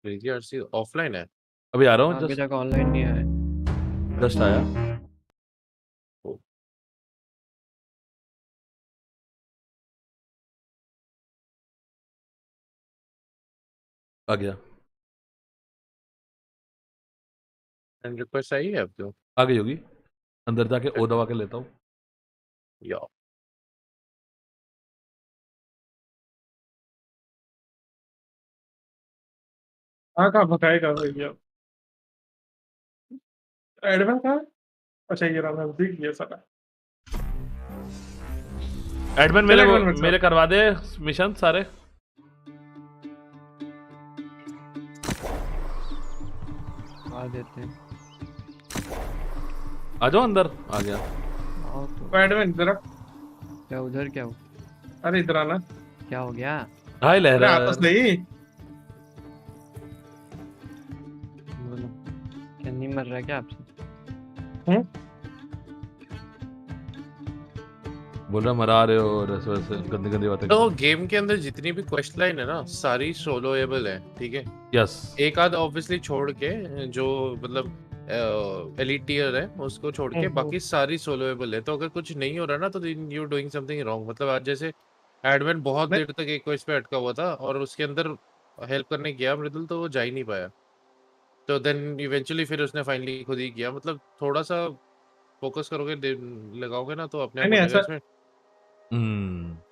CrazyRC offline है। अभी आ रहा हूँ, अभी जस्ट तक ऑनलाइन नहीं आया। जस्ट आया। ओ, आ गया, फ्रेंड रिक्वेस्ट आई है अब तो। आ गई होगी। अंदर जाके ओ दबा के लेता हूँ। या हाँ कहाँ बताएगा भैया। एडमिन कहाँ है? अच्छा ये रहा, नजदीक ये सारा। एडमिन चल मेरे एडमिन में मेरे करवा दे मिशन सारे। आ देते हैं। आ जाओ अंदर, आ गया। आओ तो। एडमिन इधर। क्या उधर क्या हो? अरे इधर आना। क्या हो गया? हाय अरे लहरा। आपस नहीं। बोलो, क्या नहीं मर रहा है क्या आपसे? बोल रहा मरा रहे हो और ऐसे वैसे गंदी गंदी बातें। तो गेम के अंदर जितनी भी क्वेस्ट लाइन है ना सारी सोलोएबल है, ठीक है। यस, एक आध ऑब्वियसली छोड़ के, जो मतलब एलीट टियर है उसको छोड़ के बाकी सारी सोलोएबल है। तो अगर कुछ नहीं हो रहा ना तो यू डूइंग समथिंग रॉन्ग। मतलब आज जैसे एडमिन बहुत नहीं। देर तक एक क्वेस्ट पे अटका हुआ था और उसके अंदर हेल्प करने गया मृदुल, तो वो जा ही नहीं पाया। तो देन इवेंचुअली फिर उसने फाइनली खुद ही किया। मतलब थोड़ा सा फोकस करोगे, लगाओगे ना तो अपने आप हो नहीं जाएगा ऐसा इसमें।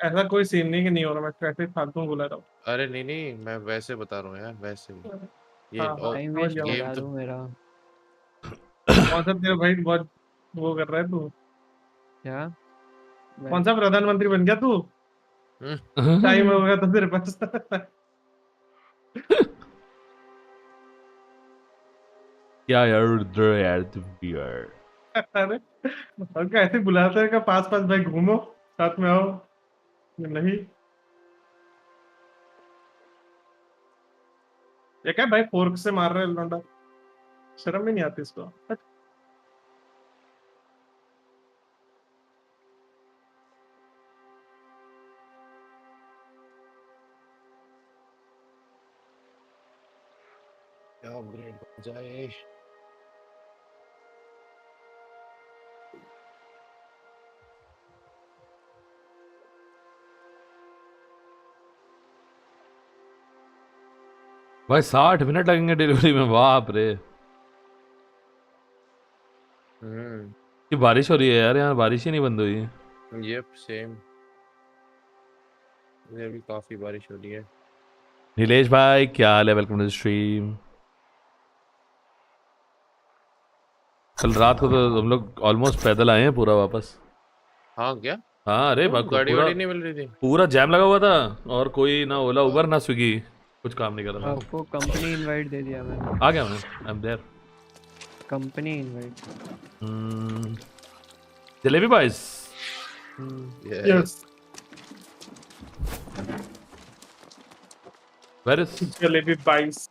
ऐसा कोई सीन नहीं कि नहीं हो रहा। मैं ट्रैफिक फालतू बुला रहा हूँ। अरे नहीं नहीं, मैं वैसे बता रहा हूँ यार, वैसे ही। ये हाँ हाँ टाइम समझ वेस्ट गया मैं। गेम करा तो दूं मेरा। कौन सा तेरा भाई बहुत वो कर रहा है तू? क्या? कौन सा प्रधानमंत्री बन गया तू? टाइम हो गया तो तेरे पास। क्या यार रुद्र यार, तुम भी यार। अरे और क्या ऐसे बुलाते हैं क्या? पास पास भाई घूमो, साथ में आओ। नहीं ये क्या भाई, फोर्क से मार रहे हैं लौंडा। शर्म भी नहीं आती इसको। क्या अपग्रेड हो जाए। भाई 60 मिनट लगेंगे डिलीवरी में, बाप रे। ये बारिश हो रही है यार, यहाँ बारिश ही नहीं बंद हुई। यप सेम, इधर भी काफी बारिश हो रही है। नीलेश भाई क्या हाल है, वेलकम टू द स्ट्रीम। कल रात को तो हम लोग ऑलमोस्ट पैदल आए हैं पूरा वापस। हाँ क्या? हाँ अरे क्यों गाड़ी पूरा वाड़ी नहीं मिल रही थी? पूरा जैम लगा हुआ था और कोई ना ओला उबर ना स्विगी, कुछ काम नहीं कर रहा था। आपको कंपनी इनवाइट दे दिया मैंने। आ गया मैं, I am there. Company invite. Jalebi boys. Yes where is. Jalebi 22।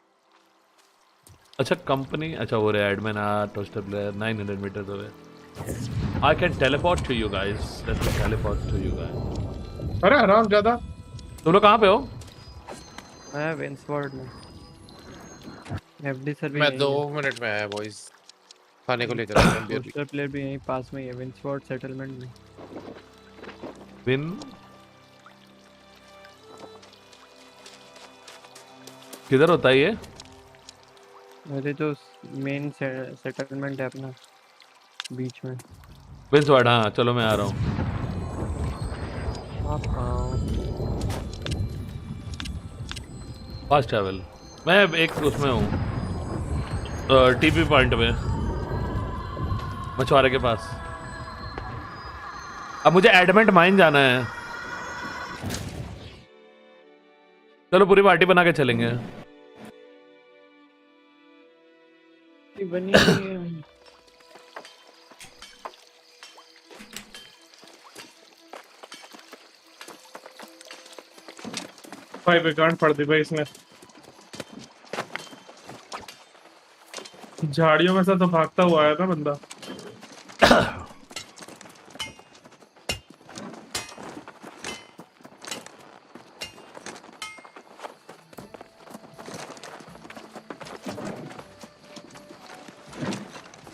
अच्छा कंपनी, अच्छा वो रहे admin toaster player 900 meters away. I can teleport to you guys, let me teleport to you guys. अरे आराम ज्यादा। तुम लोग कहाँ पे हो? मैं वेंसवर्ड में। एफडी सर भी मैं यहीं 2 है। मिनट में आया बॉयज, खाने को लेकर आया बियर। पोस्टर प्लेयर भी यहीं पास में ही है, वेंसवर्ड सेटलमेंट में। विन किधर होता है ये? अरे जो मेन सेटलमेंट है अपना, बीच में। विंसवर्ड, हाँ चलो मैं आ रहा हूँ। आप कहाँ हो? फास्ट ट्रैवल, मैं एक उसमें हूँ, टीपी पॉइंट में, मछुआरे के पास। अब मुझे एडमेंट माइन जाना है। चलो पूरी पार्टी बना के चलेंगे। बनी नहीं है। भाई बेगांड पड़ दी भाई इसने। झाड़ियों में से तो भागता हुआ आया था बंदा।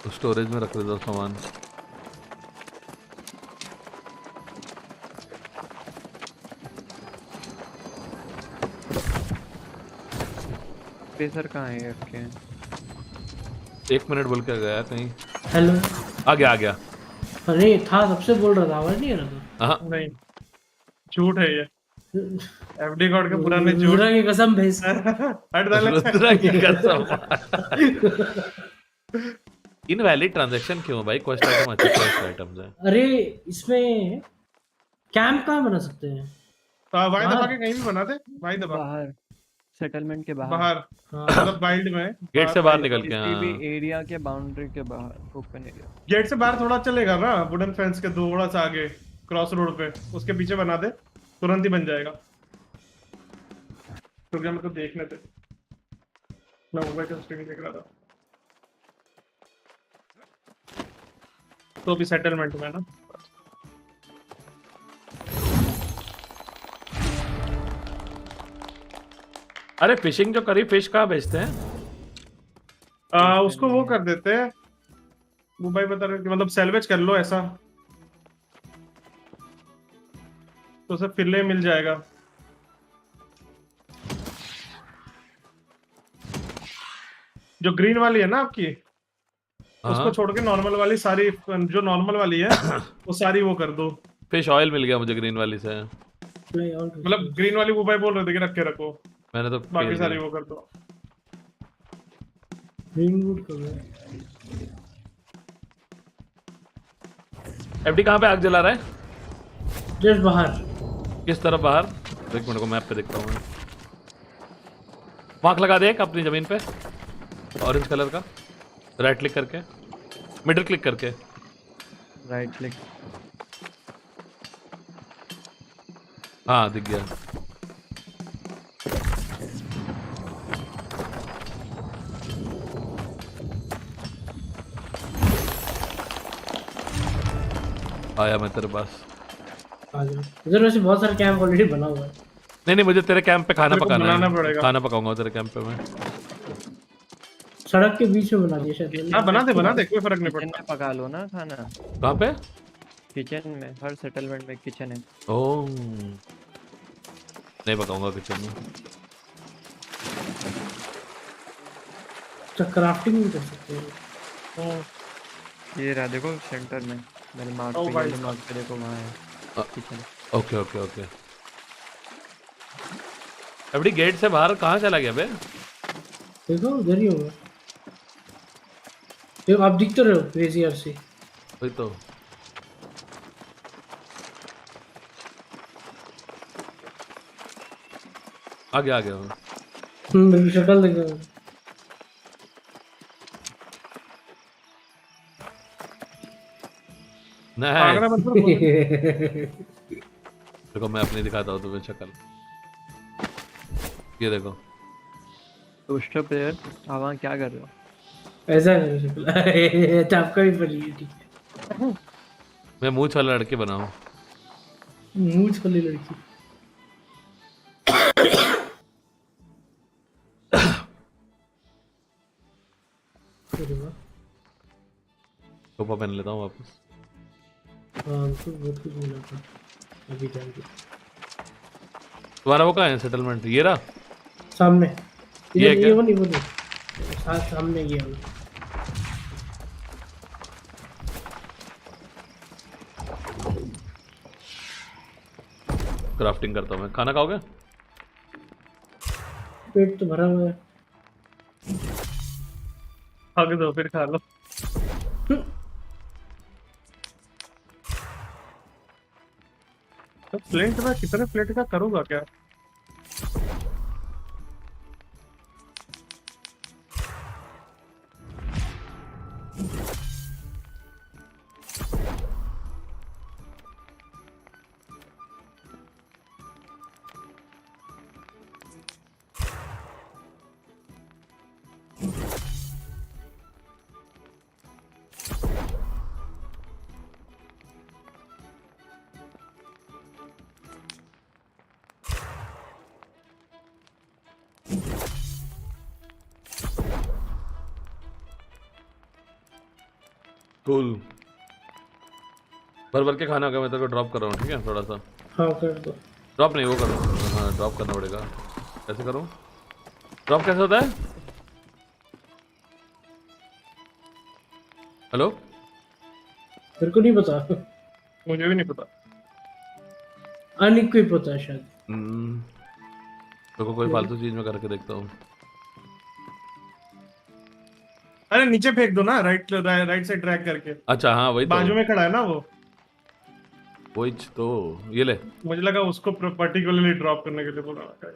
तो स्टोरेज में रख देता सामान। पेसर कहाँ है आपके? 1 मिनट बोल के गया कहीं। हेलो। आ गया आ गया। अरे था, सबसे बोल रहा था, आवाज नहीं आ रहा हाँ नहीं, झूठ है ये। था। एफडी गॉड के पुराने झूठ। रुद्रा की कसम भेज। हट डाले। रुद्रा की कसम। इनवैलिड ट्रांजैक्शन क्यों भाई? क्वेस्ट आइटम अच्छे क्वेस्ट आइटम्स है। अरे इसमें कैंप कहाँ बना सकते हैं? तो भाई दबा बाहर। के कहीं भी बना दे, भाई दबा बाहर, सेटलमेंट के बाहर। बाहर, हाँ। मतलब वाइल्ड में। गेट से बाहर निकल के। किसी भी हाँ एरिया के बाउंड्री के बाहर, ओपन एरिया। गेट से बाहर थोड़ा चलेगा ना, वुडन फेंस के थोड़ा सा आगे क्रॉस रोड पे, उसके पीछे बना दे, तुरंत ही बन जाएगा। तो क्या मतलब देखने थे, मैं मोबाइल का स्ट्रीम देख रहा था। तो अभी सेटलमेंट में ना। अरे फिशिंग जो करी, फिश कहाँ बेचते हैं? उसको वो कर देते हैं, वो भाई बता रहे कि मतलब सैल्वेज कर लो ऐसा, तो उसे फिले मिल जाएगा। जो ग्रीन वाली है ना आपकी, उसको हाँ छोड़ के नॉर्मल वाली सारी, जो नॉर्मल वाली है वो सारी वो कर दो। फिश ऑयल मिल गया मुझे ग्रीन वाली से। नहीं, और मतलब ग्रीन वाली वो भाई बोल रहे थे कि रख के रखो, मैंने तो बाकी फेल सारी किया। वो कर दो। ग्रीनवुड कर रहा है। एफडी कहाँ पे आग जला रहा है? जस्ट बाहर। किस तरफ बाहर? एक मिनट को मैप पे देखता हूँ मैं। मार्क लगा दे एक अपनी जमीन पे, ऑरेंज कलर का, राइट क्लिक करके, मिडिल क्लिक करके। Right click. हाँ दिख गया। आया मैं तेरे पास। आ जाओ इधर, वैसे बहुत सारे कैंप ऑलरेडी बना हुआ है। नहीं मुझे तेरे कैंप पे खाना तेरे को पकाना बनाना है। पड़ेगा। खाना पकाऊंगा तेरे कैंप पे मैं। सड़क के बीच में बना दिया शायद। हाँ बना दे, कोई फर्क नहीं किचन पड़ता। में पका लो ना खाना। कहाँ पे? किचन में, हर सेटलमेंट में किचन है। ओह नहीं पकाऊंगा किचन में। तो क्राफ्टिंग भी कर सकते हैं। ये रहा देखो सेंटर में, मैंने मार्क ओ पे, भाई। येलो मार्क पे देखो, वहाँ है kitchen. Okay okay okay. FD gate से बाहर कहाँ चला गया बे? देखो उधर ही होगा। देखो आप दिख तो रहे हो, CrazyRC। वही तो। आ गया वो। मेरी शक्ल देख रहे हो। आगरा नहीं बंदर बोल। देखो मैं अपनी दिखाता हूँ तुम्हें शक्ल। ये देखो। टोस्टर प्लेयर, आप वहाँ क्या कर रहे हो? ऐसा है मेरी शक्ल। अच्छा आपका भी बनी है, ठीक है। मैं मूंछ वाला लड़के बना हूँ। मूंछ वाली लड़की। अरे वाह। टोपा पहन लेता हूँ वापस। हाँ हमको बहुत कुछ मिला था अभी टाइम पे। तुम्हारा वो कहाँ है सेटलमेंट? ये रहा सामने। ये इधर क्या? ये वो नहीं, वो नहीं। सामने ये वाला। क्राफ्टिंग करता हूँ मैं। खाना खाओगे? पेट तो भरा हुआ है। भाग दो फिर खा लो। तो प्लेट में कितने प्लेट का करूंगा क्या? कूल। भर भर के खाना होगा, मैं तेरे को ड्रॉप कर रहा हूँ, ठीक है? थोड़ा सा हाँ कर दो। ड्रॉप नहीं, वो करो। हाँ ड्रॉप करना पड़ेगा। कैसे करूँ? ड्रॉप कैसे होता है? हेलो? मेरे को नहीं पता। मुझे भी नहीं पता। अनइक्विप होता है शायद। तो कोई फालतू चीज में करके देखता हूँ। अरे नीचे फेंक दो ना, राइट से ड्रैग करके। अच्छा हाँ वही तो, बाजू में खड़ा है ना वो। वही तो। ये ले। मुझे लगा उसको पर्टिकुलरली ड्रॉप करने के लिए बोला था।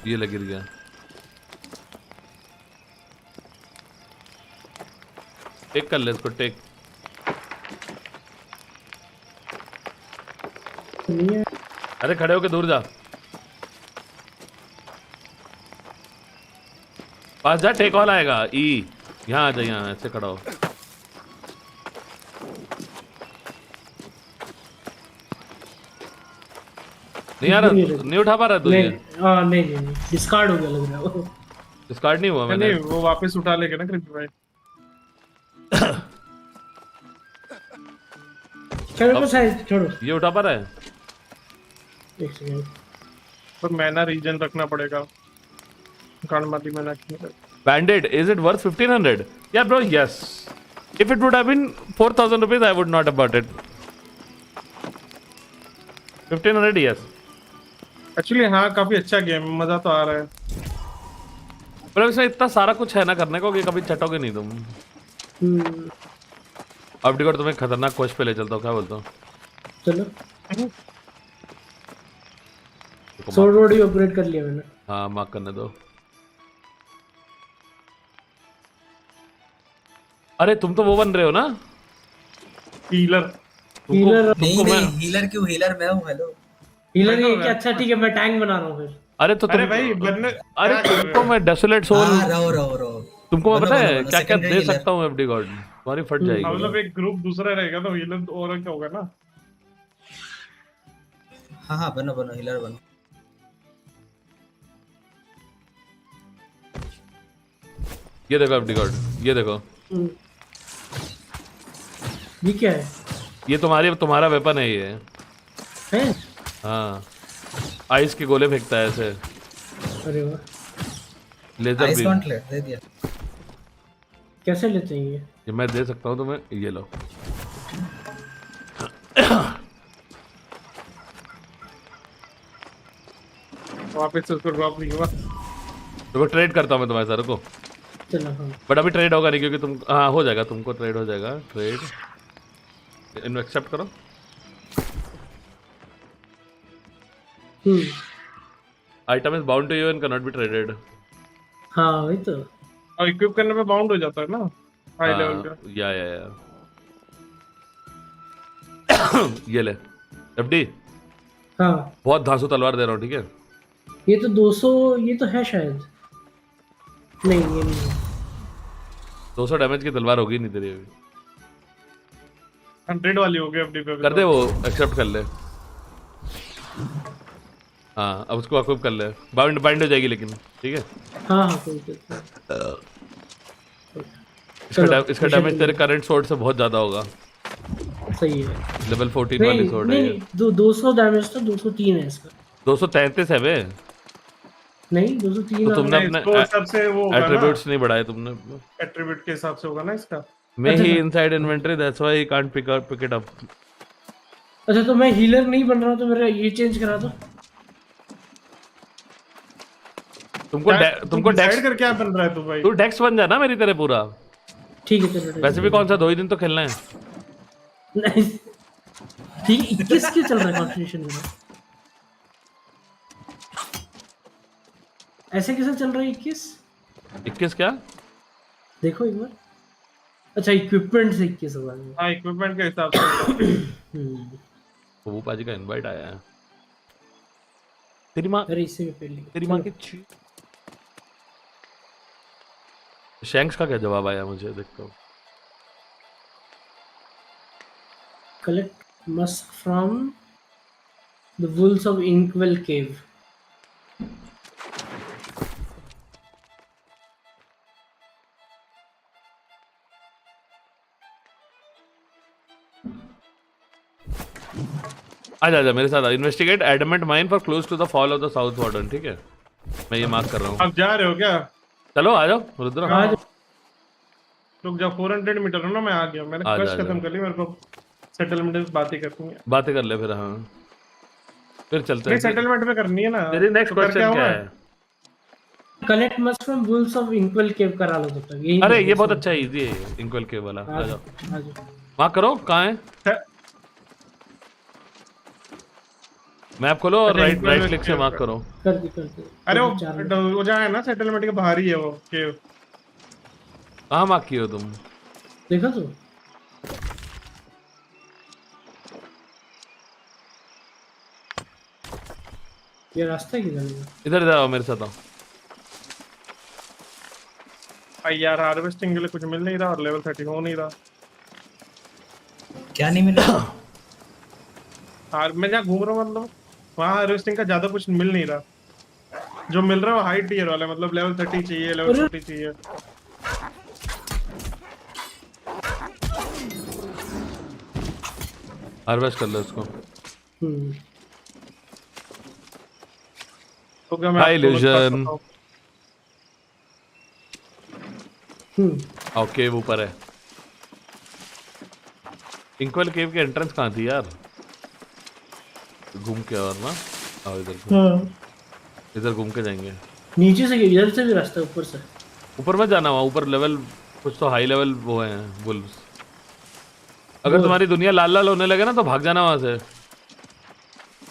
ये ले, गिर गया। टेक कर ले इसको, टेक। नहीं है। अरे खड़े होके दूर जा, पास जा, टेक ऑल आएगा। ई यहाँ आ जा, यहाँ ऐसे खड़ा हो। नहीं आ रहा, नहीं उठा पा रहा तू? नहीं ये नहीं नहीं नहीं, डिस्कार्ड हो गया लग रहा है वो। डिस्कार्ड नहीं हुआ मैंने। नहीं वो वापस उठा लेगा ना कृति भाई। चलो को साइड छोड़ो। ये उठा पा रहा है? एक सेकंड। पर मैना रीजन रखना पड़ेगा। कांडमाती मैना की। Bandit, is it worth 1500? Yeah, bro, yes. If it would have been 4000 rupees, I would not have bought it. 1500, yes. Actually हाँ काफी अच्छा गेम, मजा तो आ रहा है। पर इसमें इतना सारा कुछ है ना करने को कि कभी चटोगे नहीं तुम। अब डिकोड तुम्हें खतरनाक क्वेश्चन पे ले चलता हूँ, क्या बोलता हूँ? चलो सोर्ड रोड ही ऑपरेट कर लिया मैंने। हाँ मार्क करने दो। अरे तुम तो वो बन रहे हो ना, हीलर। हीलर नहीं नहीं, हीलर क्यों? हीलर मैं हूँ। हेलो हीलर ये क्या? अच्छा ठीक है, मैं टैंक बना रहा हूँ फिर। अरे तो तुम, अरे भाई बनने। अरे तुमको मैं डेसोलेट सोल, हाँ रहो रहो रहो। तुमको मैं बनो, पता बनो, है बनो, क्या क्या secondary दे healer। सकता हूँ एफडी गॉड, तुम्हारी फट जाएगी। मतलब एक ग्रुप दूसरा रहेगा तो हीलर और क्या होगा ना। हाँ हाँ बनो बनो, हीलर बनो। ये देखो एफडी गॉड, ये देखो, ये क्या है? ये तुम्हारा वेपन है ये। हैं? हाँ आइस के गोले फेंकता है ऐसे, अरे वाह, लेजर आइस बीम। गॉन्टलेट दे दिया। कैसे लेते हैं ये मैं दे सकता हूँ तुम्हें, ये लो। वापस से उसको ड्रॉप नहीं हुआ। तो ट्रेड करता हूँ मैं तुम्हारे सारे को, चलो हाँ। बट अभी ट्रेड होगा नहीं क्योंकि तुम, हाँ हो जाएगा, तुमको ट्रेड हो जाएगा। ट्रेड इनको एक्सेप्ट करो। Item is bound to you and can not be traded. हाँ वही तो। और इक्विप करने पे बाउंड हो जाता है ना हाई लेवल का। या ये ले एफडी। हाँ बहुत धांसू तलवार दे रहा हूँ, ठीक है? ये तो 200, ये तो है शायद। नहीं ये नहीं है। 200 डैमेज की तलवार होगी नहीं तेरी अभी। 100 वाली हो गई अपनी पे। कर दे वो, एक्सेप्ट कर ले। हाँ अब उसको अक्विप कर ले, बाइंड हो जाएगी लेकिन, ठीक है? हाँ हाँ कोई तो। इसका डैमेज तेरे करंट स्वॉर्ड से बहुत ज्यादा होगा। सही है। लेवल 14 वाली स्वॉर्ड है ये। 200 डैमेज तो 203 है इसका। 233 है बे। नहीं 203। तो तुमने अपने सबसे वो एट्रीब्यूट्स नहीं बढ़ाए तुमने। एट्रीब्यूट के हिसाब से होगा ना इसका। मैं he inside inventory, that's why he can't pick it up. अच्छा तो मैं हीलर नहीं बन रहा तो मेरा ये चेंज करा दो। तुमको डेक्स कर क्या बन रहा है तू भाई? तू डेक्स बन जा ना मेरी तरह पूरा। ठीक है चलो। वैसे भी कौन सा 2 ही दिन तो खेलना है। नहीं ठीक है, 21 क्यों चल रहा है कॉन्स्टिट्यूशन में? ऐसे कैसे चल रहा है 21 क्या? देखो एक बार। अच्छा इक्विपमेंट से 21 होगा। हाँ इक्विपमेंट के हिसाब से। वो पाजी का इनवाइट आया है। तेरी माँ, अरे इससे भी पहले तेरी माँ की शैंक्स का क्या जवाब आया मुझे, देखता हूँ। collect musk from the wolves of Inkwell Cave. आजा आजा मेरे साथ। Investigate adamant mine for close to the fall of the south warden. ठीक है, मैं ये मार्क कर रहा हूँ। आप जा रहे हो क्या? चलो आ जाओ रुद्र। हाँ रुक जाओ, 400 मीटर हो ना, मैं आ गया। मैंने आ जा, क्वेस्ट आ जा। खत्म कर ली, मेरे को सेटलमेंट में बातें करनी है। बातें कर ले फिर। हाँ फिर चलते नहीं, हैं। सेटलमेंट में करनी है ना। तेरी नेक्स्ट तो कर क्वेश्चन क्या हुआ है? Collect must from wolves of Inkwell Cave करा लो तब तक। यही अरे है ये बहुत इसमें। अच्छा इजी है, इंक्वेल के वाला। आ जाओ आ जाओ। वहाँ करो। कहाँ है मैप खोलो और अच्छा, राइट Inkwell क्लिक से Cave मार्क का। करो। कर दी। अरे चार वो जहाँ है ना सेटलमेंट के बाहर ही है वो केव। कहाँ मार्क किए हो तुम? देखो तो ये रास्ता किधर है? इधर इधर आओ मेरे साथ आओ। भाई यार, हार्वेस्टिंग के लिए कुछ मिल नहीं रहा और लेवल 30 हो नहीं रहा। क्या नहीं मिला? मैं जहाँ घूम रहा हूँ मतलब वहाँ हार्वेस्टिंग का ज्यादा कुछ मिल नहीं रहा। जो मिल रहा है वो हाई टियर वाला, मतलब लेवल 30 चाहिए, लेवल 40 चाहिए। हार्वेस्ट कर लो इसको। तो क्या मैं Hi, आपको Illusion। बताऊं? आओ केव ऊपर है। इंक्वेल केव की एंट्रेंस कहाँ थी यार? घूम के और ना आओ इधर। हाँ इधर घूम के जाएंगे। नीचे से इधर से भी रास्ता ऊपर से। ऊपर मत जाना, वहाँ ऊपर लेवल कुछ तो हाई लेवल वो है वुल्व्स। अगर तुम्हारी दुनिया लाल लाल होने लगे ना तो भाग जाना वहाँ से।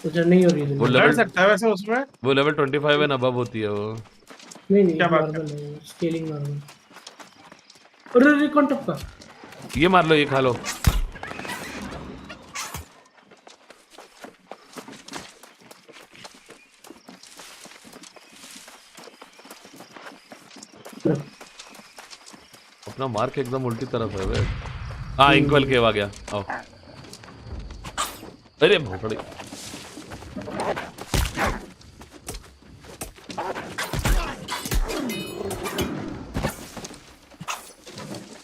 अच्छा नहीं हो रही वो है। लड़ लेवल सकता है वैसे उसमें। वो लेवल 25 एंड अबव होती है वो। नहीं क्या बात नॉर्मल है, स्केलिंग नॉर्मल। अरे कौन टपका? ये मार लो, ये खा लो। अपना मार्क एकदम उल्टी तरफ है वे। हाँ इंक्वेल केव आ गया। आओ। अरे भोसड़ी।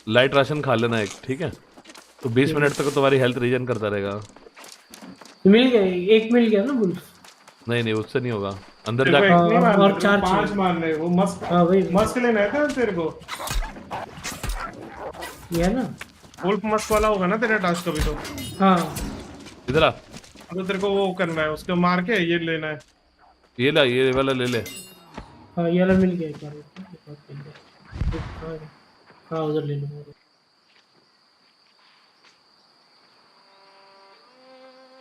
लाइट राशन खा लेना एक, ठीक है? तो 20 मिनट तक तुम्हारी हेल्थ रीजन करता रहेगा। मिल गया, एक मिल गया ना वुल्फ। नहीं नहीं उससे नहीं होगा। अंदर तेरे को जाके एक नहीं मारना, और तेरे को चार 5 चाहिए। मारने हैं। वो मस्क हाँ वही मस्क लेना है क्या तेरे को? ये है ना। वुल्फ मस्क वाला होगा ना तेरा टास्क अभी तो। हाँ इधर आ। तो तेरे को वो करना है, उसको मार के ये लेना है। ये ला, ये वाला ले ले। हाँ ये वाला मिल गया एक बार। एक बार मिल गया। हाँ उधर ले लो।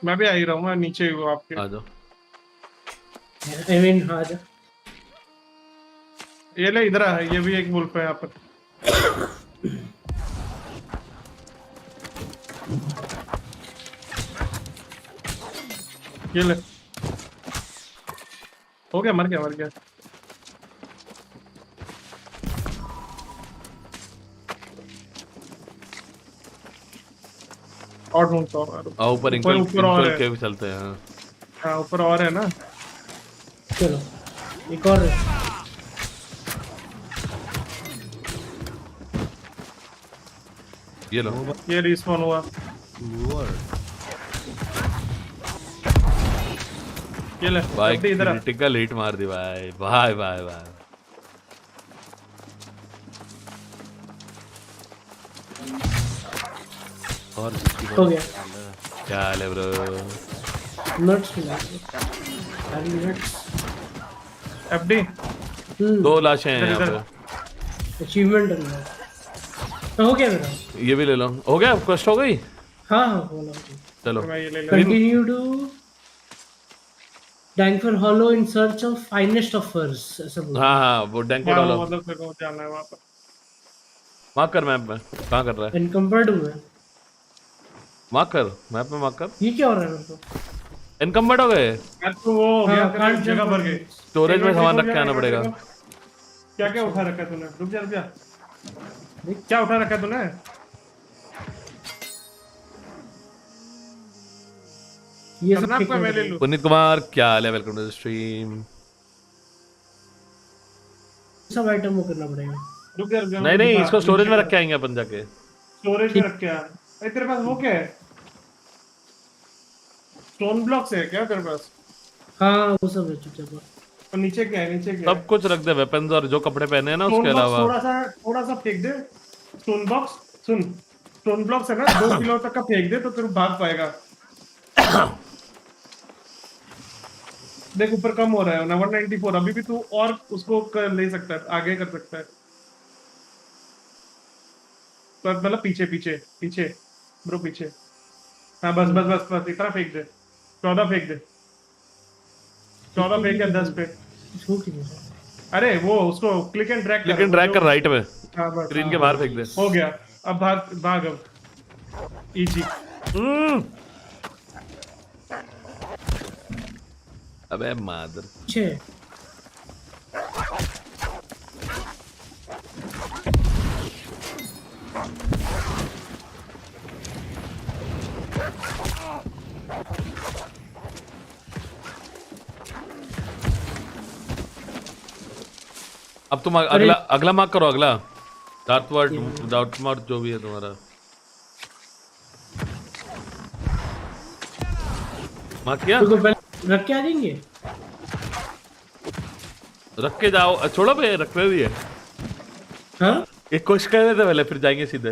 मैं भी आ ही रहा हूँ, मैं नीचे ही हूँ आपके। आ जाओ। आई मीन हाँ जा। ये ले इधर आ, ये भी एक वुल्फ है यहाँ पर। ये ले। हो गया, मर गया। और ढूंढता हूँ। आओ ऊपर ऊपर और इंक्वेल है। केव चलते हैं। हाँ। हाँ ऊपर और है ना। चलो एक और है। ये लो। ये रिस्पॉन हुआ। ये ले बाइक इधर आ। क्रिटिकल हिट मार दी भाई। Bye bye bye. और हो गया। क्या हाल है ब्रो? नट्स मिला। सारी नट्स। एफडी 2 लाशें हैं यहाँ इधर। पे। अचीवमेंट है। तो हो गया मेरा। ये भी ले लो। हो गया, क्वेस्ट हो गई। हाँ हाँ बोला। चलो मैं ये ले लेता continue to Dankar Hollow in search of finest of furs, ऐसा बोला। हाँ हाँ वो हूँ। डैंकेट हाँ, वाला। मतलब तेरे को जाना है वहाँ पर। मार्क कर मैप में। कहाँ कर रहा है? एनकम्बर्ड हुआ है। मार्क कर मैप में, मार्क कर। ये क्या हो रहा है मेरे को? इनकम्बर्ड हो गए। यार तो वो हो गया, हाँ, तेरे can't जगह jump भर on गई। it। स्टोरेज में सामान Inventory रख के आना हो पड़ेगा। गया। क्या क्या उठा रखा है तूने? रुक जा। क्या उठा रखा है तूने? ये सब करना आपका फेंकना मैं ले पड़ेगा। लूं। पुनीत कुमार क्या हाल है, वेलकम टू द स्ट्रीम। सब आइटम वो करना पड़ेगा। रुक जा नहीं मैं नहीं, दिखा, इसको स्टोरेज नीचे में का। रख के आएंगे अपन जाके। स्टोरेज में रख के आ। अरे तेरे पास वो क्या है? स्टोन ब्लॉक्स है क्या तेरे पास? हाँ वो सब है चुपचाप। और नीचे क्या है? नीचे क्या है? सब कुछ रख दे, वेपन्स और जो कपड़े पहने हैं ना उसके स्टोन बॉक्स अलावा। थोड़ा सा फेंक दे। स्टोन बॉक्स सुन, स्टोन ब्लॉक्स है ना, 2 किलो तक का फेंक दे तो फिर भाग पाएगा। देख ऊपर कम हो रहा है ना, 194। अभी भी तू और उसको ले सकता है, आगे कर सकता है। पर मतलब पीछे पीछे पीछे ब्रो, पीछे। हाँ बस बस बस बस इतना फेंक दे। 14 फेंक दे। 14 फेंक या 10 फेंक। छूट ही नहीं। अरे वो उसको क्लिक एंड ड्रैग कर, लेकिन वो ड्रैग जो। कर राइट में, हाँ बस स्क्रीन के बाहर फेंक दे। हो गया। अब भाग भाग अब। इजी। अबे मादर। छे अब तुम अगला अगला मार्क करो, अगला डार्टवर्ड जो भी है तुम्हारा मार्क किया। तो पहले रख के आ जाएंगे। रख के जाओ, छोड़ो बे, रखने दिए। हाँ एक कोशिश कर रहे थे पहले, फिर जाएंगे सीधे।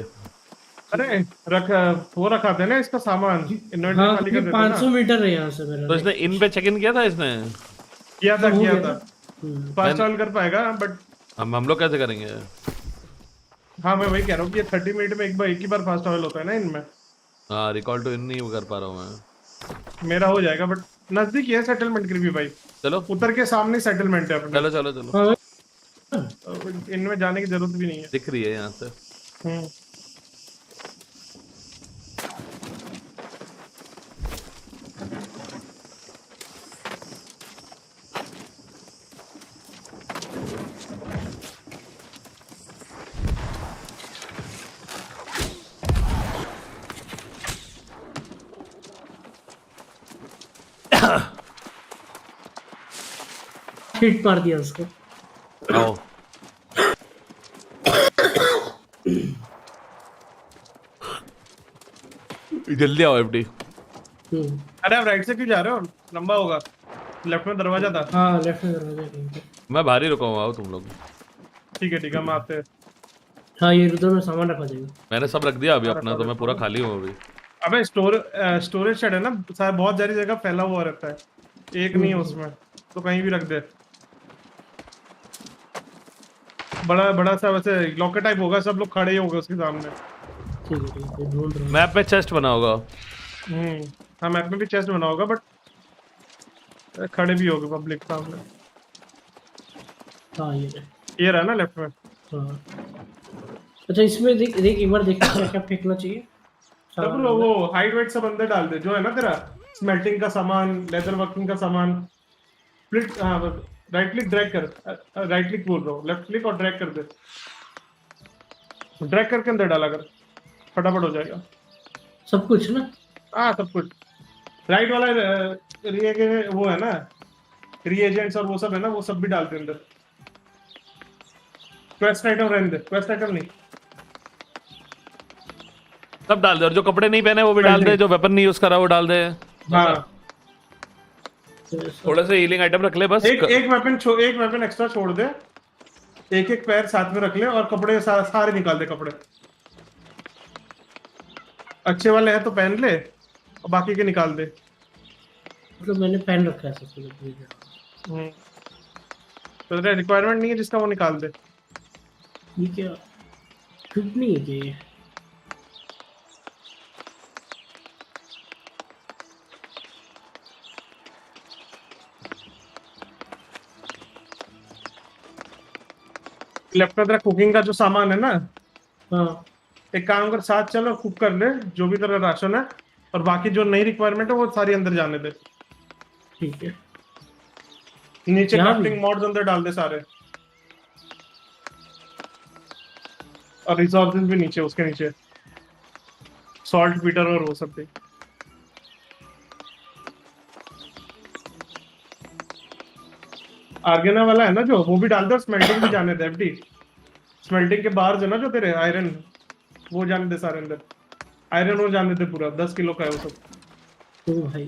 अरे रख, वो रखा था ना इसका सामान, इन्वेंटरी हाँ खाली कर देते 500 ना। मीटर है यहाँ से मेरा। तो इसने इन पे चेक इन किया था इसने। किया था हो किया गया था। हम्म। फास्ट ट्रैवल कर पाएगा बट। हम लोग कैसे करेंगे। हाँ मैं वही कह रहा हूँ कि ये 30 मिनट में एक ही बार फास्ट ट्रैवल होता है ना इनमें। हाँ, रिकॉल टू इन नहीं कर पा रहा हूँ मैं। मेरा हो जाएगा बट नजदीक ही है सेटलमेंट के भी भाई। चलो उतर के सामने सेटलमेंट है अपने। चलो चलो चलो, हाँ इनमें जाने की जरूरत भी नहीं है। दिख रही है यहाँ से। हम्म। हिट मार दिया उसको। आओ जल्दी आओ एफडी। अरे आप राइट से क्यों जा रहे हो? लंबा होगा। लेफ्ट में दरवाजा था। हाँ लेफ्ट में दरवाजा है कहीं पे। मैं बाहर ही रुका हूँ, आओ तुम लोग। ठीक है हम आते हैं। हाँ ये उधर में सामान रखा जाएगा। मैंने सब रख दिया अभी अपना, तो मैं पूरा खाली हूँ अभी। अबे स्टोरेज शेड है ना, बहुत सारी जगह फैला हुआ रहता है, एक नहीं है उसमें, तो कहीं भी रख दे। बड़ा बड़ा सा वैसे लॉकर टाइप होगा, सब लोग खड़े ही होंगे उसके सामने। ठीक है ढूंढ रहा हूँ। मैप में चेस्ट बना होगा। हाँ मैप में भी चेस्ट बना होगा बट खड़े भी होगे पब्लिक सामने। हाँ ये रहा ना लेफ्ट में। हाँ अच्छा इसमें देख देख एक बार देख क्या क्या फेंकना चाहिए। तब वो हाइट वेट सब अंदर डाल दे जो है ना तेरा, स्मेल्टिंग का सामान, लेदर वर्किंग का सामान। स्प्लिट, हाँ राइट क्लिक ड्रैग कर, राइट क्लिक बोल रहा हूँ, लेफ्ट क्लिक और ड्रैग कर दे। ड्रैग करके अंदर डाला कर, फटाफट हो जाएगा सब कुछ ना। हाँ सब कुछ। राइट वाला वो है ना, रिएजेंट्स और वो सब है ना, वो सब भी डालते अंदर। क्वेस्ट आइटम रहने दे, क्वेस्ट आइटम नहीं। सब डाल दे, और जो कपड़े नहीं पहने वो भी डाल दे, जो वेपन नहीं यूज करा वो डाल दे। हाँ थोड़ा सा हीलिंग आइटम रख ले बस। एक वेपन एक्स्ट्रा छोड़ दे, एक एक पैर साथ में रख ले, और कपड़े सारे निकाल दे। कपड़े अच्छे वाले हैं तो पहन ले, और बाकी के निकाल दे। मतलब मैंने पहन रखा है सबसे पहले। तो तेरा रिक्वायरमेंट नहीं है जिसका, वो निकाल दे। ये क्या फिट नहीं है क्या ये। लेफ्ट में तेरा कुकिंग का जो सामान है ना, हाँ एक काम कर, साथ चलो कुक कर ले जो भी तेरा राशन है, और बाकी जो नई रिक्वायरमेंट है वो सारी अंदर जाने दे। ठीक है। नीचे यहाँ क्राफ्टिंग मॉड्स अंदर डाल दे सारे, और रिसोर्सेज भी नीचे, उसके नीचे सॉल्ट पीटर और वो सब भी। आर्गेना वाला है ना जो, वो भी डाल दे और स्मेल्टिंग भी जाने दे एफडी। स्मेल्टिंग के बाहर जो ना जो तेरे आयरन, वो जाने दे सारे अंदर। आयरन वो जाने दे पूरा 10 किलो का है वो सब। ओ भाई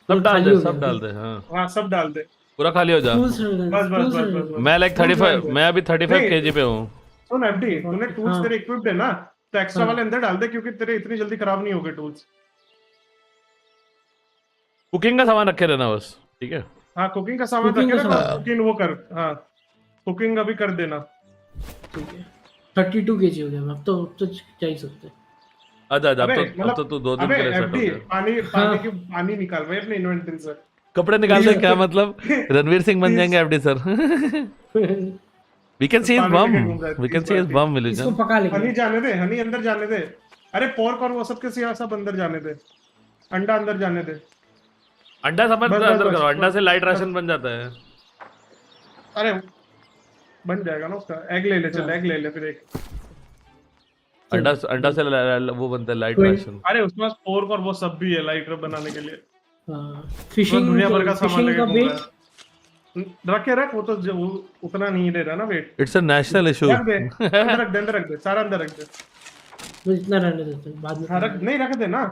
सब डाल खाली दे, हो सब गया डाल अभी। दे। हाँ हाँ सब डाल दे। पूरा खाली हो जा। टूल्स बस बस बस बस मैं लाइक 35, मैं अभी 35 नहीं। केजी पे हूँ। सुन एफडी, तूने टूल्स हाँ। तेरे इक्विप्ड है ना, तो एक्स्ट्रा हाँ। वाले अंदर डाल दे, क्योंकि तेरे इतनी जल्दी खराब नहीं होगे टूल्स। कुकिंग का सामान रखे रहना बस, ठीक है। हाँ कुकिंग का सामान Cooking रखे का ना, सामान। कुकिंग वो कर। हाँ कुकिंग अभी कर देना। ठीक है 32 केजी हो गया। अब तो जा ही सकते हैं। आजा आजा, अबे अब तो तू 2 दिन अबे के लिए सेट हो एफडी, गया। पानी निकाल भाई अपने इन्वेंटरी से। कपड़े निकाल दे, क्या मतलब रणवीर सिंह बन जाएंगे FD sir. We can see his pani bomb, लेके घूम रहा है, वी कैन 30 सी हिज बाल्टी। बम इसको विलिजन। पका लेंगे। हनी जाने दे, हनी अंदर जाने दे। अरे पोर्क और वो सब के सिवा सब अंदर जाने दे। अंडा अंदर जाने दे। अंडा सब बस, बस, अंदर बस, करो, अंडा बस, से लाइट बस। राशन बन जाता है। अरे बन जाएगा ना उसका। एग ले ले, चल एग ले ले फिर एक। अंडा से वो बनता है लाइट कोई- राशन। अरे उसके पास पोर्क और वो सब भी है लाइटर बनाने के लिए। फिशिंग दुनिया भर का सामान फिशिंग लेके का घूम बेट। रहा है। रखे रख, वो तो वो उतना नहीं ले रहा ना wait. It's a national issue. रख दे, अंदर रख दे, अंदर रख दे, सारा अंदर रख दे। बस इतना रहने देते हैं, बाद में हाँ रख, नहीं रख दे ना,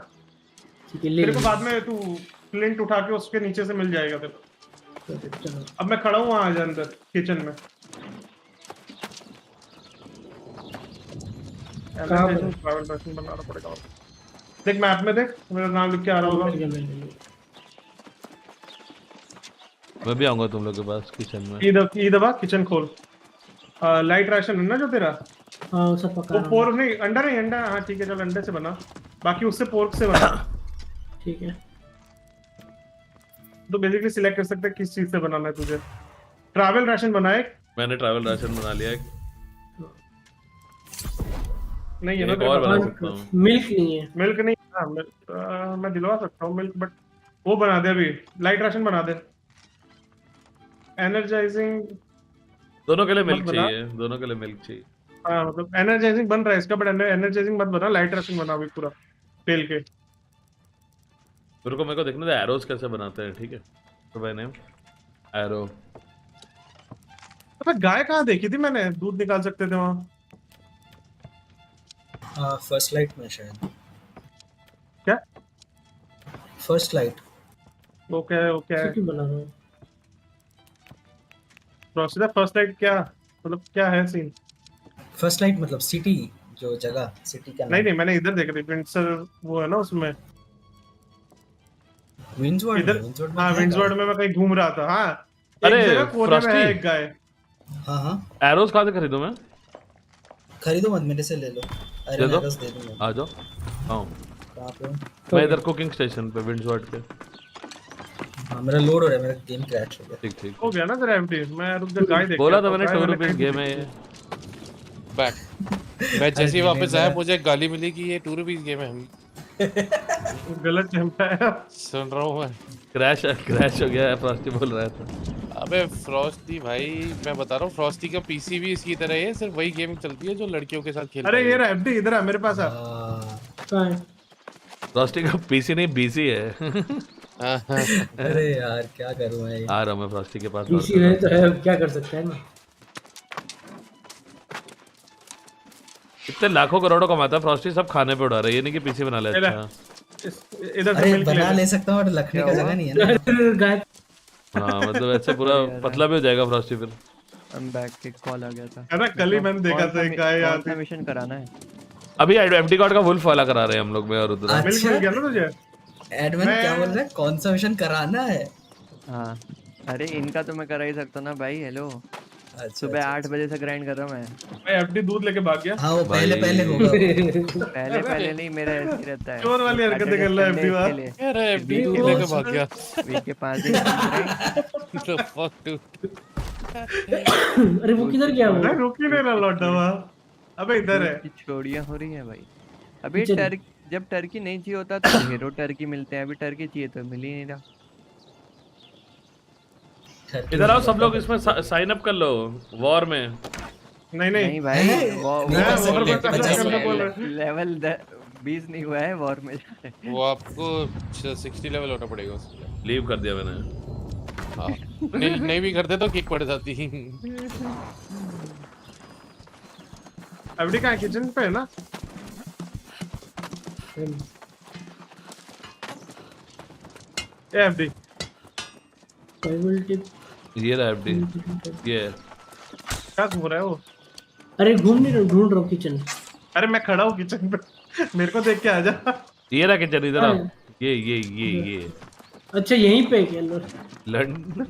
ठीक है ले तेरे को लेंगे। बाद में तू फ्लिंट उठा के उसके नीचे से मिल जाएगा तेरे को। चलो अब मैं खड़ा हूँ आज अंदर किचन में। कहाँ पर? ट्रैवल ड्रेसिंग बनाना पड़ेगा। देख मैप में देख, मेरा नाम लिख के आ रहा मिल होगा। गया, मिल गया। मैं भी आऊंगा तुम लोग के पास किचन में। ई दबा, किचन खोल। लाइट राशन है ना जो तेरा, हाँ वो सब पका वो रहा हूँ। पोर्क नहीं, अंडा नहीं, अंडा हाँ ठीक है, चल अंडे से बना, बाकी उससे पोर्क से बना। ठीक है तो बेसिकली सिलेक्ट कर सकते हैं किस चीज से बनाना है तुझे। ट्रैवल राशन बनाए। मैंने ट्रैवल राशन बना लिया है। नहीं है ना एक तेरे और पास? बना सकता हूँ। मिल्क नहीं है। मिल्क नहीं। हाँ मैं दिलवा सकता हूँ मिल्क, बट वो बना दे अभी, लाइट राशन बना दे। एनर्जाइजिंग दोनों के लिए मिल्क मत बना। चाहिए, दोनों के लिए मिल्क चाहिए। हाँ मतलब एनर्जाइजिंग बन रहा है इसका, बट एनर्जाइजिंग मत बना, लाइट राशन बना अभी पूरा तेल के। मेरे को देखना था एरोस कैसे बनाते हैं, ठीक है। तो मैंने एरो, अबे गाय कहाँ देखी थी मैंने, दूध निकाल सकते थे वहाँ। हाँ फर्स्ट लाइट में शायद। क्या फर्स्ट लाइट। वो क्या है, वो क्या है? सिटी बना रहा हूँ। प्रोसीजर फर्स्ट लाइट क्या मतलब, क्या है सीन? फर्स्ट लाइट मतलब सिटी, जो जगह सिटी का नहीं नहीं मैंने इधर देखा थी, विंडसर वो है ना उसमें। विंड्सवर्ड इधर में हाँ, है विंडसवर्ड में मैं कहीं घूम रहा था। हाँ एक अरे, जगह कोने में फ्रॉस्टी। है एक गाय। गाय। हाँ हाँ एरोस कहाँ से खरीदूं मैं? खरीदो मत, मेरे से ले लो। दे अरे दो। मैं बस दे दूंगा। आ जाओ। हाँ कहाँ पे हो? मैं इधर कुकिंग स्टेशन पे विंडसवर्ड के। हाँ मेरा लोड हो रहा है, मेरा गेम क्रैश हो गया। ठीक ठीक। हो गया ना तेरा एम्प्टी। मैं रुक जा, गाय देख बोला के था आता मैंने हूँ। 2 रुपीज गेम है ये। बैक मैं जैसे ही वापस आया मुझे गाली मिली कि ये 2 रुपीज गेम है। हम गलत टेम्पा है। सुन रहा हूँ मैं। क्रैश हो गया है, फ्रॉस्टी बोल रहा था। अबे फ्रॉस्टी भाई, मैं बता रहा हूँ फ्रॉस्टी का पीसी भी इसकी तरह है, सिर्फ वही गेम चलती है जो लड़कियों के साथ खेलते अरे ये रहा एम्प्टी, इधर आ मेरे पास आ। कहाँ है? फ्रॉस्टी का पीसी नहीं बीसी है। अरे यार क्या करूँ मैं ये। आ रहा हूँ मैं फ्रॉस्टी के पास। पीसी है तो है, क्या कर सकते हैं ना। इतने लाखों करोड़ों कमाता है फ्रॉस्टी, सब खाने पे उड़ा रहा है। ये नहीं कि पीसी बना ले। अच्छा इधर से अरे मिल्क ले बना ले। ले सकता हूँ, रखने का जगह नहीं है ना। गाय हाँ मतलब ऐसे पूरा पतला भी हो जाएगा फ्रॉस्टी फिर। I'm back, एक कॉल आ गया था। अरे कल ही मैंने देखा था एक गाय कौन सा आती। मिशन कराना है? अभी एमटी कार्ड का वुल्फ वाला करा रहे हैं हम लोग में और उधर। मिल्क मिल गया ना तुझे? एडमिन क्या बोल रहा है, कौन सा मिशन कराना है? हाँ अरे इनका तो मैं करा ही सकता ना भाई। हेलो अच्छा, सुबह 8 बजे से ग्राइंड कर रहा हूँ मैं। भाई एफडी दूध लेके भाग गया। हाँ वो पहले भाई। पहले होगा। पहले नहीं, मेरा ऐसे ही रहता है। चोर वाली हरकतें कर रहा है FD वाला। यार एफडी दूध लेके भाग गया। वीक के 5 दिन grind। The fuck dude? अरे वो किधर गया वो? अरे रुक ही नहीं रहा लौटा हुआ। अबे इधर है। की चोरियां हो रही हैं भाई। अभी किचन। जब टर्की नहीं चाहिए होता तो ढेरों टर्की मिलते हैं। अभी टर्की चाहिए तो मिल ही नहीं रहा। इधर आओ सब लोग, इसमें साइन अप कर लो वॉर में। नहीं नहीं भाई नहीं कर सकते, 50 लेवल 20 नहीं हुआ है वॉर में। वो आपको 60 लेवल होना पड़ेगा उसके लिए। लीव कर दिया मैंने। हाँ, नहीं भी करते तो किक पड़ जाती। एफडी का किचन पे है ना? FD survival tip. ये रहा एफडी, ये है। क्या घूम रहा है वो? अरे घूम नहीं रहा, ढूंढ रहा हूँ किचन। अरे मैं खड़ा हूँ किचन पे, मेरे को देख के आ जा। ये रहा किचन, इधर आओ। अरे। ये अच्छा यहीं पे क्या अंदर? लंड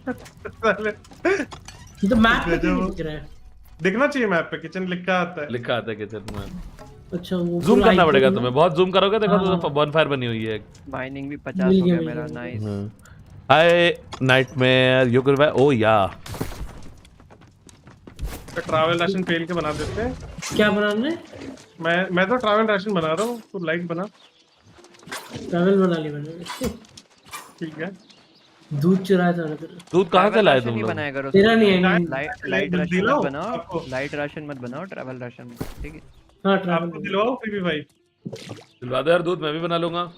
साले, ये तो मैप पे क्यों नहीं दिख रहा है? दिखना चाहिए मैप पे, किचन लिखा आता है। लिखा आता है किचन में। अच्छा वो जूम पूरा करना icon पड़ेगा है। तुम्हें, बहुत जूम करोगे देखो हाँ। तो बॉनफायर बनी हुई है। माइनिंग भी 50 मिल हो गया, गया मिल मेरा, गया। Nice. Hi nightmare, you good bye. ओ या तो ट्रैवल राशन पेल के बना देते हैं। क्या बनाना है? मैं तो ट्रैवल राशन बना रहा हूँ, तो लाइट बना। ट्रैवल बना लिया मैंने। ठीक है। दूध चुराया था मैंने तेरा। दूध कहाँ से लाए तुम नहीं लोग? बनाया करो। तेरा नहीं है, नहीं। लाइट राशन दिलाओ मत बनाओ, आपको। लाइट राशन मत बनाओ, ट्रैवल राशन, ठीक है? हाँ आपको ट्रैवल। दिलवाओ पीपी भाई, दिलवा दो यार दूध, मैं भी बना लूंगा।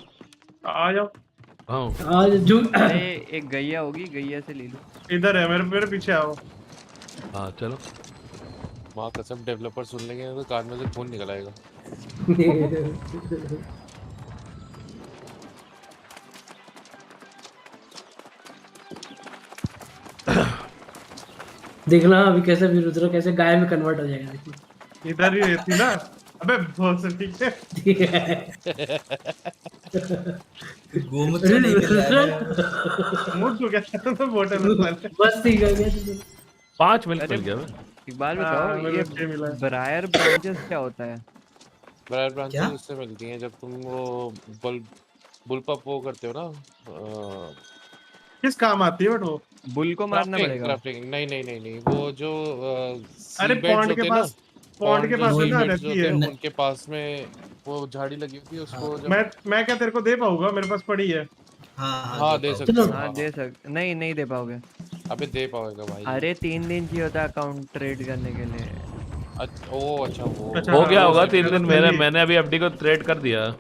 आ जाओ। हाँ आज जो अरे एक गैया होगी, गैया से ले लो। इधर है, मेरे पीछे आओ। हाँ चलो। माँ कसम, डेवलपर सुन लेंगे तो कान में से खून निकल आएगा। देखना अभी कैसे विरुद्र कैसे गाय में कन्वर्ट हो जाएगा, देखना। इधर ही रहती ना। अबे बहुत से ठीक है। गोमूत्र नहीं मिल रहा है मेरा। मूड तो क्या तो बोतल में साले। बस ठीक है गया। 5 मिनट अरे मिल गया मैं। एक बात हाँ, बताओ, मेरे ये को छह मिला है। ब्रायर ब्रांचेस क्या होता है? ब्रायर ब्रांचेस क्या? उससे मिलती हैं जब तुम वो बुलपप वो करते हो ना। किस काम आती है बट वो? बुल को मारना पड़ेगा। क्राफ्टिंग नहीं, वो जो अरे सीबेड्स पॉन्ड होते के हैं ना, पास, पॉन्ड के जो पास है ना, सीबेड्स रहती होते हैं है। उनके पास में वो झाड़ी लगी होती है उसको जब। मैं क्या तेरे को दे पाऊंगा? मेरे पास पड़ी है। हाँ दे सकते चलो। हो, हाँ दे सकते, नहीं नहीं दे पाओगे। अबे दे पाएगा भाई। अरे 3 दिन चाहिए होता है अकाउंट ट्रेड करने के लिए। अच्छा वो अच्छा, हो हाँ, गया वो होगा सब 3 दिन। पहले। मैंने अभी एफडी को ट्रेड कर दिया।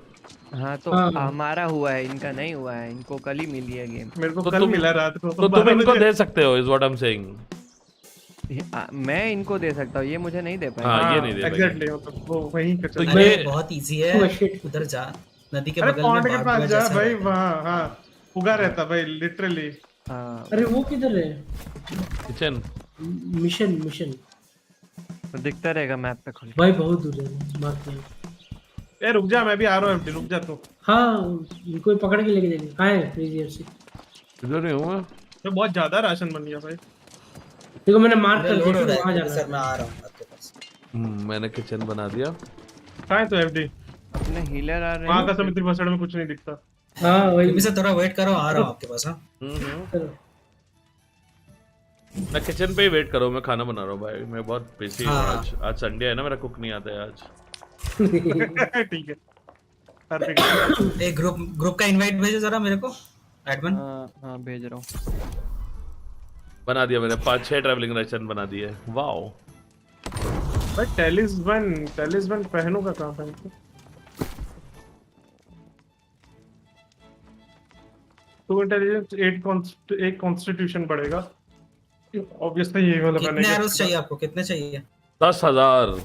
हाँ तो हाँ। हमारा हुआ है, इनका नहीं हुआ है, इनको कल ही मिली है गेम। मेरे को तो कल तुम- मिला रात को, तो तुम 12 इनको बजे। दे सकते हो, is what I am saying. मैं इनको दे सकता हूँ, ये मुझे नहीं दे पाएंगे। हाँ, ये नहीं दे पाएंगे। एग्जैक्टली, मतलब वो वहीं पे तो चल। अरे ये- बहुत इजी Oh, है, shit. उधर जा, नदी के अरे बगल में पॉन्ड के बागुआ पास जा जैसा भाई, रहता है। वहाँ हाँ उगा रहता भाई, लिटरली। हाँ अरे वो किधर है? किचन मिशन मिशन तो दिखता रहेगा मैप पे खुल के। भाई बहुत दूर है, मार्क नहीं। ए रुक जा, मैं भी आ रहा हूँ, रुक जा तू। हाँ इनको ही पकड़ के लेके जाएंगे। कहाँ है CrazyRC? इधर नहीं हुआ। तो बहुत ज्यादा राशन बन गया भाई। देखो मैंने मार्क मेरा कर लोड हो दिया, रहा वहाँ है जाना सर, मैं है। आ रहा हूँ आपके पास। मैंने किचन बना दिया। कहाँ है तो एफडी? अपने हीलर आ रहे वहाँ का हैं। समिति बसड़ में कुछ नहीं दिखता। हाँ वही। अभी से थोड़ा वेट करो, आ रहा हूँ आपके पास। हाँ चलो। मैं किचन पे ही वेट करो, मैं खाना बना रहा हूँ भाई। मैं बहुत बिजी हूँ हाँ। आज संडे है ना, मेरा कुक नहीं आता है आज। ठीक है, perfect। एक ग्रुप का इनवाइट भेजो जरा मेरे को, एडमिन। हाँ हाँ भेज रहा हूँ। बना दिया मैंने, 5-6 ट्रैवलिंग राशन बना दिए। वाओ भाई टेलिस्मन पहनों का काम है। टू इंटेलिजेंस 8 कॉन्स्टिट्यूशन बढ़ेगा। ऑब्वियसली यही वाला कितने बनेगा। एरोस चाहिए आपको, कितने चाहिए? 10,000।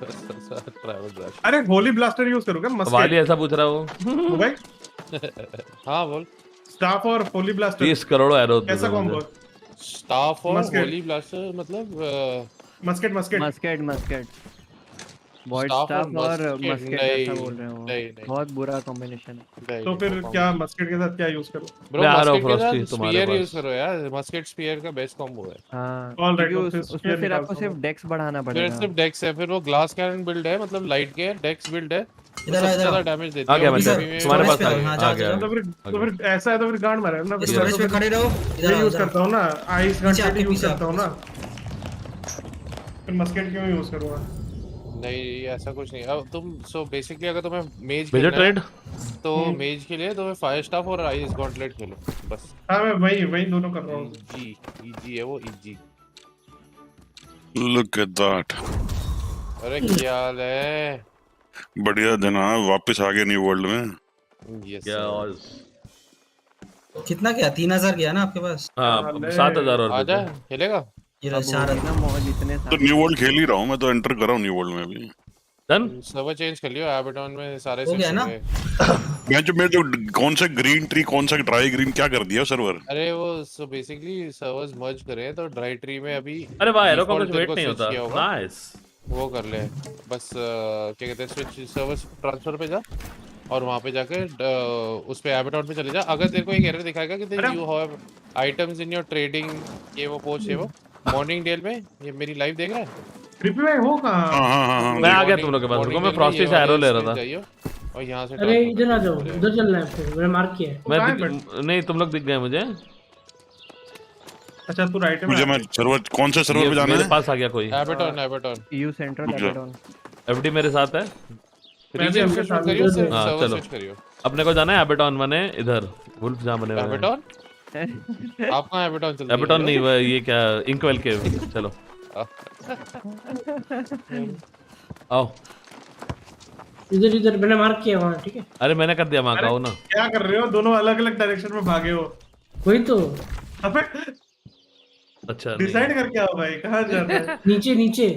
Travel rush. अरे होली ब्लास्टर यूज करूंगा वाली मस्केट ऐसा पूछ रहा हूँ। भाई। हाँ बोल। स्टाफ और होली ब्लास्टर 30 करोड़ एरो कैसा कॉम्बो? स्टाफ और मस्केट। होली ब्लास्टर मतलब musket musket musket void Staff staff और और musket, मस्केट नहीं, ऐसा बोल रहे हो। नहीं। बहुत बुरा कॉम्बिनेशन। तो फिर क्या मस्केट के साथ क्या यूज करूं? ब्रो मैं आ रहा हूँ मस्केट के फ्रॉस्टी साथ तुम्हारे स्पीयर पास। यूज करो यार, मस्केट स्पीयर का बेस्ट कॉम्बो है। हाँ All right, क्योंकि तो फिर उसमें spear फिर आपको निकालता सिर्फ हूँ। डेक्स बढ़ाना फिर पड़ेगा। सिर्फ डेक्स है, फिर वो ग्लास कैनन बिल्ड है, मतलब लाइट के डेक्स बिल्ड है, इधर सबसे इधर ज्यादा डैमेज देती आ है। गया और मैं, DP में तुम्हारे पास storage पे, आ हाँ, गया, आ जाओ, गया, जाओ। तो फिर ऐसा है तो फिर गांड मारे ना। स्टोरेज पे खड़े रहो, इधर ये आओ, यूज इधर करता हूँ ना, आइस पीछे गन आपके यूज पीछे, करता हूँ ना। आपके फिर मस्केट क्यों यूज करूंगा? नहीं ऐसा कुछ नहीं। अब तुम सो बेसिकली अगर तुम्हें मेज भेजो खेलना है ट्रेड। तो मेज के लिए तुम्हें फायर स्टाफ और आइस गॉन्टलेट खेलो बस। हाँ मैं वही दोनों कर रहा हूँ। इजी है वो, इजी। Look at that. अरे क्या हाल है? बढ़िया जनाब, वापस आ गए न्यू वर्ल्ड में। यस क्या और कितना गया? 3000 गया ना आपके पास? हाँ 7000 और आजा देते। खेलेगा। ये अब चार होगी ना मौज इतने तो सारे। न्यू वर्ल्ड खेल ही रहा हूँ मैं, तो एंटर कर रहा हूँ न्यू वर्ल्ड में भी। डन। सर्वर चेंज कर लियो, एबेटॉन में सारे हो स्विच गया हो ना? गए। मैं जो कौन सा ग्रीन ट्री, कौन सा ड्राई ग्रीन, क्या कर दिया सर्वर? अरे वो सो बेसिकली सर्वर्स मर्ज करे हैं, तो ड्राई ट्री में अभी अरे वाह, एरो का डिफॉल्ट कुछ तेरे वेट को नहीं स्विच होता। किया होगा, नाइस। वो कर ले। बस क्या कहते हैं, स्विच सर्वर्स ट्रांसफर पे जा और वहां पे जाके उस पे एबेटॉन पे चले जा। अगर तेरे को एक एरर दिखाएगा कि अरे you have items in your trading, ये वो पोस्ट है वो मॉर्निंग डेल में, ये मेरी लाइव देख रहा है। ट्रिपी भाई हो कहाँ? हाँ हाँ हाँ हाँ मैं आ देख। गया तुम लोग के पास, रुको मॉर्निंग मैं डेल में ये फ्रॉस्टी से एरो वाले ले स्विच रहा था। जाइयो और यहाँ से अरे ट्रांसफर इधर आ कर जाओ, दियो। उधर चलना है आपको, मैंने मार्क किया है। वो कहाँ है नहीं तुम लोग दिख गए मुझे। अच्छा तू राइट में मुझे मैं सर्वर, कौन से सर्वर ये पे जाना मेरे है? पास आ गया कोई। एबेटॉन एबेटॉन यू सेंट्रल रुक जा। एबेडॉन। एफडी मेरे साथ है। मैं भी रीजन आपके स्विच साथ मत करियो, उधर सिर्फ हाँ, सर्वर चलो। स्विच करियो। अपने को जाना है एबेटॉन बने इधर, वुल्फ जहाँ बने हुए हैं। एबेटॉन आप कहाँ एबेटॉन चलते एबेटॉन नहीं, वो ये क्या, इंकवेल के। चलो आओ। इधर इधर मैंने मार्क किया वहाँ, ठीक है। अरे मैंने कर दिया, वहाँ का अरे हो ना। क्या कर रहे हो? दोनों अलग अलग डायरेक्शन में भागे हो। वही तो, अबे अच्छा नहीं। डिसाइड करके आओ भाई, कहाँ जाना है? नीचे नीचे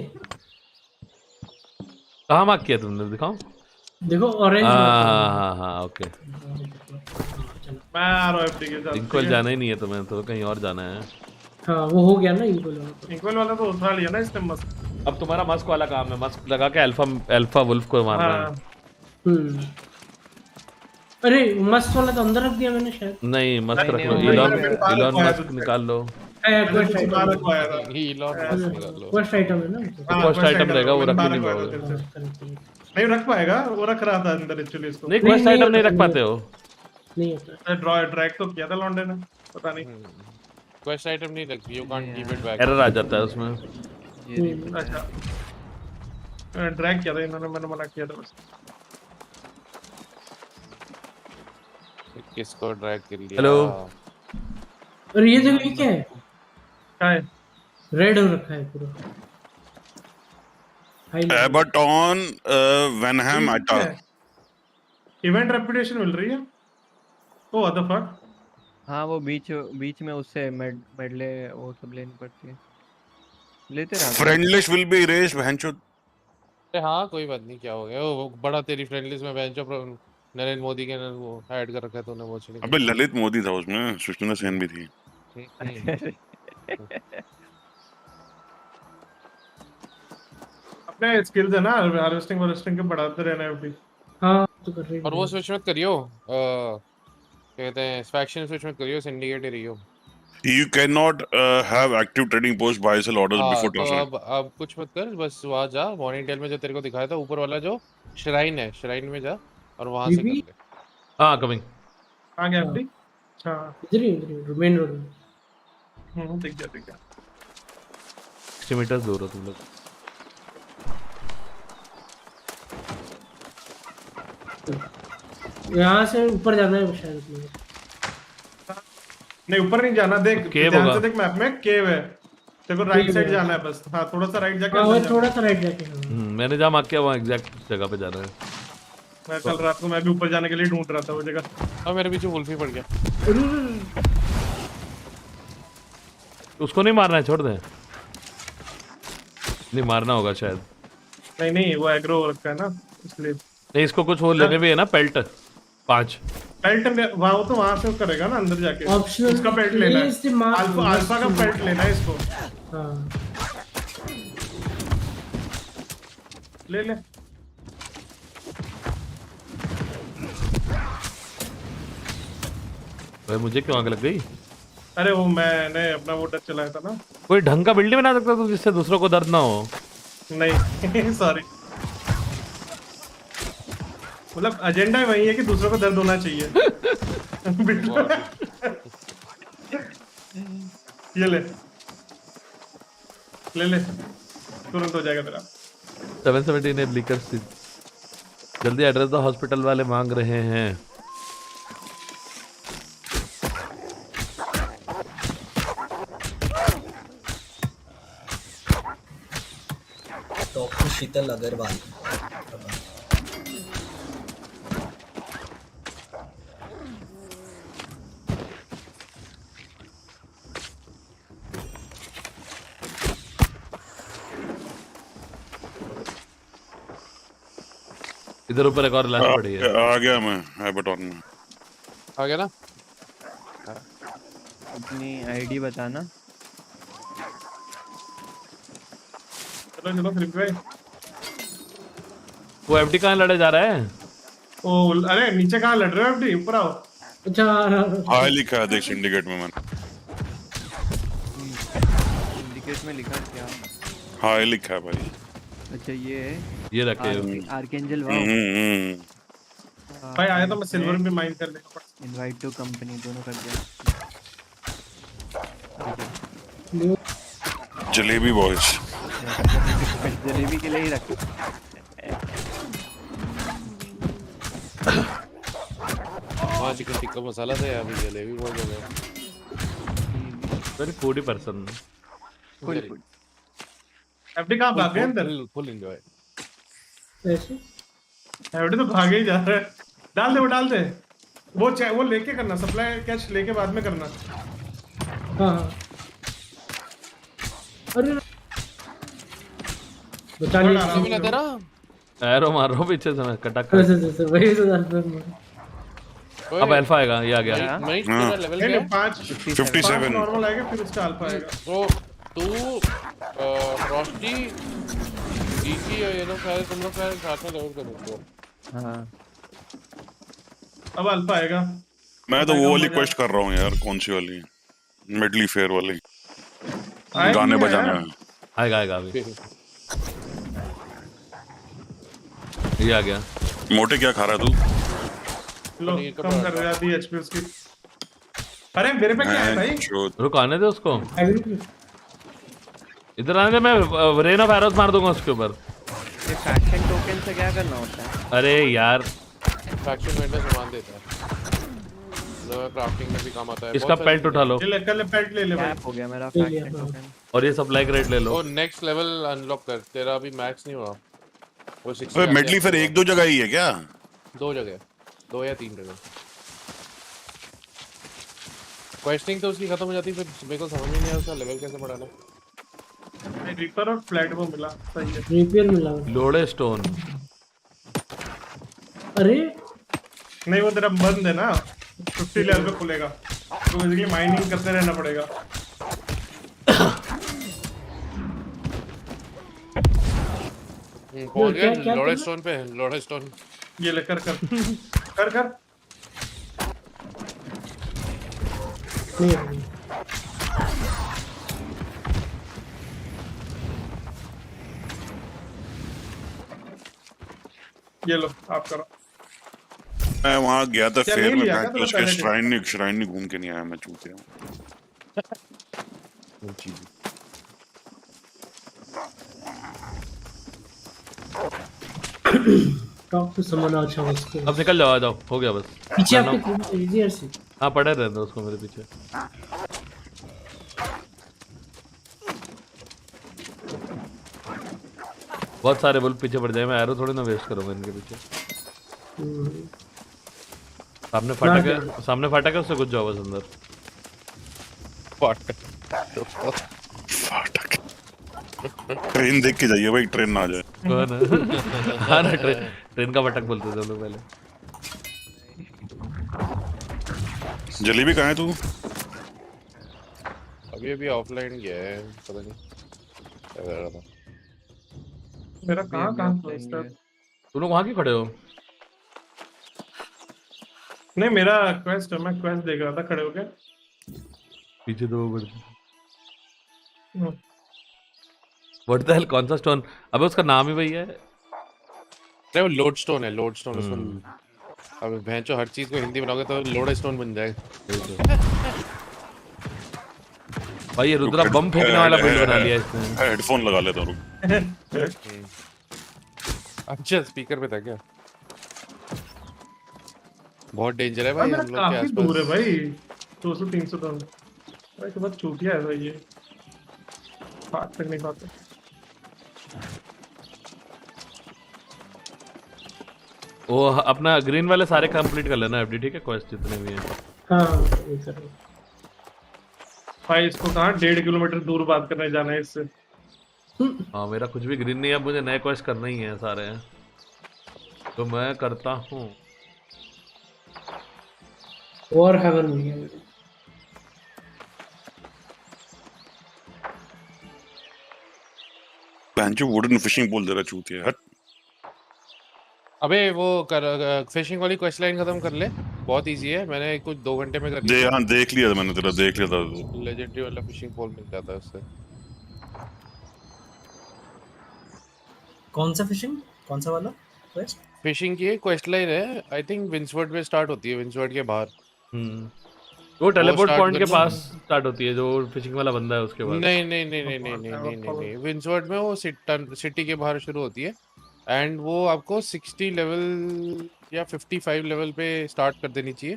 कहाँ मार्क किया तुमने, दिखाओ। देखो, ऑरेंज मार्क हाँ हाँ ओके। मैं आ रहा हूँ एफडी के साथ। इंकवेल जाना ही नहीं है तुम्हें, तो कहीं और जाना है। हाँ वो हो गया ना इक्वल वहाँ पर। इक्वल वाला तो उठा लिया ना इसने मस्त। अब तुम्हारा मस्क वाला काम है, मस्क लगा के अल्फा वुल्फ को मारना है। हाँ अरे मस्त वाला तो अंदर रख दिया मैंने शायद। नहीं मस्क नहीं, रख लो, नहीं, इलॉन नहीं, नहीं, इलॉन नहीं, मस्क नहीं, निकाल लो। क्वेस्ट मैंने बाद में आया था। इलॉन मस्क निकाल लो। क्वेस्ट आइटम है ना। हाँ, फर्स्ट first आइटम item रहेगा, वो मैंने रख बाद नहीं में पाओगे। आया था। नहीं रख पाएगा, वो रख रहा था अंदर एक्चुअली इसको। नहीं क्वेस्ट नहीं आइटम नहीं होता, रख पाते हो। नहीं होता। ड्रैग तो किया था लॉन्डे ने, पता नहीं। क्वेस्ट आइटम नहीं लगती, you can't keep it back. Error आ जाता है उसमें। अच्छा ड्रैग किया था इन्होंने, मैंने मना किया था बस। किसको ड्रैग कर लिया? हेलो। और ये देखो, ये क्या है? क्या है? रेड हो रखा है पूरा। हाईलाइट। एबेटॉन वेनहैम आटा। इवेंट रेपुटेशन मिल रही है। Oh what the fuck. हाँ वो बीच में उससे मेडले वो सब लेनी पड़ती है, लेते रहा करो। फ्रेंडलिस्ट विल बी इरेज्ड भैंचो। अरे हाँ कोई बात नहीं, क्या हो गया? वो बड़ा तेरी फ्रेंड लिस्ट में बेंच नरेंद्र मोदी के ने वो ऐड कर रखा है तूने, वो चली। अबे ललित मोदी था उसमें, सुष्मिता सेन भी थी। अपने स्किल्स है ना, हार्वेस्टिंग वार्वेस्टिंग के बढ़ाते रहना है अभी। हाँ तो कर रही और वो स्विच मत करियो, क्या कहते हैं, फैक्शन स्विच मत करियो, सिंडिकेट ही रहियो। You cannot have active trading post buy sell orders हाँ before तो toss. अब कुछ मत कर, बस वहाँ जा, मॉर्निंग टेल में जो तेरे को दिखाया था ऊपर वाला जो श्राइन है, श्राइन में जा और वहां से कर ले। हाँ कमिंग। कहाँ गया अभी? अच्छा इधर ही मेन रोड में। दिख गया 60 मीटर दूर हो तुम लोग। यहाँ से ऊपर जाना है शायद मुझे। नहीं ऊपर नहीं जाना, देख केव ध्यान होगा। से देख, मैप में केव है, तेरे को राइट केव साइड है। जाना है बस। हाँ थोड़ा सा राइट जाके हाँ अंदर वो जाना थोड़ा है। सा राइट जाके। हाँ। मैंने जहाँ मार्क किया वहाँ एग्जैक्ट जगह पे जाना है। मैं कल रात को मैं भी ऊपर जाने के लिए ढूंढ रहा था वो जगह। और मेरे पीछे वुल्फ ही पड़ गया। उसको नहीं मारना है, छोड़ दे। नहीं मारना होगा शायद। नहीं वो एग्रो रखा है ना, इसलिए। नहीं इसको कुछ वो लेने भी है ना, पेल्ट 5। पेल्ट वहाँ तो वहाँ से वो करेगा ना अंदर जाके। Optional उसका पेल्ट लेना place the mark- है, अल्फा का पेल्ट लेना है इसको। हाँ ले भाई मुझे क्यों आग लग गई? अरे वो मैंने अपना वो डच चलाया था ना। कोई ढंग का बिल्डिंग बना सकता तू जिससे दूसरों को दर्द ना हो। नहीं सॉरी, मतलब एजेंडा वही है कि दूसरों को दर्द होना चाहिए। ये ले तुरंत हो जाएगा तेरा। 717 ने ब्लिकर जल्दी एड्रेस दो, हॉस्पिटल वाले मांग रहे हैं। डॉक्टर शीतल अग्रवाल। इधर ऊपर एक और लाश पड़ी है। आ गया मैं हैबिटॉन में। आ गया ना? अपनी आईडी बताना। चलो चलो फिर भाई। वो एफडी कहाँ लड़े जा रहा है? ओ अरे नीचे कहाँ लड़ रहे हो अभी? ऊपर आओ। अच्छा हाय लिखा है देख सिंडिकेट में मैंने। सिंडिकेट में लिखा है क्या? हाय लिखा है भाई। अच्छा ये है ये रखे हो। Archangel wow. भाई आया तो मैं सिल्वर भी माइन कर लेगा। इनवाइट टू कंपनी दोनों कर दिया। जलेबी बॉयज। जलेबी के लिए ही रख। हाँ चिकन टिक्का मसाला था यार, अभी जलेबी बहुत हो गया। Very foodie person. Full FD कहाँ भाग गए अंदर? Full enjoy. ऐसे एफडी तो भागे ही जा रहा है। डाल दे वो डाल दे। वो लेके करना, सप्लाई कैश लेके बाद में करना। हाँ हाँ अरे बचा लिया अभी ना तेरा एरो मार रहा हूँ पीछे से मैं कटक। ऐसे वही तो जान पे अब अल्फा आएगा, ये आ गया। मनीष तेरा लेवल क्या है? 57 नॉर्मल आएगा फिर उसका अल्फा आएगा। तो तू फ्रॉस्टी डीसी और ये लोग सारे तुम लोग सारे साथ में लेवल करोगे। हाँ अब अल्फा आएगा। मैं तो वो वाली क्वेस्ट कर रहा हूँ यार। कौन सी वाली? मिडली फेयर वाली। गाने बजाने में। आएगा आएगा अभी। ये आ गया। मोटे क्या खा रहा है तू? लो कम कर रहा दी एचपी उसकी। अरे मेरे पे क्या है भाई? रुक आने दे उसको। इधर आने दे, मैं रेन ऑफ एरोस मार दूंगा उसके ऊपर। ये फैक्शन टोकन से क्या करना होता है? अरे यार फैक्शन वेंट में सामान देता है, लोअर क्राफ्टिंग में भी काम आता है। इसका पेल्ट उठा लो। ले कर ले पेट ले ले भाई। कैप हो गया मेरा फैक्शन टोकन। और ये सप्लाई क्रेट ले लो। वो नेक्स्ट लेवल अनलॉक कर, तेरा अभी मैक्स नहीं हुआ। वो 60 ओए मिडली फेयर एक दो जगह ही है क्या? दो जगह, 2 या 3 जगह। क्वेस्टिंग तो उसकी खत्म हो जाती, फिर मेरे को समझ में नहीं आया उसका लेवल कैसे बढ़ाना। रिपर और फ्लैट वो मिला, सही है। रिपेयर मिला। लोड़े स्टोन। अरे नहीं वो तेरा बंद है ना, 50 लेवल पे खुलेगा तो बेसिकली माइनिंग करते रहना पड़ेगा। पहुंच गया लोड़े स्टोन पे। लोड़े स्टोन ये ले कर कर कर कर। नहीं ये लो आप करो। मैं वहां गया था क्या फेयर नहीं में, लिया मैं क्या तो तूने उसके पहले? श्राइन नहीं घूम के नहीं आया। मैं चूतिया हूं। टॉप टू समन अच्छा उसको। अब निकल जाओ, आ जाओ, हो गया बस। पीछे आपके CrazyRC। हाँ पड़े रहने दो उसको मेरे पीछे। बहुत सारे बुल पीछे पड़ जाए, मैं एरो थोड़ी ना वेस्ट करूंगा इनके पीछे। सामने फाटक है, सामने फाटक है, उससे घुस जाओ बस अंदर। फाटक ट्रेन देख के जाइए भाई, ट्रेन ना आ जाए। कौन है? हाँ ना, ट्रेन का फाटक बोलते थे लोग पहले। जलेबी कहाँ है तू? अभी ऑफलाइन गया है, पता नहीं क्या कर रहा था। मेरा कहाँ क्वेस्ट है? तुम लोग वहाँ क्यों खड़े हो? नहीं मेरा क्वेस्ट है, मैं क्वेस्ट देख रहा था खड़े होके। पीछे दो बढ़ते। व्हाट द हेल, कौन सा स्टोन? अबे उसका नाम ही वही है। नहीं वो लोड स्टोन है, लोड स्टोन। उसमें अब भैंचो हर चीज को हिंदी बनाओगे तो लोड स्टोन बन जाएगा। भाई ये रुद्रा बम फेंकने वाला बिल्ड बना लिया इसने। हेडफोन लगा लेता हूँ। अच्छा स्पीकर पे था क्या? बहुत डेंजर है भाई हम लोग के काफी आसपास। दूर है भाई, 200-300 टन भाई। तो बहुत चूतिया है भाई ये, बात तक नहीं पाते। वो अपना ग्रीन वाले सारे कंप्लीट कर लेना एफडी, ठीक है? क्वेस्ट जितने भी हैं। हाँ ये कर। भाई इसको कहाँ 1.5 किलोमीटर दूर बात करने जाना है इससे। हाँ मेरा कुछ भी ग्रीन नहीं है, मुझे नए क्वेस्ट करना ही है सारे। तो मैं करता हूँ। और हैमर मिल गया मेरे को। जो वुडन फिशिंग बोल दे रहा चूतिया हट। अबे वो कर फिशिंग वाली क्वेस्ट लाइन खत्म कर ले, बहुत इजी है, मैंने कुछ 2 घंटे में कर ली थी। हाँ देख लिया था मैंने, तेरा देख लिया था। लेजेंडरी वाला फिशिंग पोल मिल जाता है उससे। कौन सा फिशिंग, कौन सा वाला क्वेस्ट? फिशिंग की क्वेस्ट लाइन है, आई थिंक विंसवर्ड में स्टार्ट होती है, विंसवर्ड के बाहर। वो टेलीपोर्ट स्टार्ट पॉइंट के कर लो। पास स्टार्ट होती है, जो फिशिंग वाला बंदा है उसके पास। नहीं नहीं नहीं नहीं नहीं नहीं नहीं नहीं नहीं, विंसवर्ड में वो सिटी के बाहर शुरू होती है, एंड वो आपको 60 लेवल या 55 लेवल पे स्टार्ट कर देनी चाहिए,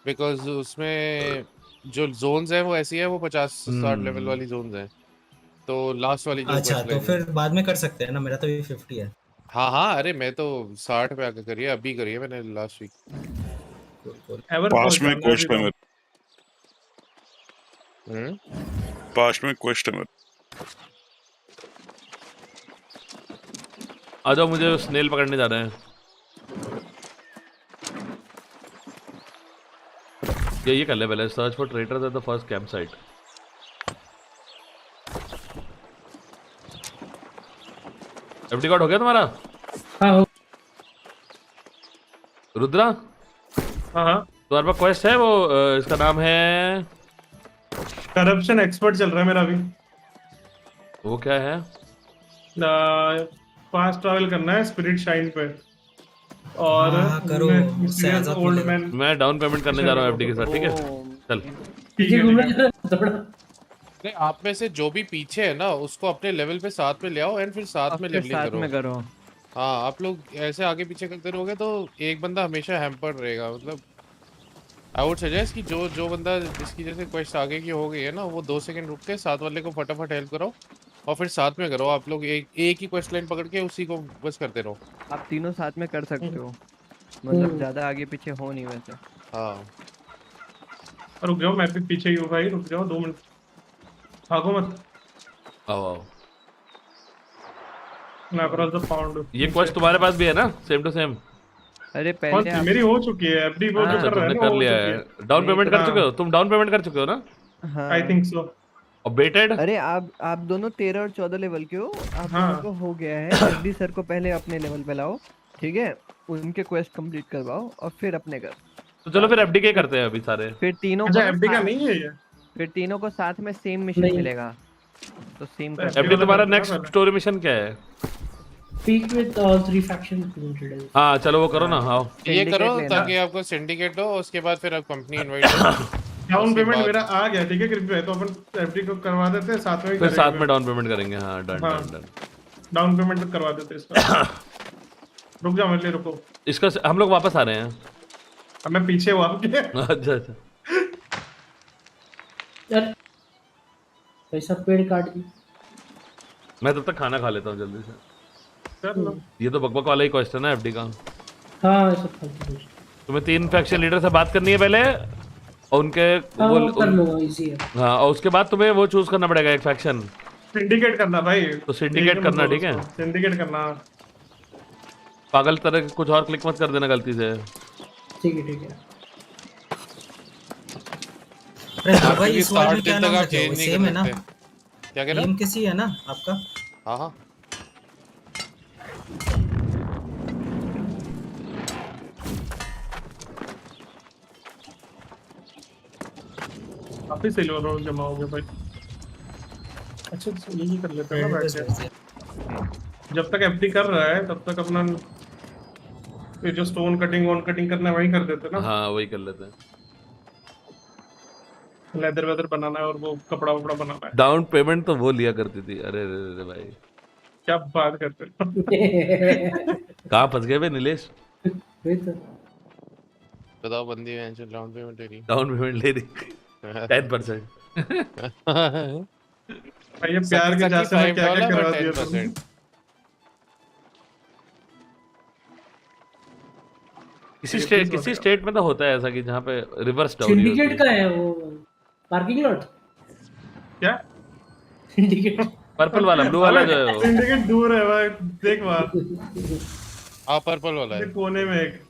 बिकॉज उसमें जो जोन्स हैं वो ऐसी है, वो 50-60 लेवल वाली जोन्स हैं, तो लास्ट वाली जो अच्छा क्वेस्ट तो लाइन है। फिर बाद में कर सकते हैं ना, मेरा तो ये 50 है। हाँ हाँ, अरे मैं तो 60 पे आके करी है, अभी करी है मैंने लास्ट वीक। एवर पास में क्वेस्ट है मेरे, पास में क्वेस्ट है मेरे। आ जाओ, मुझे स्नेल पकड़ने जा रहे हैं। ये कर ले पहले, search for traders at the first camp site. FD card हो गया तुम्हारा? हाँ हो। रुद्रा हाँ तुम्हारे पास क्वेस्ट है वो, इसका नाम है, करप्शन एक्सपर्ट चल रहा है मेरा अभी। वो क्या है? फास्ट ट्रैवल करना है स्पिरिट शाइन पे, और हाँ, करो, उससे आजाद ओल्ड मिलेगा। मैन। मैं डाउन पेमेंट करने जा रहा हूँ एफडी के साथ, ठीक है? चल। पीछे घूमने जा रहा है, दौड़ा। नहीं, आप में से जो भी पीछे है ना, उसको अपने लेवल पे साथ में ले आओ, एंड फिर साथ में लेवलिंग साथ करो। में करो। हाँ, आप लोग ऐसे आगे पीछे करते रहोगे तो एक बंदा हमेशा हैम्पर रहेगा। मतलब आई वुड सजेस्ट कि जो बंदा जिसकी जैसे क्वेस्ट आगे की हो गई है ना, वो 2 सेकंड रुक के साथ वाले को फटाफट हेल्प करो, और फिर साथ में करो। आप लोग एक ही क्वेस्ट लाइन पकड़ के उसी को बस करते रहो। आप तीनों साथ में कर सकते हो, मतलब ज्यादा आगे पीछे हो नहीं वैसे। हाँ, रुक जाओ, मैं भी पीछे ही हूँ भाई, रुक जाओ 2 मिनट, भागो मत। आओ आओ। मैं अक्रॉस द पाउंड। ये क्वेस्ट तुम्हारे पास भी है ना, सेम टू सेम? अरे कौन पहले सी? आप मेरी हो चुकी है एफडी, वो जो हाँ, कर रहा है तुमने ना कर वो लिया हो चुकी है। डाउन पेमेंट कर हाँ। चुके हो तुम? डाउन पेमेंट कर चुके हो ना? हाँ। I think so. और बेटेड? अरे आप दोनों 13 और 14 लेवल के हो, आप हाँ। दोनों को हो गया है। एफडी सर को पहले अपने लेवल पे लाओ, ठीक है, उनके क्वेस्ट कंप्लीट करवाओ और फिर अपने कर। तो चलो फिर एफडी के करते हैं अभी सारे। फिर तीनों को अच्छा ना एफडी का साथ- नहीं है ये? फिर तीनों को साथ में सेम मिशन नहीं। मिलेगा, तो सेम तो कर FD एफडी वाला तुम्हारा करते हैं नेक्स्ट पहले। स्टोरी मिशन क्या है? Speak with all 3 factions presented. हाँ चलो वो करो ना। हाँ ये Syndicate करो लेना। ताकि आपको सिंडिकेट हो, उसके बाद फिर आप कंपनी इनवाइट करो। डाउन उसके पेमेंट बाद- मेरा आ गया, ठीक है कृपया है, तो अपन एफडी को करवा देते हैं, साथ में ही फिर साथ करेंगे। में डाउन पेमेंट करेंगे। हाँ डन हाँ। Done done. डाउन पेमेंट करवा देते हैं इसका। रुक जाओ मेरे लिए, रुको। इसका हम लोग वापस आ रहे हैं। अब मैं पीछे हुआ आपके। अच्छा अच्छा। यार पैसा पेड़ काट दी। मैं तब तक खाना खा लेता हूँ जल्दी से। कर लो। ये तो बकबक वाला ही क्वेश्चन है एफडी का। हाँ सब फालतू कुछ। तुम्हें 3 फैक्शन लीडर से बात करनी है पहले, और उनके हाँ वो वो कर लो, इजी है। हाँ, और उसके बाद तुम्हें वो चूज करना पड़ेगा एक फैक्शन। सिंडिकेट करना भाई। तो syndicate करना, ठीक है? सिंडिकेट करना। पागल तरह कुछ और क्लिक मत कर देना गलती से। ठीक है ठीक है। अरे भाई क्योंकि इस वर्ड 60 में क्या दिन तक नाम आप रखे हो? चेंज नहीं सेम है कर ना? सकते। क्या कह रहे नेम किसी है ना आपका? हो? हाँ हाँ, काफी सही लोग जमा हो गए भाई। अच्छा तो यही कर लेते हैं ना बैठ के। जब तक एफडी कर रहा है तब तक अपना ये जो स्टोन कटिंग वन कटिंग करना है वही कर देते ना। हाँ वही कर लेते हैं। लेदर वेदर बनाना है और वो कपड़ा वपड़ा बनाना है। डाउन पेमेंट तो वो लिया करती थी। अरे अरे अरे भाई, क्या बात करते हो? कहाँ फंस गए बे नीलेश? वही तो। बताओ बंदी है डाउन पेमेंट दे रही। डाउन पेमेंट ले रही 10%। भाई ये प्यार के जासे में क्या क्या करवा दिया तुमने। 10%। किसी स्टेट में तो होता है ऐसा कि जहाँ पे रिवर्स डाउन सिंडिकेट का है वो पार्किंग लॉट। क्या? सिंडिकेट। पर्पल वाला, ब्लू वाला जो है वो। सिंडिकेट दूर है भाई, देख वहाँ। हाँ पर्पल वाला है। कोने में एक।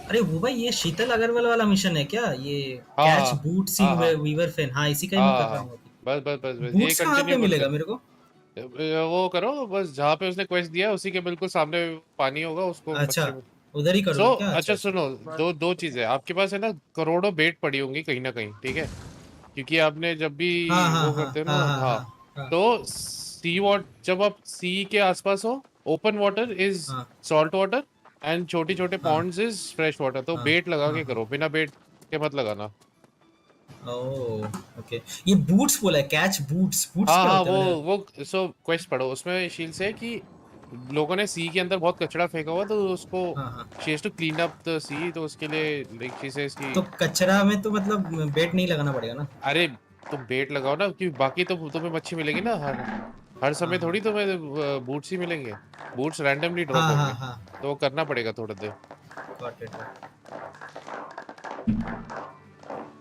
अरे वो भाई ये शीतल अग्रवाल वाला मिशन है क्या ये? हाँ कैच हाँ बूट सी हाँ हाँ वीवर फैन, हाँ इसी का ही मैं हाँ कर रहा हाँ। हूँ अभी। बस बस बस बस ये बूट्स कहाँ पे कंटिन्यू करते मिलेगा हैं। मेरे को? वो करो बस, जहाँ पे उसने क्वेस्ट दिया है उसी के बिल्कुल सामने पानी होगा, उसको अच्छा, अच्छे में। उधर ही सो करूँगा क्या? अच्छा अच्छा अच्छा। सुनो, दो दो चीजें आपके पास है ना, करोड़ों बेट पड़ी होंगी कहीं ना कहीं, ठीक है? क्योंकि आपने जब भी हाँ हाँ वो हाँ करते हो हाँ ना, हाँ हाँ। हाँ हाँ तो सी वॉट जब आप सी के आसपास हो, ओपन वाटर इज हाँ सॉल्ट वाटर एंड छोटी छोटे हाँ पॉन्ड्स इज फ्रेश वाटर, तो हाँ बेट लगा हाँ के हाँ। करो, बिना बेट के मत लगाना। Oh okay. ये बूट्स बोला है, कैच बूट्स, बूट्स हाँ क्या हाँ होता है मैंने? वो सो क्वेस्ट पढ़ो, उसमें शील से कि लोगों ने सी के अंदर बहुत कचरा फेंका हुआ, तो उसको हाँ हाँ। She has to clean up the sea, तो उसके लिए लाइक शी सेज कि तो कचरा में तो मतलब बेट नहीं लगाना पड़ेगा ना? अरे तुम बेट लगाओ ना, क्योंकि बाकी तो तुम्हें मच्छी मिलेगी ना, हर हर हाँ समय हाँ थोड़ी तुम्हें बूट्स ही मिलेंगे, बूट्स रैंडमली ड्रॉप हाँ हाँ होंगे, हाँ। तो वो करना पड़ेगा थोड़ा देर। Got it.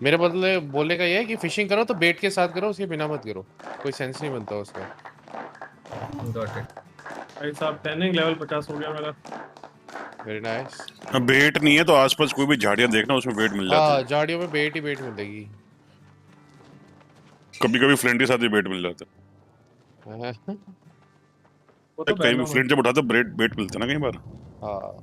मेरे बदले बोलने का ये है कि फिशिंग करो तो बेट के साथ करो, उसके बिना मत करो, कोई सेंस नहीं बनता उसका। Got it. भाई साहब ट्रेनिंग लेवल 50 हो गया मेरा। Very nice. अब वेट नहीं है तो आसपास कोई भी झाड़ियां देखना, उसमें वेट मिल जाते हाँ हैं। झाड़ियों में बेट ही बेट मिलेगी। कभी कभी फ्लिंट के साथ भी वेट मिल जाता वो है, तो कहीं भी पहला में। फ्लिंट जब उठाते वेट वेट मिलता है ना कई बार। हाँ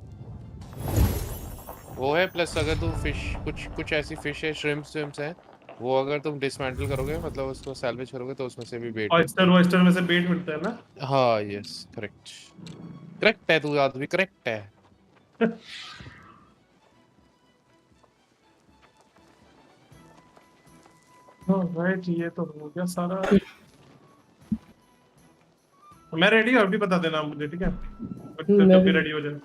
वो है, प्लस अगर तुम फिश कुछ कुछ ऐसी फिश है, श्रिम्प्स विम्प्स है, वो अगर तुम डिसमेंटल करोगे, मतलब उसको सैल्वेज करोगे, तो उसमें से भी बेट मिलता ऑयस्टर वॉयस्टर में से बेट मिलता है ना। है। हाँ यस करेक्ट, करेक्ट है तू, याद भी करेक्ट है। हाँ राइट, ये तो हो गया सारा। मैं रेडी हूँ, अभी बता देना मुझे, ठीक है? बट मैं जब भी भी। रेडी हो जाए।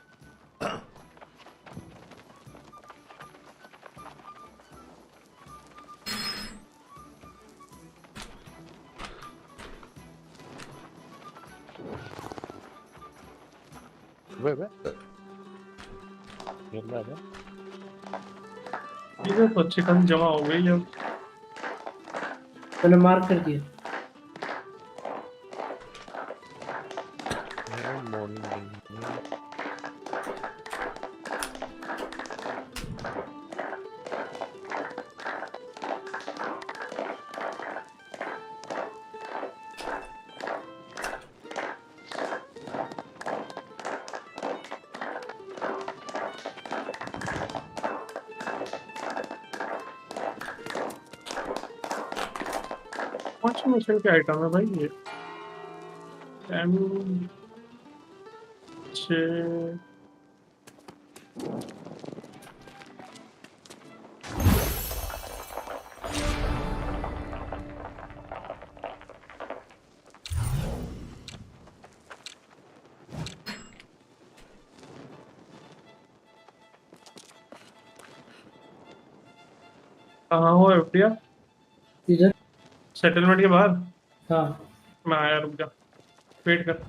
वे खेल रहा था। चीजें तो अच्छी खासी जमा हो गई अब। मैंने मार्क कर दिया। मॉर्निंग वॉशिंग मशीन के आइटम है भाई ये। एम 6। कहाँ हो एफडीआर? इधर। सेटलमेंट के बाहर। हाँ। मैं आया, रुक जा, वेट कर।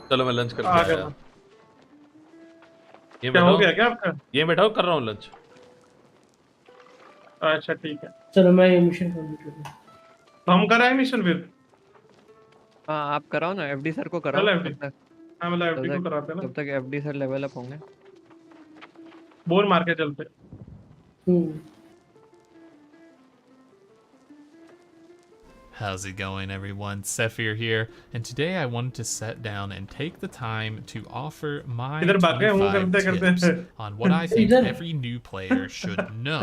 चलो मैं लंच आ करके गया आया। मैं। ये क्या हो बैठाओ, गया क्या आपका? ये बैठाओ, कर रहा हूँ लंच। अच्छा ठीक है, चलो मैं ये मिशन कंप्लीट कर दूँ। तो हम कराए मिशन फिर। हाँ आप कराओ ना, एफडी सर को कराओ चल एफडी। तब तक। हाँ मतलब तब एफडी को तक कराते हैं ना। तब तक एफडी सर लेवल अप होंगे। बोल मार के चलते। हम्म। How's it going, everyone? Sephir here, and today I wanted to sit down and take the time to offer my इधर भागे हूँ 25 करते tips करते। on what I think इधर every new player should know,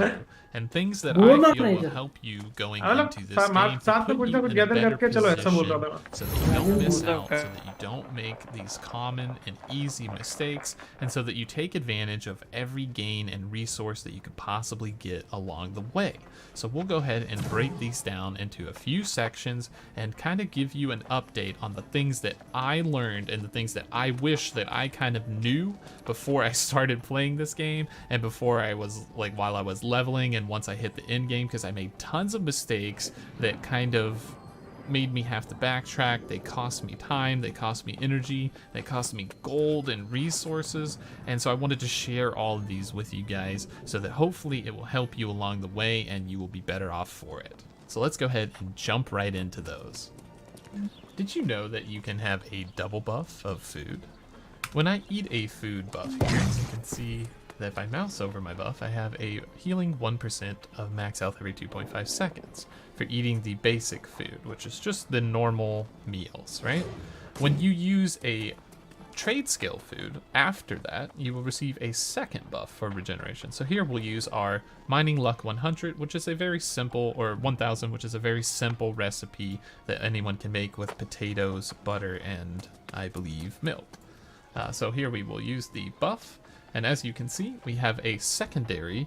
and things that बोल I मारना feel will इधर। help you going मतलब into this game to साथ में put कुछ you ना कुछ in a गैदर better करके चलो, ऐसा बोल रहा position था मैं। so that you don't miss मतलब out, so that you don't make these common and easy mistakes, and so that you take advantage of every gain and resource that you could possibly get along the way. So we'll go ahead and break these down into a few sections sections and kind of give you an update on the things that I learned and the things that I wish that I kind of knew before I started playing this game and before I was like while I was leveling and once I hit the end game, because I made tons of mistakes that kind of made me have to backtrack. They cost me time, they cost me energy, they cost me gold and resources, and so I wanted to share all of these with you guys so that hopefully it will help you along the way and you will be better off for it. So let's go ahead and jump right into those. Did you know that you can have a double buff of food? When I eat a food buff here, as you can see that if I mouse over my buff, I have a healing 1% of max health every 2.5 seconds for eating the basic food, which is just the normal meals, right? When you use a trade skill food, after that, you will receive a second buff for regeneration. So here we'll use our Mining Luck 100, which is a very simple, or 1000, which is a very simple recipe that anyone can make with potatoes, butter, and I believe milk. So here we will use the buff, and as you can see, we have a secondary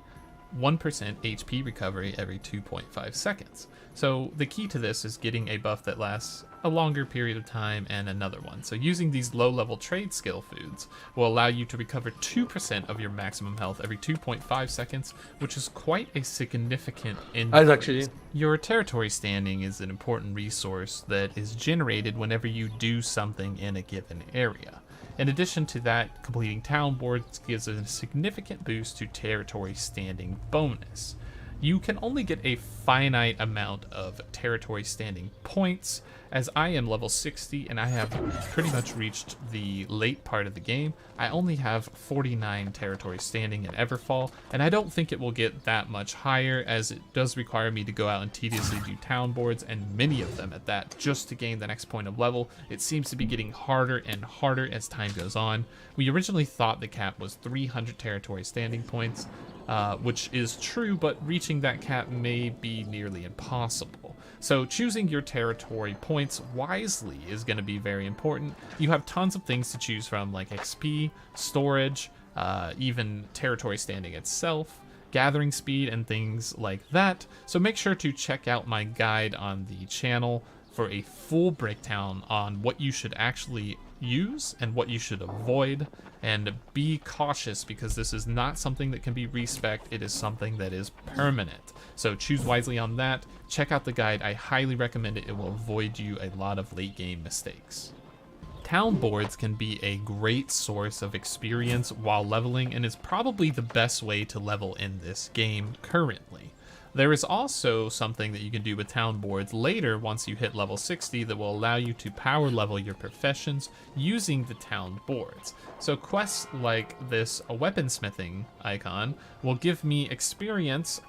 1% HP recovery every 2.5 seconds. So the key to this is getting a buff that lasts a longer period of time and another one. So using these low-level trade skill foods will allow you to recover 2% of your maximum health every 2.5 seconds, which is quite a significant increase. Actually, Your territory standing is an important resource that is generated whenever you do something in a given area. In addition to that, completing town boards gives a significant boost to territory standing bonus. You can only get a finite amount of territory standing points, as I am level 60 and I have pretty much reached the late part of the game. I only have 49 territory standing in Everfall, and I don't think it will get that much higher, as it does require me to go out and tediously do town boards, and many of them at that, just to gain the next point of level. It seems to be getting harder and harder as time goes on. We originally thought the cap was 300 territory standing points, which is true, but reaching that cap may be nearly impossible. So choosing your territory points wisely is going to be very important. You have tons of things to choose from, like XP, storage, even territory standing itself, gathering speed, and things like that. So make sure to check out my guide on the channel for a full breakdown on what you should actually use and what you should avoid, and be cautious because this is not something that can be respec, it is something that is permanent. So choose wisely on that. Check out the guide, I highly recommend it. It will avoid you a lot of late game mistakes. Town boards can be a great source of experience while leveling, and is probably the best way to level in this game currently. There is also something that you can do with town boards later once you hit level 60 that will allow you to power level your professions using the town boards. So quests like this weaponsmithing icon will give me experience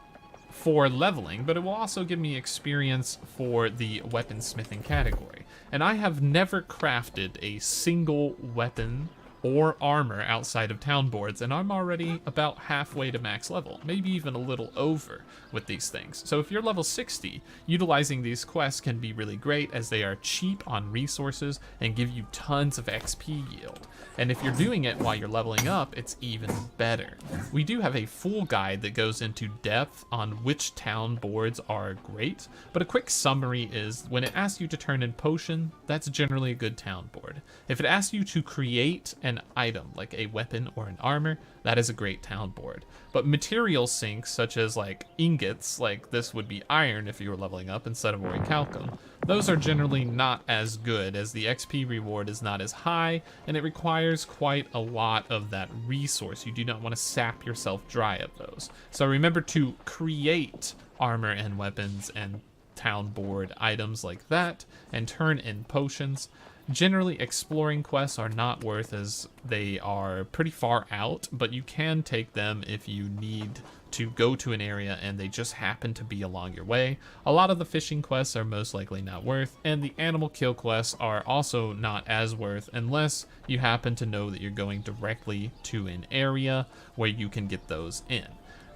for leveling, but it will also give me experience for the weaponsmithing category. And I have never crafted a single weapon or armor outside of town boards, and I'm already about halfway to max level, maybe even a little over with these things. So if you're level 60, utilizing these quests can be really great, as they are cheap on resources and give you tons of XP yield. And if you're doing it while you're leveling up, it's even better. We do have a full guide that goes into depth on which town boards are great, but a quick summary is when it asks you to turn in potion, that's generally a good town board. If it asks you to create an item like a weapon or an armor, that is a great town board. But material sinks such as like ingots, like this would be iron if you were leveling up instead of orichalcum, those are generally not as good, as the XP reward is not as high and it requires quite a lot of that resource. You do not want to sap yourself dry of those. So remember to create armor and weapons and town board items like that and turn in potions. Generally, exploring quests are not worth, as they are pretty far out, but you can take them if you need to go to an area and they just happen to be along your way. A lot of the fishing quests are most likely not worth, and the animal kill quests are also not as worth unless you happen to know that you're going directly to an area where you can get those in.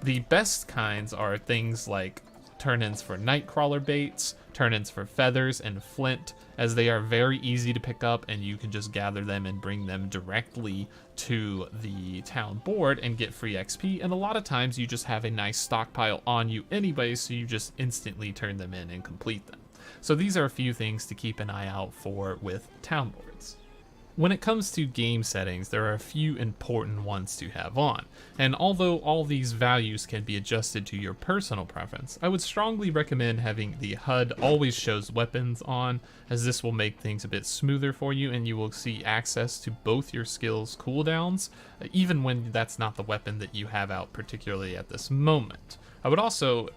The best kinds are things like turn-ins for nightcrawler baits, turn-ins for feathers and flint, as they are very easy to pick up and you can just gather them and bring them directly to the town board and get free XP. And a lot of times you just have a nice stockpile on you anyway, so you just instantly turn them in and complete them. So these are a few things to keep an eye out for with town boards. When it comes to game settings, there are a few important ones to have on, and although all these values can be adjusted to your personal preference, I would strongly recommend having the HUD always shows weapons on, as this will make things a bit smoother for you and you will see access to both your skills cooldowns, even when that's not the weapon that you have out particularly at this moment. I would also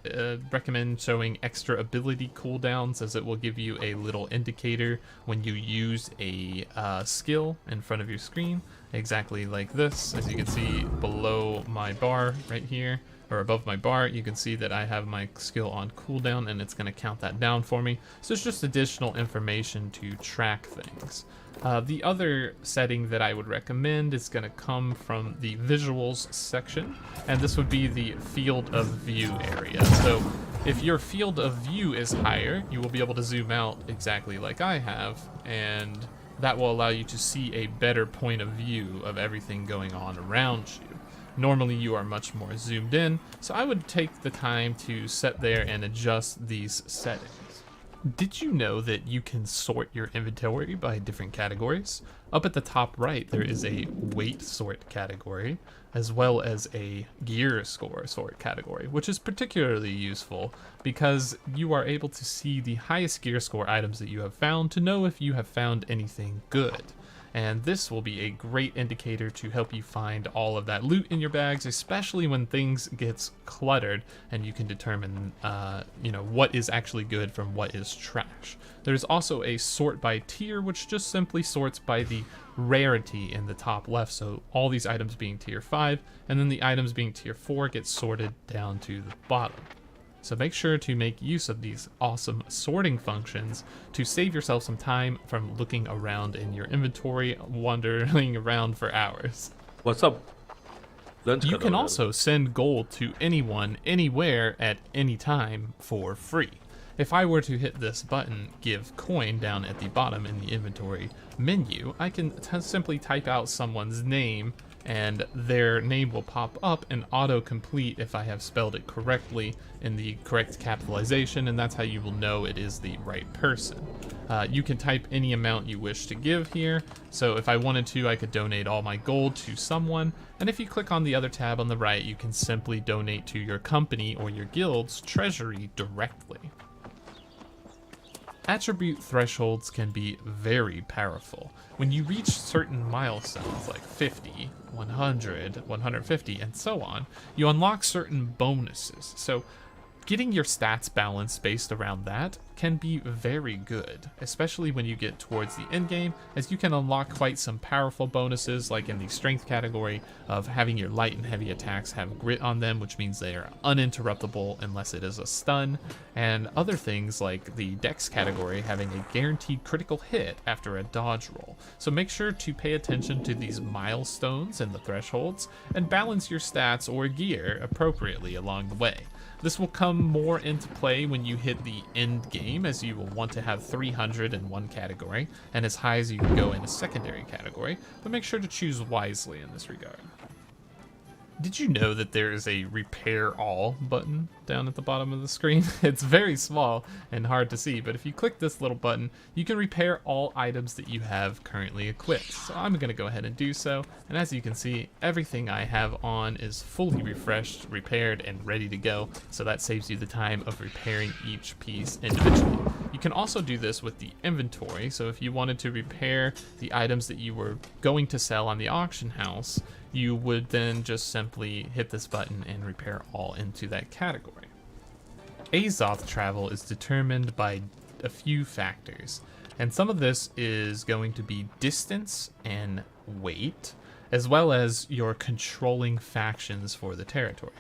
recommend showing extra ability cooldowns, as it will give you a little indicator when you use a skill in front of your screen, exactly like this. As you can see below my bar right here, or above my bar, you can see that I have my skill on cooldown and it's going to count that down for me. So it's just additional information to track things. The other setting that I would recommend is going to come from the visuals section, and this would be the field of view area. So if your field of view is higher, you will be able to zoom out exactly like I have, and that will allow you to see a better point of view of everything going on around you. Normally you are much more zoomed in, so I would take the time to sit there and adjust these settings. Did you know that you can sort your inventory by different categories? Up at the top right, there is a weight sort category, as well as a gear score sort category, which is particularly useful because you are able to see the highest gear score items that you have found to know if you have found anything good. And this will be a great indicator to help you find all of that loot in your bags, especially when things gets cluttered and you can determine what is actually good from what is trash. There's also a sort by tier, which just simply sorts by the rarity in the top left, so all these items being tier 5 and then the items being tier 4 get sorted down to the bottom. So make sure to make use of these awesome sorting functions to save yourself some time from looking around in your inventory, wandering around for hours. What's up? You can also send gold to anyone, anywhere, at any time for free. If I were to hit this button, give coin, down at the bottom in the inventory menu, I can simply type out someone's name and their name will pop up and auto-complete if I have spelled it correctly in the correct capitalization, and that's how you will know it is the right person. You can type any amount you wish to give here, so if I wanted to, I could donate all my gold to someone, and if you click on the other tab on the right, you can simply donate to your company or your guild's treasury directly. Attribute thresholds can be very powerful. When you reach certain milestones like 50, 100, 150, and so on, you unlock certain bonuses. So getting your stats balanced based around that can be very good, especially when you get towards the end game, as you can unlock quite some powerful bonuses, like in the strength category of having your light and heavy attacks have grit on them, which means they are uninterruptible unless it is a stun, and other things like the dex category having a guaranteed critical hit after a dodge roll. So make sure to pay attention to these milestones and the thresholds and balance your stats or gear appropriately along the way. This will come more into play when you hit the end game, as you will want to have 300 in one category and as high as you can go in a secondary category, but make sure to choose wisely in this regard. Did you know that there is a repair all button down at the bottom of the screen? It's very small and hard to see, but if you click this little button, you can repair all items that you have currently equipped. So I'm going to go ahead and do so, and as you can see, everything I have on is fully refreshed, repaired, and ready to go, so that saves you the time of repairing each piece individually. You can also do this with the inventory, so if you wanted to repair the items that you were going to sell on the auction house, you would then just simply hit this button and repair all into that category. Azoth travel is determined by a few factors, and some of this is going to be distance and weight, as well as your controlling factions for the territory.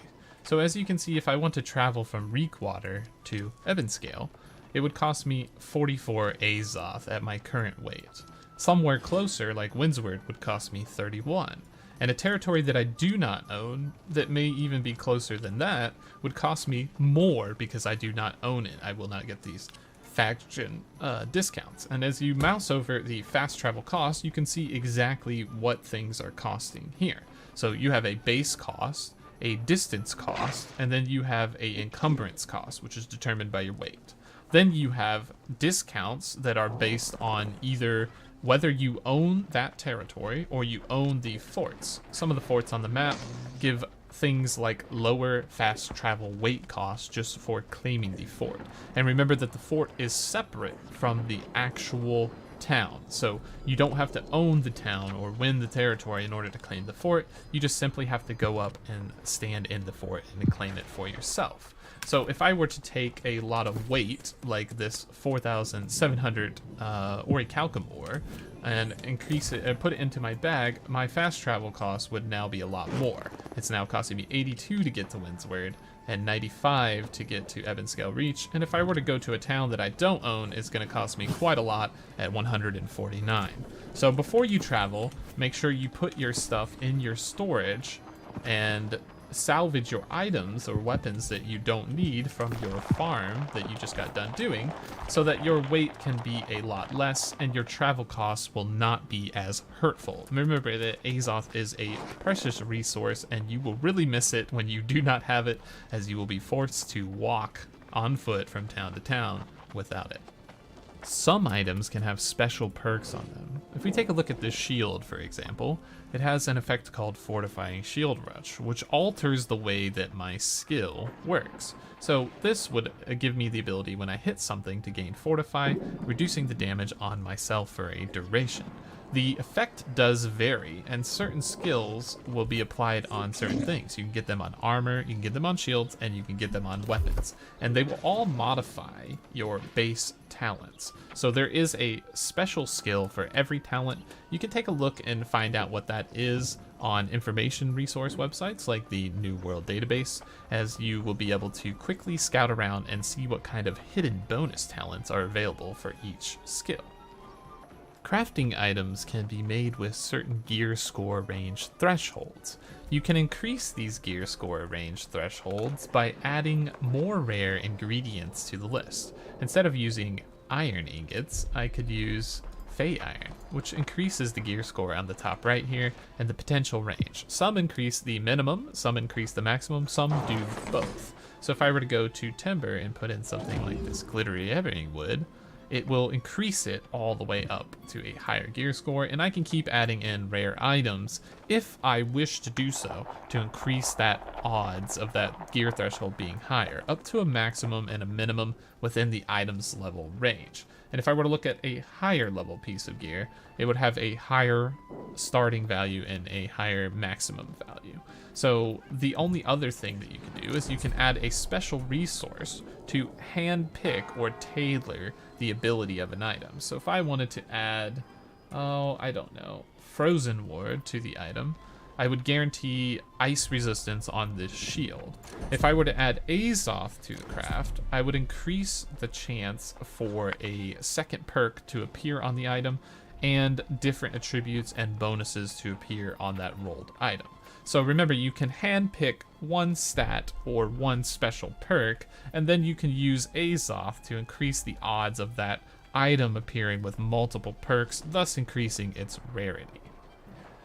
So as you can see, if I want to travel from Reekwater to Ebonscale, it would cost me 44 Azoth at my current weight. Somewhere closer, like Windsward, would cost me 31. And a territory that I do not own, that may even be closer than that, would cost me more because I do not own it. I will not get these faction discounts. And as you mouse over the fast travel cost, you can see exactly what things are costing here. So you have a base cost, a distance cost, and then you have a encumbrance cost, which is determined by your weight. Then you have discounts that are based on either whether you own that territory or you own the forts. Some of the forts on the map give things like lower fast travel weight costs just for claiming the fort. And remember that the fort is separate from the actual town. So you don't have to own the town or win the territory in order to claim the fort. You just simply have to go up and stand in the fort and claim it for yourself. So if I were to take a lot of weight, like this 4,700 orichalcum ore, and increase it and put it into my bag, my fast travel cost would now be a lot more. It's now costing me 82 to get to Windsward and 95 to get to Ebonscale Reach. And if I were to go to a town that I don't own, it's going to cost me quite a lot at 149. So before you travel, make sure you put your stuff in your storage and salvage your items or weapons that you don't need from your farm that you just got done doing, so that your weight can be a lot less and your travel costs will not be as hurtful. Remember that Azoth is a precious resource and you will really miss it when you do not have it, as you will be forced to walk on foot from town to town without it. Some items can have special perks on them. If we take a look at this shield, for example, it has an effect called Fortifying Shield Rush, which alters the way that my skill works. So this would give me the ability when I hit something to gain Fortify, reducing the damage on myself for a duration. The effect does vary, and certain skills will be applied on certain things. You can get them on armor, you can get them on shields, and you can get them on weapons. And they will all modify your base talents. So there is a special skill for every talent. You can take a look and find out what that is on information resource websites like the New World Database, as you will be able to quickly scout around and see what kind of hidden bonus talents are available for each skill. Crafting items can be made with certain gear score range thresholds. You can increase these gear score range thresholds by adding more rare ingredients to the list. Instead of using iron ingots, I could use Fey Iron, which increases the gear score on the top right here and the potential range. Some increase the minimum, some increase the maximum, some do both. So if I were to go to Timber and put in something like this glittery ebony wood, it will increase it all the way up to a higher gear score, and I can keep adding in rare items if I wish to do so to increase that odds of that gear threshold being higher, up to a maximum and a minimum within the item's level range. And if I were to look at a higher level piece of gear, it would have a higher starting value and a higher maximum value. So the only other thing that you can do is you can add a special resource to hand pick or tailor the ability of an item. So if I wanted to add, I don't know, Frozen Ward to the item, I would guarantee ice resistance on this shield. If I were to add Azoth to the craft, I would increase the chance for a second perk to appear on the item and different attributes and bonuses to appear on that rolled item. So remember, you can handpick one stat or one special perk, and then you can use Azoth to increase the odds of that item appearing with multiple perks, thus increasing its rarity.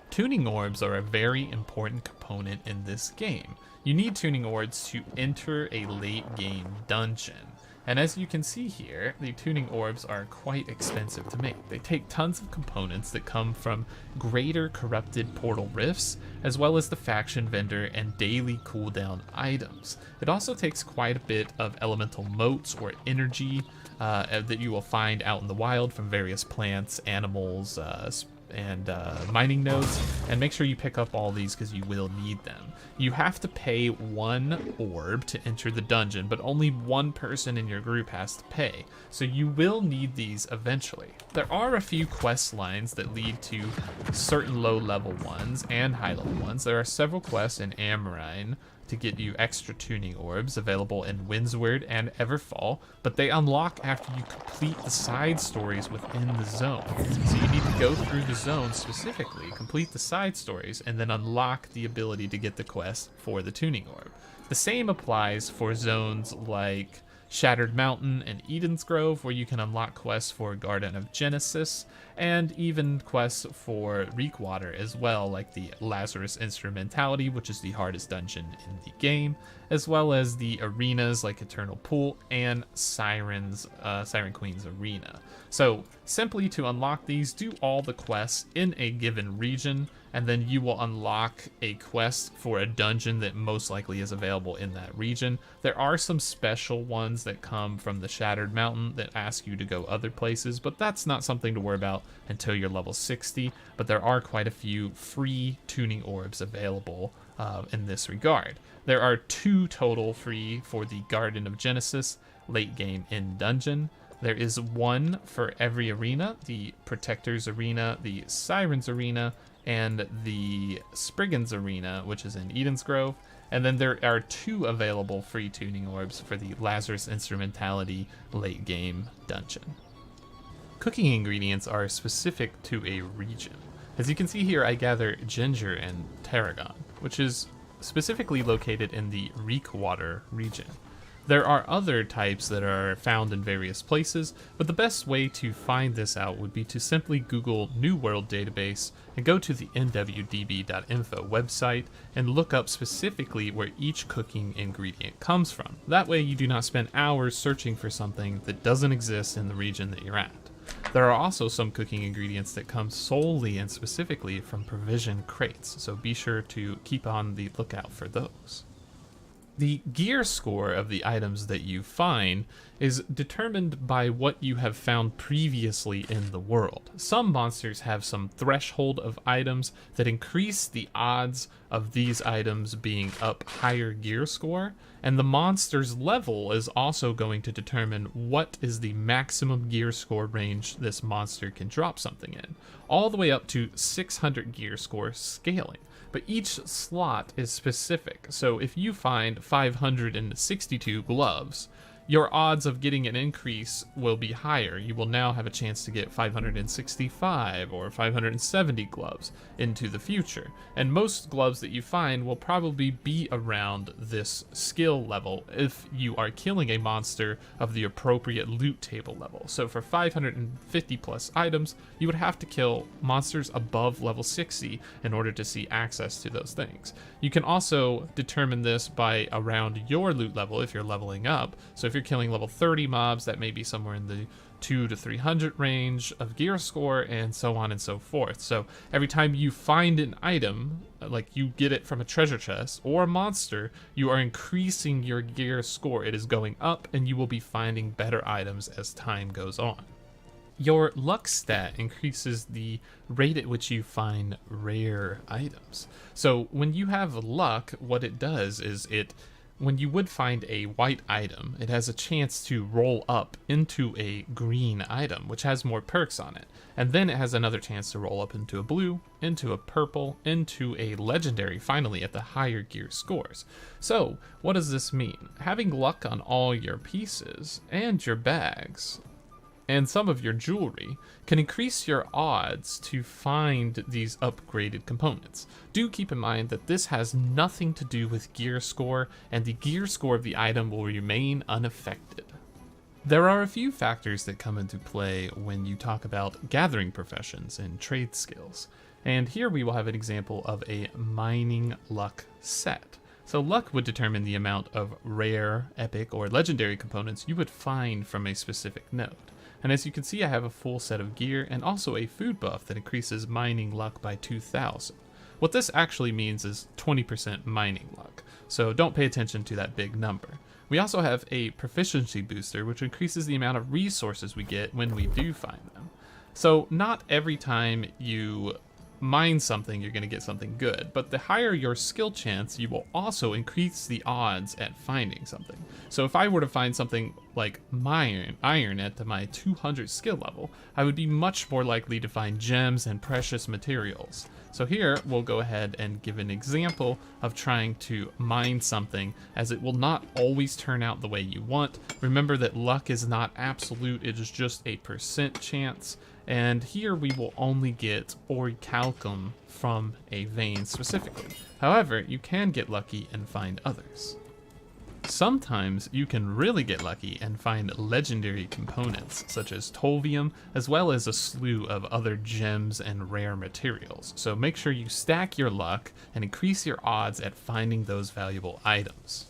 Tuning orbs are a very important component in this game. You need tuning orbs to enter a late game dungeon. And as you can see here, the tuning orbs are quite expensive to make. They take tons of components that come from greater corrupted portal rifts, as well as the faction vendor and daily cooldown items. It also takes quite a bit of elemental motes or energy that you will find out in the wild from various plants, animals, and mining nodes, and make sure you pick up all these because you will need them. You have to pay one orb to enter the dungeon, but only one person in your group has to pay, so you will need these eventually. There are a few quest lines that lead to certain low level ones and high level ones. There are several quests in Amarine to get you extra tuning orbs available in Windsward and Everfall, but they unlock after you complete the side stories within the zone. So you need to go through the zone specifically, complete the side stories, and then unlock the ability to get the quest for the tuning orb. The same applies for zones like Shattered Mountain and Eden's Grove, where you can unlock quests for Garden of Genesis, and even quests for Reekwater as well, like the Lazarus Instrumentality, which is the hardest dungeon in the game, as well as the arenas like Eternal Pool and Siren Queen's Arena. So simply to unlock these, do all the quests in a given region, and then you will unlock a quest for a dungeon that most likely is available in that region. There are some special ones that come from the Shattered Mountain that ask you to go other places, but that's not something to worry about until you're level 60. But there are quite a few free tuning orbs available in this regard. There are 2 total free for the Garden of Genesis late game in dungeon. There is 1 for every arena, the Protector's Arena, the Siren's Arena, and the Spriggan's Arena, which is in Eden's Grove. And then there are 2 available free tuning orbs for the Lazarus Instrumentality late game dungeon. Cooking ingredients are specific to a region. As you can see here, I gather ginger and tarragon, which is specifically located in the Reekwater region. There are other types that are found in various places, but the best way to find this out would be to simply Google New World Database and go to the nwdb.info website and look up specifically where each cooking ingredient comes from. That way you do not spend hours searching for something that doesn't exist in the region that you're at. There are also some cooking ingredients that come solely and specifically from provision crates, so be sure to keep on the lookout for those. The gear score of the items that you find is determined by what you have found previously in the world. Some monsters have some threshold of items that increase the odds of these items being up higher gear score, and the monster's level is also going to determine what is the maximum gear score range this monster can drop something in, all the way up to 600 gear score scaling. But each slot is specific, so if you find 562 gloves, your odds of getting an increase will be higher. You will now have a chance to get 565 or 570 gloves into the future. And most gloves that you find will probably be around this skill level if you are killing a monster of the appropriate loot table level. So for 550 plus items, you would have to kill monsters above level 60 in order to see access to those things. You can also determine this by around your loot level if you're leveling up. So if you're killing level 30 mobs, that may be somewhere in the 200 to 300 range of gear score, and so on and so forth. So every time you find an item, like you get it from a treasure chest or a monster, you are increasing your gear score. It is going up, and you will be finding better items as time goes on. Your luck stat increases the rate at which you find rare items. So when you have luck, what it does is when you would find a white item, it has a chance to roll up into a green item, which has more perks on it. And then it has another chance to roll up into a blue, into a purple, into a legendary, finally at the higher gear scores. So what does this mean? Having luck on all your pieces and your bags and some of your jewelry can increase your odds to find these upgraded components. Do keep in mind that this has nothing to do with gear score, and the gear score of the item will remain unaffected. There are a few factors that come into play when you talk about gathering professions and trade skills, and here we will have an example of a mining luck set. So luck would determine the amount of rare, epic, or legendary components you would find from a specific node. And as you can see, I have a full set of gear and also a food buff that increases mining luck by 2,000. What this actually means is 20% mining luck, so don't pay attention to that big number. We also have a proficiency booster, which increases the amount of resources we get when we do find them. So not every time you mine something you're going to get something good, but the higher your skill chance, you will also increase the odds at finding something. So if I were to find something like iron at my 200 skill level, I would be much more likely to find gems and precious materials. So here we'll go ahead and give an example of trying to mine something, as it will not always turn out the way you want. Remember that luck is not absolute, it is just a % chance. And here we will only get orichalcum from a vein specifically. However, you can get lucky and find others. Sometimes you can really get lucky and find legendary components such as Tolvium, as well as a slew of other gems and rare materials. So make sure you stack your luck and increase your odds at finding those valuable items.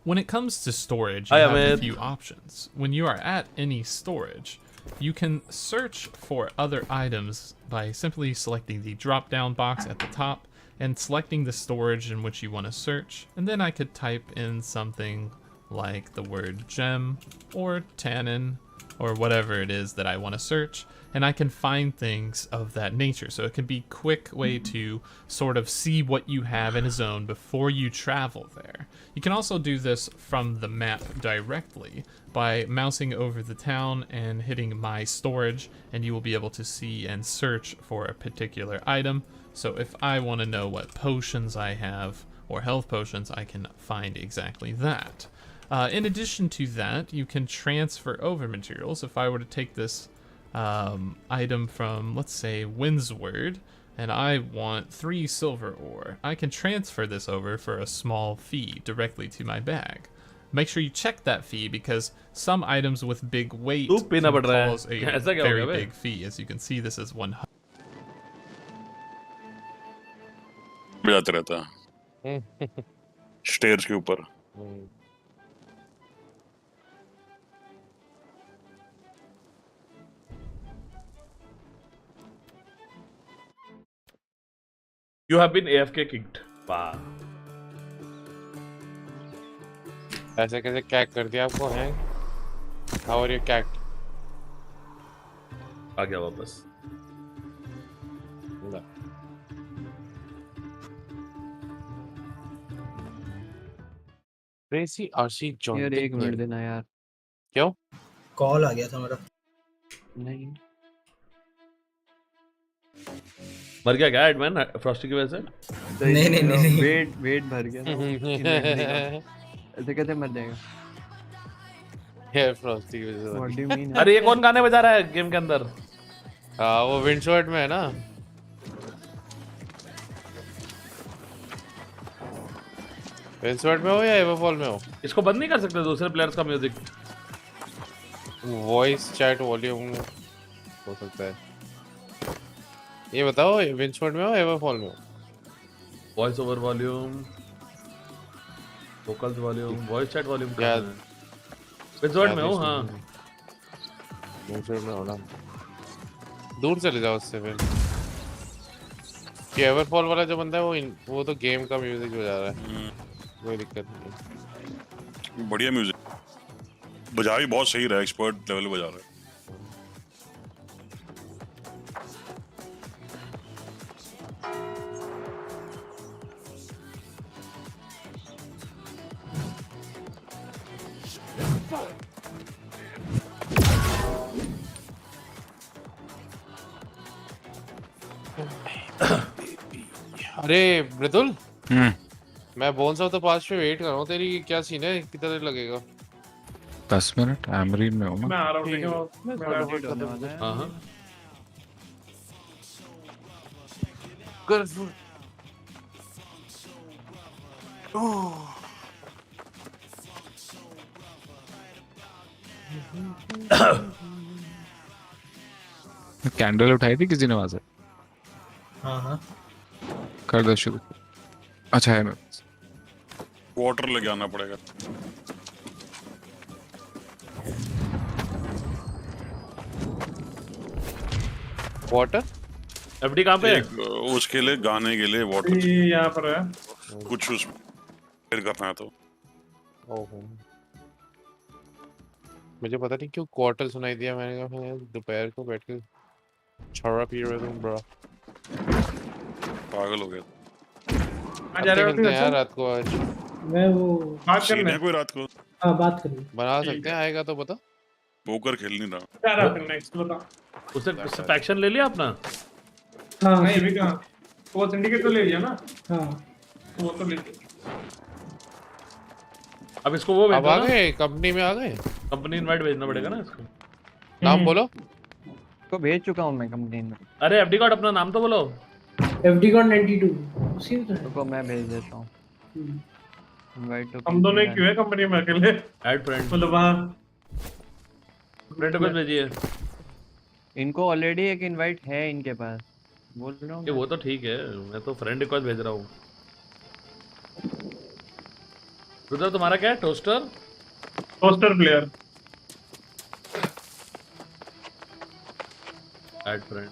When it comes to storage, you have a few options. When you are at any storage, you can search for other items by simply selecting the drop-down box at the top and selecting the storage in which you want to search, and then I could type in something like the word gem or tannin or whatever it is that I want to search, and I can find things of that nature. So it can be a quick way to sort of see what you have in a zone before you travel there. You can also do this from the map directly by mousing over the town and hitting my storage, and you will be able to see and search for a particular item. So if I want to know what potions I have or health potions, I can find exactly that. In addition to that, you can transfer over materials. If I were to take this item from, let's say, Windsward, and I want 3 silver ore, I can transfer this over for a small fee directly to my bag. Make sure you check that fee because some items with big weight can cause a very big fee. As you can see, this is 100. बजाते रहता है stairs के ऊपर। You have been AFK kicked. Wow. ऐसे कैसे कैक कर दिया आपको हैं? How are you cacked? आ गया वापस। CrazyRC joined यार the 1 मिनट game. देना यार। क्यों? कॉल आ गया था मेरा। नहीं मर गया क्या एडमैन फ्रॉस्टी की वजह से? नहीं। वेट भर गया ना। ऐसे कैसे मर जाएगा? है फ्रॉस्टी की वजह What से। do you mean? अरे ये कौन गाने बजा रहा है गेम के अंदर? हाँ वो विंडशॉट में है ना। विंडशॉट में हो या एवरफॉल में हो? इसको बंद नहीं कर सकते दूसरे प्लेयर्स का म्यूजिक? वॉइस चैट वॉल्यूम हो सकता है। ये बताओ विंडशॉट में हो एवरफॉल में हो? Voice over volume, vocals volume, voice chat volume या विंडशॉट में हो? हाँ विंडशॉट में हो ना। दूर चले जाओ उससे फिर। कि एवरफॉल वाला जो बंदा है वो तो गेम का म्यूजिक बजा रहा है। कोई दिक्कत नहीं। बढ़िया म्यूजिक बजा भी बहुत सही रहा है, एक्सपर्ट लेवल बजा रहा है। अरे मृदुल, मैं बोन्स ऑफ द पास्ट पे वेट कर रहा हूँ। तेरी क्या सीन है? कितना देर लगेगा? 10 मिनट। एमरीन में हूँ मैं आ रहा हूँ। ठीक है मेरा वेट होने वाला है। हाँ कर कैंडल उठाई थी किसी ने वहां से? हाँ कर दो शुरू। अच्छा है, मैं वाटर लेके आना पड़ेगा। वाटर एफडी कहाँ पे है? उसके लिए गाने के लिए वाटर ये यहाँ पर है। कुछ उसमें फिर करना है तो। ओहो, मुझे पता नहीं क्यों क्वार्टर सुनाई दिया। मैंने कहा मैं दोपहर को बैठ के छौड़ा पी रहा हूँ ब्रो। पागल हो गया। आज आ रहे हो यार रात को। आज मैं वो बात सीन करना है कोई रात को? हाँ बात करेंगे। बना सकते हैं, आएगा तो बता। पोकर खेल नहीं रहा। क्या रहा फिर नेक्स्ट बता। उससे फैक्शन ले लिया अपना? हाँ नहीं अभी कहाँ, वो सिंडिकेट तो ले लिया ना। हाँ वो तो ले लिया। अब इसको वो अब आ गए, कंपनी में आ गए। कंपनी इनवाइट भेजना पड़ेगा ना इसको। नाम बोलो। को भेज चुका हूँ मैं कंपनी में। अरे एफडी कार्ड अपना नाम तो बोलो। FD Con 92 उसी में तो है। को मैं भेज देता हूँ। इनवाइट तो हम दोनों ही क्यों है कंपनी में अकेले? ऐड फ्रेंड, मतलब वहाँ फ्रेंड रिक्वेस्ट भेजिए। इनको ऑलरेडी एक इनवाइट है इनके पास, बोल रहा हूँ ये मैं। वो तो ठीक है, मैं तो फ्रेंड रिक्वेस्ट भेज रहा हूँ। रुद्र तुम्हारा क्या है, toaster? Poster player. Add friend.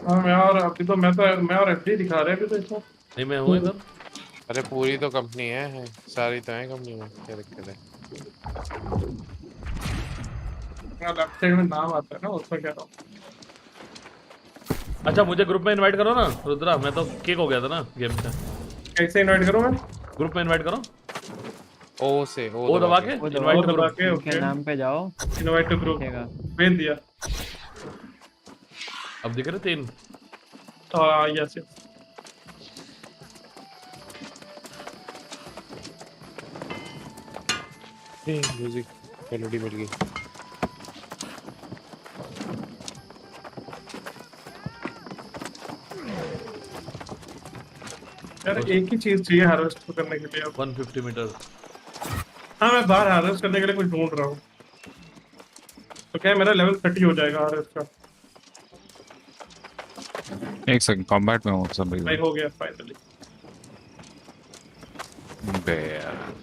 हाँ मैं और अभी तो मैं और एफडी दिखा रहे हैं अभी तो इसमें। नहीं मैं हूँ इधर। अरे पूरी तो कंपनी है, सारी तो है कंपनी में, क्या दिक्कत है? लेफ्ट साइड में नाम आता है ना, उसमें कह रहा हूँ। अच्छा मुझे ग्रुप में इनवाइट करो ना रुद्रा, मैं तो किक हो गया था ना गेम से। कैसे इनवाइट करूँ मैं? ग्रुप में इनवाइट करो, ओ से ओ दबा के वो इनवाइट टू दबा ग्रुप। के उनके नाम पे जाओ, इनवाइट टू ग्रुप दिखेगा। भेज दिया। अब दिख रहे 3। हाँ यस यस। म्यूजिक मेलोडी मिल गई। यार एक ही चीज चाहिए हार्वेस्ट करने के लिए अब। 150 मीटर। हाँ मैं बाहर हार्वेस्ट करने के लिए कुछ ढूंढ रहा हूँ, तो क्या है, मेरा लेवल 30 हो जाएगा हार्वेस्ट का। एक सेकंड, कॉम्बैट में हूँ सब भाई हो गया फाइनली। बे यार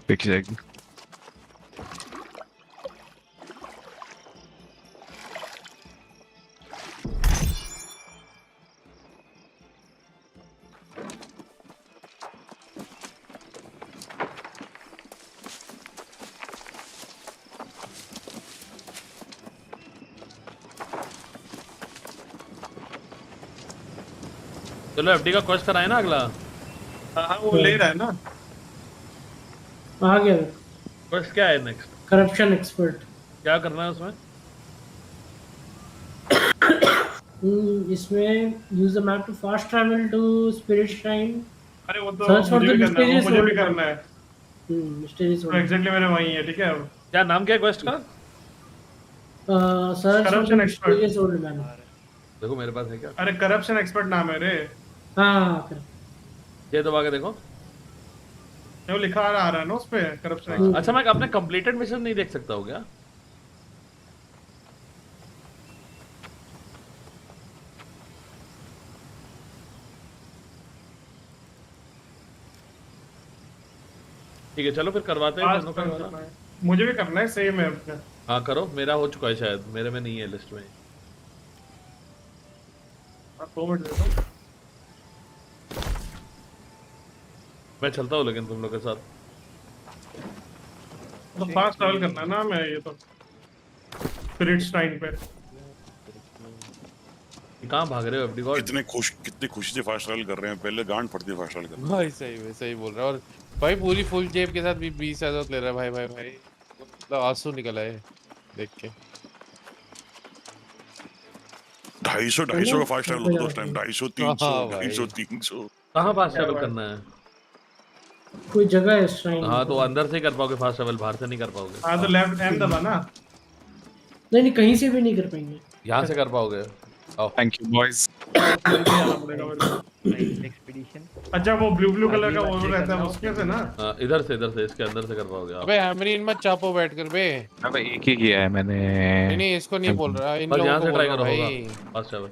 पिक जाएगी। चलो एफडी का क्वेश्चन कराए ना अगला। हाँ वो ले रहा है ना। आ गया क्वेश्चन क्या है नेक्स्ट? Corruption expert. क्या करना है उसमें? इसमें use the map to fast travel to spirit shrine. अरे वो तो Search for मुझे the भी करना है, mysterious वो मुझे भी old man. करना है। मिस्टीरियस तो एग्जैक्टली मेरे वही है, ठीक है। क्या नाम क्या है क्वेस्ट का? Search for the Corruption expert. Mysterious old man. देखो मेरे पास है क्या, अरे करप्शन एक्सपर्ट नाम है रे। हाँ ये दबा के देखो। वो लिखा आ रहा है ना उस पे करप्शन। अच्छा मैं अपने कंप्लीटेड मिशन नहीं देख सकता हूँ क्या? ठीक है चलो फिर करवाते हैं दोनों का वाला। मुझे भी करना है, सेम है अपना। हाँ करो, मेरा हो चुका है शायद, मेरे में नहीं है लिस्ट में। 2 मिनट दे दो। मैं चलता हूँ लेकिन तुम लोग के साथ। तो फास्ट ट्रैवल करना है ना, मैं ये तो स्पिरिट श्राइन पे। कहाँ भाग रहे हो एफडी गॉड? कितनी खुशी से फास्ट ट्रैवल कर रहे हैं, पहले गांड पड़ती है फास्ट ट्रैवल करने में। भाई सही बोल रहा है। और भाई पूरी फुल जेब के साथ भी 20,000 ले रहा है भाई, मतलब आंसू निकल आए देख के। 250 का फास्ट ट्रैवल होता था उस टाइम, 250 300 हाँ भाई। 250 300। कहाँ फास्ट ट्रैवल करना है? कोई जगह है श्राइन। हाँ तो अंदर से ही कर पाओगे फास्ट ट्रैवल, बाहर से नहीं कर पाओगे। हाँ तो लेफ्ट एम दबा ना। नहीं कहीं से भी नहीं कर पाएंगे। यहाँ से कर पाओगे। Thank you boys. एक्सपीडिशन। अच्छा वो ब्लू कलर का वो रहता है उसके से ना। हाँ, इधर से इसके अंदर से कर पाओगे आप। अबे हैमरीन मत चापो बैठ कर बे। अबे एक ही किया है मैंने। नहीं इसको नहीं बोल रहा, इन बस लोगों यहाँ को से बोल ट्राई रहा करो हूँ होगा भाई। Fast travel.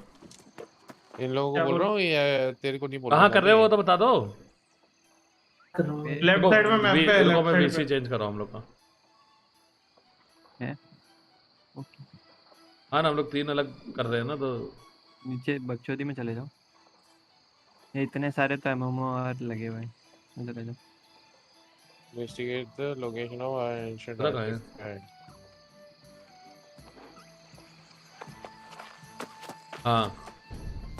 इन लोगों को बोल रहा हूँ, ये तेरे को नहीं बोल कहाँ रहा। कर रहे हो वो तो बता दो। लेफ्ट साइड में मैप पे, देखो मैं लेफ्ट बीसी साइड चेंज कर रहा हूँ हम लोग का। है ओके। हाँ ना हम लोग 3 अलग कर रहे हैं ना, तो नीचे बकचोदी में चले जाओ। ये इतने सारे तो एमएमओ और लगे हुए हैं, चले जाओ। Investigate the location of ancient पता कहाँ है? आर्टिफैक्ट। हाँ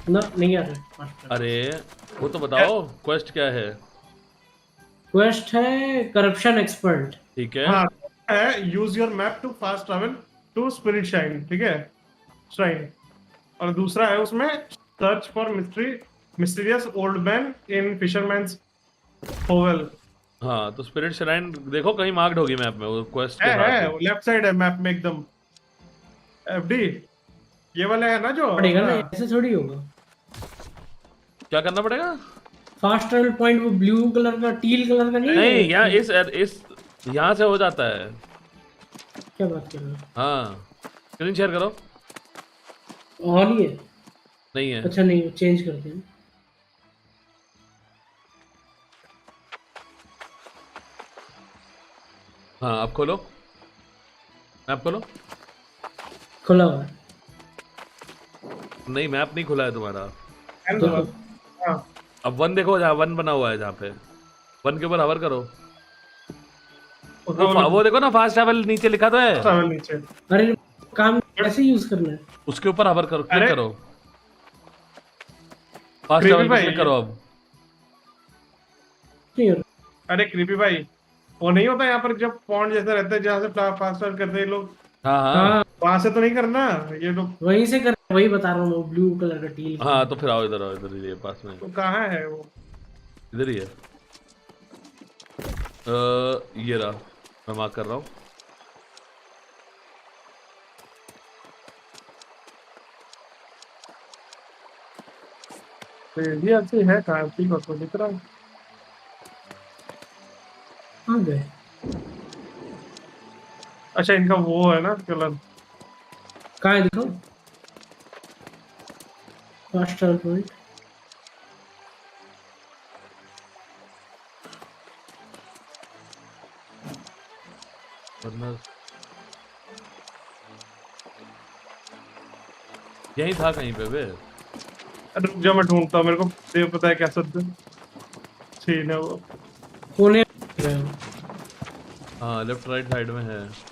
ना नहीं आ रहा है। अरे वो तो बताओ क्वेस्ट क्या है? क्वेस्ट है करप्शन एक्सपर्ट। ठीक है। हाँ है use your map to fast travel to spirit shrine, ठीक है श्राइन। और दूसरा है उसमें search for mysterious old man in fisherman's hovel. हाँ तो स्पिरिट श्राइन देखो कहीं मार्क्ड होगी मैप में वो क्वेस्ट के है साथ। लेफ्ट साइड है मैप में एकदम। एफडी ये वाला है ना जो पड़ेगा ना, अपना? ऐसे थोड़ी होगा। क्या करना पड़ेगा? फास्ट ट्रैवल पॉइंट वो ब्लू कलर का, टील कलर का नहीं नहीं, है? यहाँ इस यहाँ से हो जाता है। क्या बात कर रहे हो? हाँ, स्क्रीन शेयर करो। ऑन ही है? नहीं है। अच्छा नहीं, चेंज करते हैं। हाँ, अब खोलो, मैप खोलो। खुला हुआ है नहीं, मैप नहीं खुला है तुम्हारा। देखो। हाँ अब वन देखो, जहाँ वन बना हुआ है, जहाँ पे वन के ऊपर हवर करो। वो देखो ना, फास्ट ट्रैवल नीचे लिखा तो है। ट्रैवल नीचे। अरे काम कैसे यूज करना है? उसके ऊपर हवर करो, क्लिक अरे, करो, फास्ट क्रीपी ट्रैवल पे भाई, क्लिक करो अब। नहीं हो रहा। अरे क्रीपी भाई, वो नहीं होता यहाँ पर जब पॉइंट जैसे रहता है जहाँ से फास्ट ट्रैवल करते हैं लोग, हाँ हाँ हाँ वहां से तो नहीं करना ये लोग? वहीं से कर, वही बता रहा हूँ मैं, ब्लू कलर का टील। हाँ, तो फिर आओ इधर ही है, पास में, तो कहाँ है वो? इधर ही है। ये रहा, मैं मार्क कर रहा हूँ। तो ये अच्छी है कहाँ? ठीक है, तो दिख रहा है। कहाँ गए? अच्छा इनका वो है ना कलर। कहाँ है दिखाओ, फास्ट ट्रैवल पॉइंट। वरना यही था कहीं पे बे। अरे रुक जा, मैं ढूंढता हूँ, मेरे को देव पता है कैसे सीन है वो। कोने में गए हो। हाँ, लेफ्ट राइट साइड में है।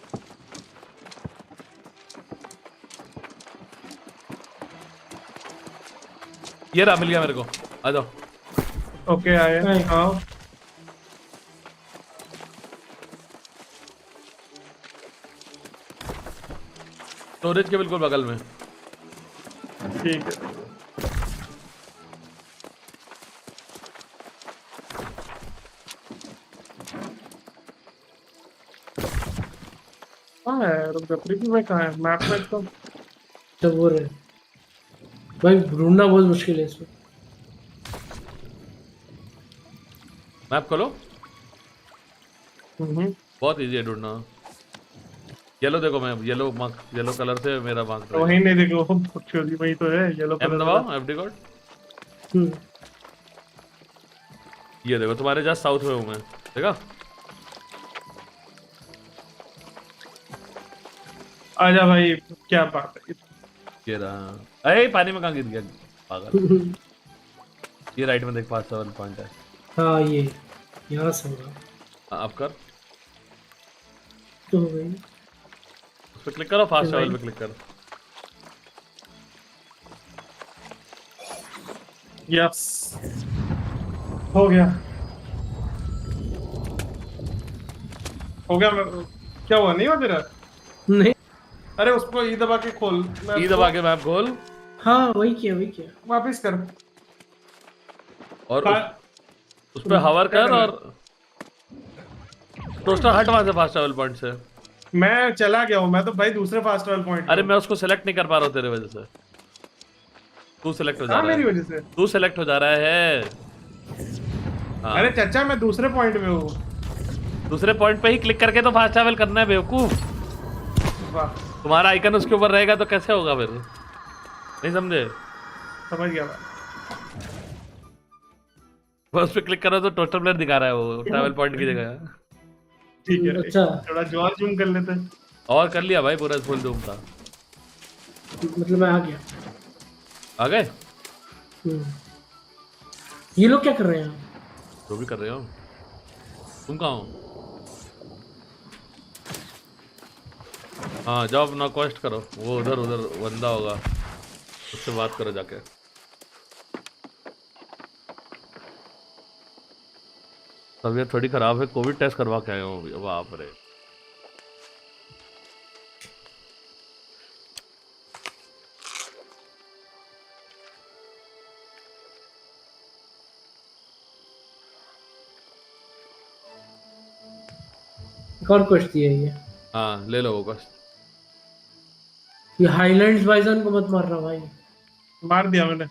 ये रहा, मिल गया मेरे को, आ जाओ। ओके आए। आए। हाँ स्टोरेज के बिल्कुल बगल में। ठीक है। कहाँ है? रुक जा, प्रीव्यू में कहाँ है? मैप में तो तो वो रहे भाई, ढूंढना बहुत मुश्किल है इसमें। मैप खोलो, हम्म। बहुत इजी है ढूंढना। येलो देखो, मैं येलो मार्क, येलो कलर से मेरा मार्क वही नहीं देखो, एक्चुअली वही तो है येलो एम कलर। दबाओ, एफडी कोड। हम्म। ये देखो, तुम्हारे जस्ट साउथ में हूँ मैं, देखा? आजा भाई, क्या बात है। ये रहा। अरे पानी में कहाँ गिर गया पागल। ये राइट में देख, 5 पॉइंट है। हाँ ये यहाँ से होगा हाँ, अब कर, तो हो गई। उस पर क्लिक करो, फास्ट ट्रैवल पे क्लिक करो। यस हो गया, हो गया। क्या हुआ? नहीं हुआ तेरा? नहीं, अरे उसको ई दबा के खोल। ई दबा के मैप खोल, हाँ वही किया वही किया। वापिस कर। और हाँ, उस पे हवर क्या कर, करना है? और टोस्टर हट वहां से फास्ट ट्रैवल पॉइंट से। मैं चला गया हूँ, मैं तो भाई दूसरे फास्ट ट्रैवल पॉइंट। अरे मैं उसको सेलेक्ट नहीं कर पा रहा हूँ तेरे वजह से। तू सेलेक्ट हो जा हाँ रहा मेरी है, वजह से। तू सेलेक्ट हो जा रहा है। हाँ, अरे चाचा, मैं दूसरे पॉइंट में हूँ। दूसरे पॉइंट पे ही क्लिक करके तो फास्ट ट्रैवल करना है बेवकूफ। वाह, तुम्हारा आइकन उसके ऊपर रहेगा तो कैसे होगा फिर? नहीं समझे? समझ गया मैं। बस पे क्लिक करो तो टोस्टर प्लेयर दिखा रहा है, वो ट्रैवल पॉइंट की जगह। ठीक है, अच्छा। थोड़ा जोर जूम कर लेते हैं। और कर लिया भाई, पूरा फुल जूम था। मतलब मैं आ गया। आ गए? हम्म। ये लोग क्या कर रहे हैं? जो भी कर रहे हो तुम, कहाँ हो? हाँ, जाओ अपना क्वेस्ट करो, वो उधर उधर बंदा होगा, उससे बात करो जाके। तबीयत थोड़ी खराब है, कोविड टेस्ट करवा के आए हो। बाप रे। कौन क्वेश्चन दिया ये? हाँ, ले लो वो क्वेस्ट। ये हाईलैंड्स बाइसन को मत मारना भाई। मार दिया मैंने।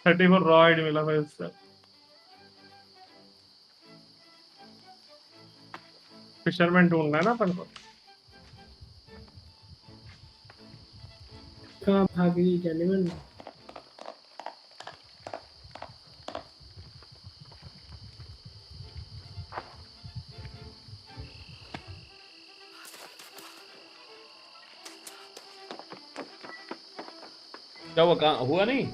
34 रॉइड मिला भाई उससे। फिशरमैन ढूंढना है ना अपन को। कहाँ भागी कैनिमन? क्या वो कहाँ हुआ नहीं?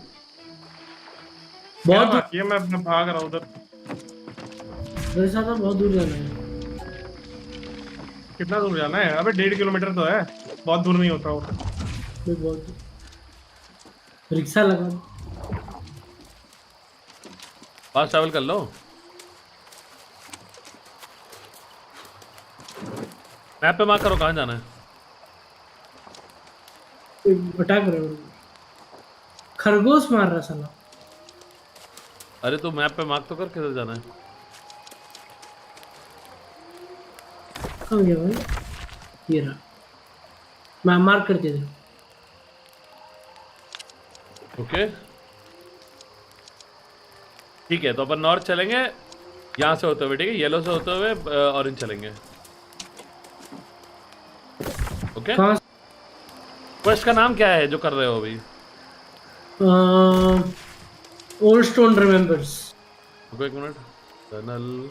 क्या बहुत दूर बाकी है, मैं अपना भाग रहा हूँ उधर। मेरे साथ तो बहुत दूर जाना है। कितना दूर जाना है? अबे 1.5 किलोमीटर तो है, बहुत दूर नहीं होता वो। मैं बहुत दूर। रिक्शा लगा। फास्ट ट्रैवल कर लो। मैप पे मार्क करो कहाँ जाना है। अटैक रहे हो। खरगोश मार रहा साला। अरे तो मैप पे मार्क तो कर किधर जाना है। कहाँ गया भाई? ये रहा। मैं मार्क करके दे। ओके ठीक है, तो अपन नॉर्थ चलेंगे यहाँ से होते हुए, ठीक है, येलो से होते हुए ऑरेंज चलेंगे। ओके कहाँ? क्वेस्ट का नाम क्या है जो कर रहे हो अभी? Old stone remembers. रुको एक minute. Tunnel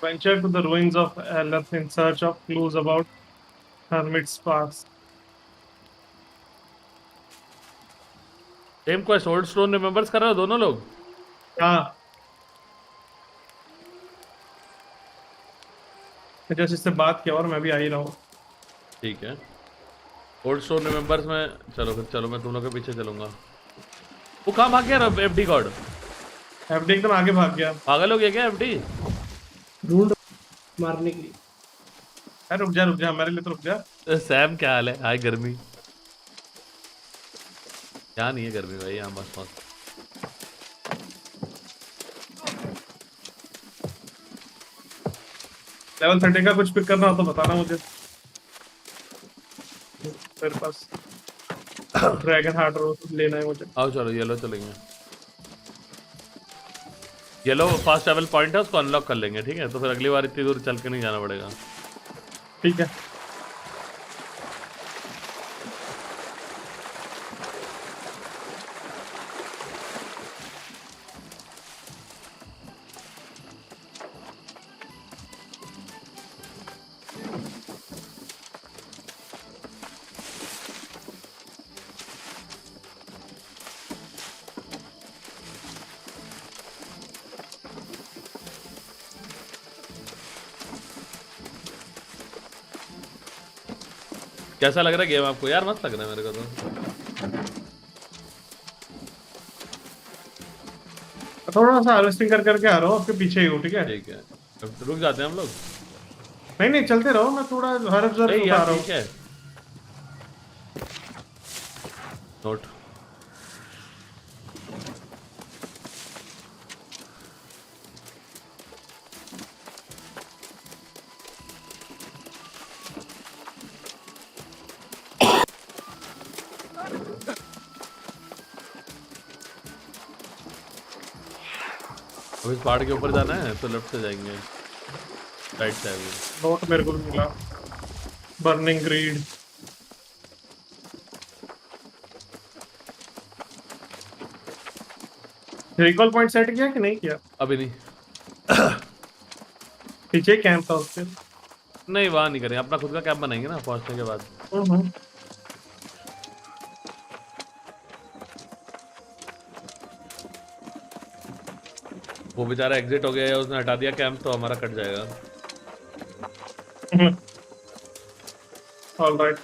Venture to the ruins of Aleph in search of clues about Hermit's past. Same quest old stone remembers कर रहे हो दोनों लोग? हाँ, जैसे इससे बात किया और मैं भी आ ही रहा हूँ। ठीक है ओल्ड स्टोन रिमेंबर्स में चलो, फिर चलो मैं तुम लोग के पीछे चलूंगा। वो कहाँ भाग गया एफडी गॉड? एफडी एकदम आगे भाग गया। पागल हो गया क्या एफडी? ढूंढ मारने के लिए। अरे रुक जा हमारे लिए तो रुक जा। सैम क्या हाल है? हाय गर्मी क्या नहीं है गर्मी भाई यहाँ बस मस्त। लेवल 30 का कुछ पिक करना हो तो बताना मुझे। मेरे पास ड्रैगन हार्ट रोज लेना है मुझे। आओ चलो येलो चलेंगे। येलो फास्ट ट्रैवल पॉइंट है, उसको अनलॉक कर लेंगे, ठीक है? तो फिर अगली बार इतनी दूर चल के नहीं जाना पड़ेगा। ठीक है। कैसा लग रहा है गेम आपको? यार मस्त लग रहा है मेरे को तो। थोड़ा सा हार्वेस्टिंग कर करके आ रहा हूँ आपके पीछे ही हूँ, ठीक है? ठीक है अब रुक जाते हैं हम लोग। नहीं चलते रहो, मैं थोड़ा हर नहीं उठा यार रहा ठीक हूँ। है। नोट अब इस पहाड़ के ऊपर जाना है तो लेफ्ट से जाएंगे, राइट से आएंगे। नोट मेरे को भी मिला, burning greed. Recall point set किया कि नहीं किया? अभी नहीं। पीछे कैंप था उसके। नहीं वहां नहीं करेंगे, अपना खुद का कैंप बनाएंगे ना पहुंचने के बाद। वो बेचारा एग्जिट हो गया है, उसने हटा दिया कैंप, तो हमारा कट जाएगा। All right.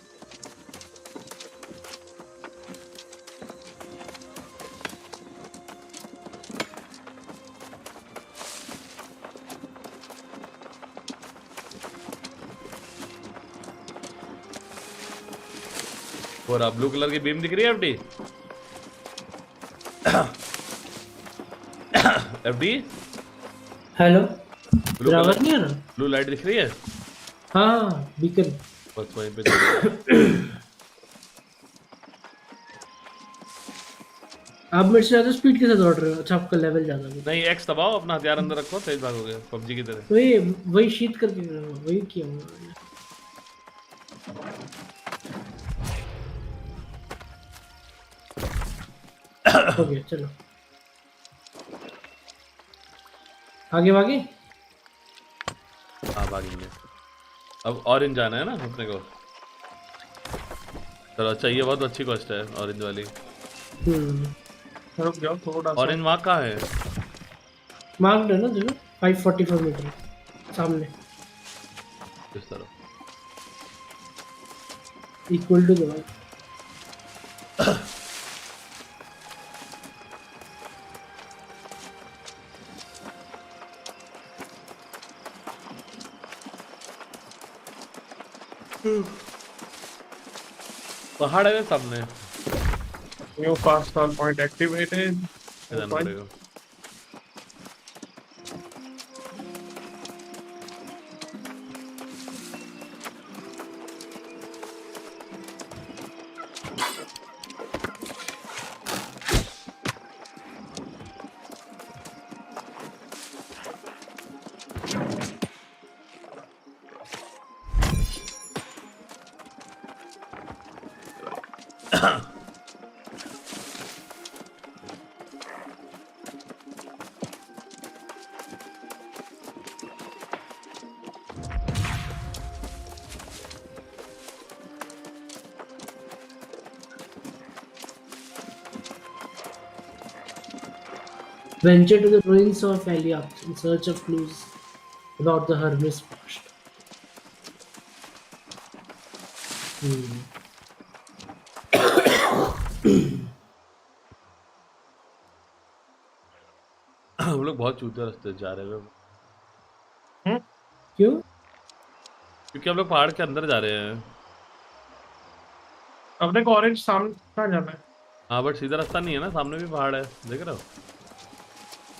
और अब ब्लू कलर की बीम दिख रही है एफडी? FD hello. ब्लू बराबर कलर नहीं है ना? ब्लू लाइट दिख रही है हाँ बीकन। बस वहीं पे चल। आप मेरे से ज्यादा स्पीड के साथ दौड़ रहे हो। अच्छा आपका लेवल ज्यादा है। नहीं एक्स दबाओ अपना हथियार अंदर रखो तेज भागोगे पबजी की तरह। वही वही शीत करके कर रहा हूँ, वही किया हुआ मैंने। हो गया चलो आगे भागे। हाँ भागेंगे अब ऑरेंज जाना है ना अपने को। चलो अच्छा ये बहुत अच्छी क्वेस्ट है ऑरेंज वाली। रुक जाओ थोड़ा सा। ऑरेंज वहाँ कहाँ है? मार्क्ड है ना देखो 544 मीटर सामने किस तरह? इक्वल टू द पहाड़ है सामने। New fast on point activated. इधर पड़ेगा। Venture to the ruins of Eliapt in search of clues about the Hermes past. हम लोग बहुत चूते रास्ते से जा रहे हैं क्यों? क्योंकि हम लोग पहाड़ के अंदर जा रहे हैं। अपने को ऑरेंज सामने कहाँ जाना है? हाँ बट सीधा रास्ता नहीं है ना सामने भी पहाड़ है देख रहे हो।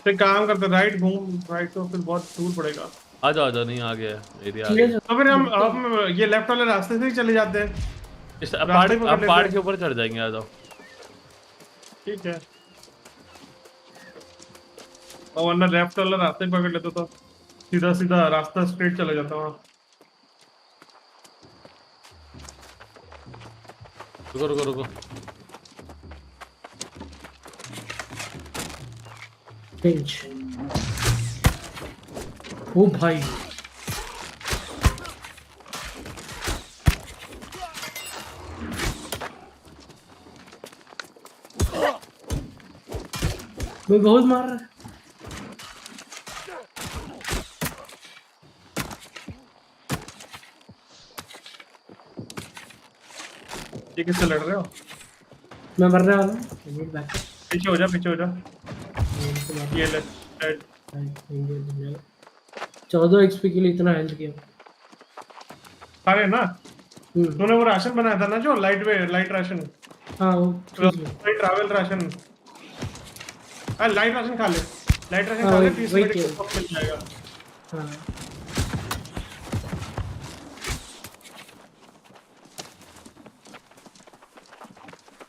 तो एक काम करते राइट घूम राइट तो फिर बहुत दूर पड़ेगा। आ जाओ नहीं आ गया एरिया आ सीधे गया। तो फिर हम ये लेफ्ट वाले रास्ते से ही चले जाते हैं। इस रास्ते पकड़ लेते पहाड़ हैं। के ऊपर चढ़ जाएंगे आ जाओ। ठीक है और वरना लेफ्ट वाला रास्ते ही पकड़ लेते तो सीधा सीधा रास्ता स्ट्रेट चला जाता वहाँ। रुको रुको रुको। Pinch. ओ भाई मैं बहुत मार रहा है। ये किससे लड़ रहे हो? मैं मर रहा हूँ। पीछे हो जा पीछे हो जा। ये ले रेड 14 XP के लिए इतना हेल्थ किया। अरे ना तूने वो राशन बनाया था ना जो लाइट राशन। हाँ वो ट्रैवल राशन। लाइट राशन खा ले। लाइट राशन हाँ, खा ले वही 30 मिनट किया। में मिल जाएगा। हाँ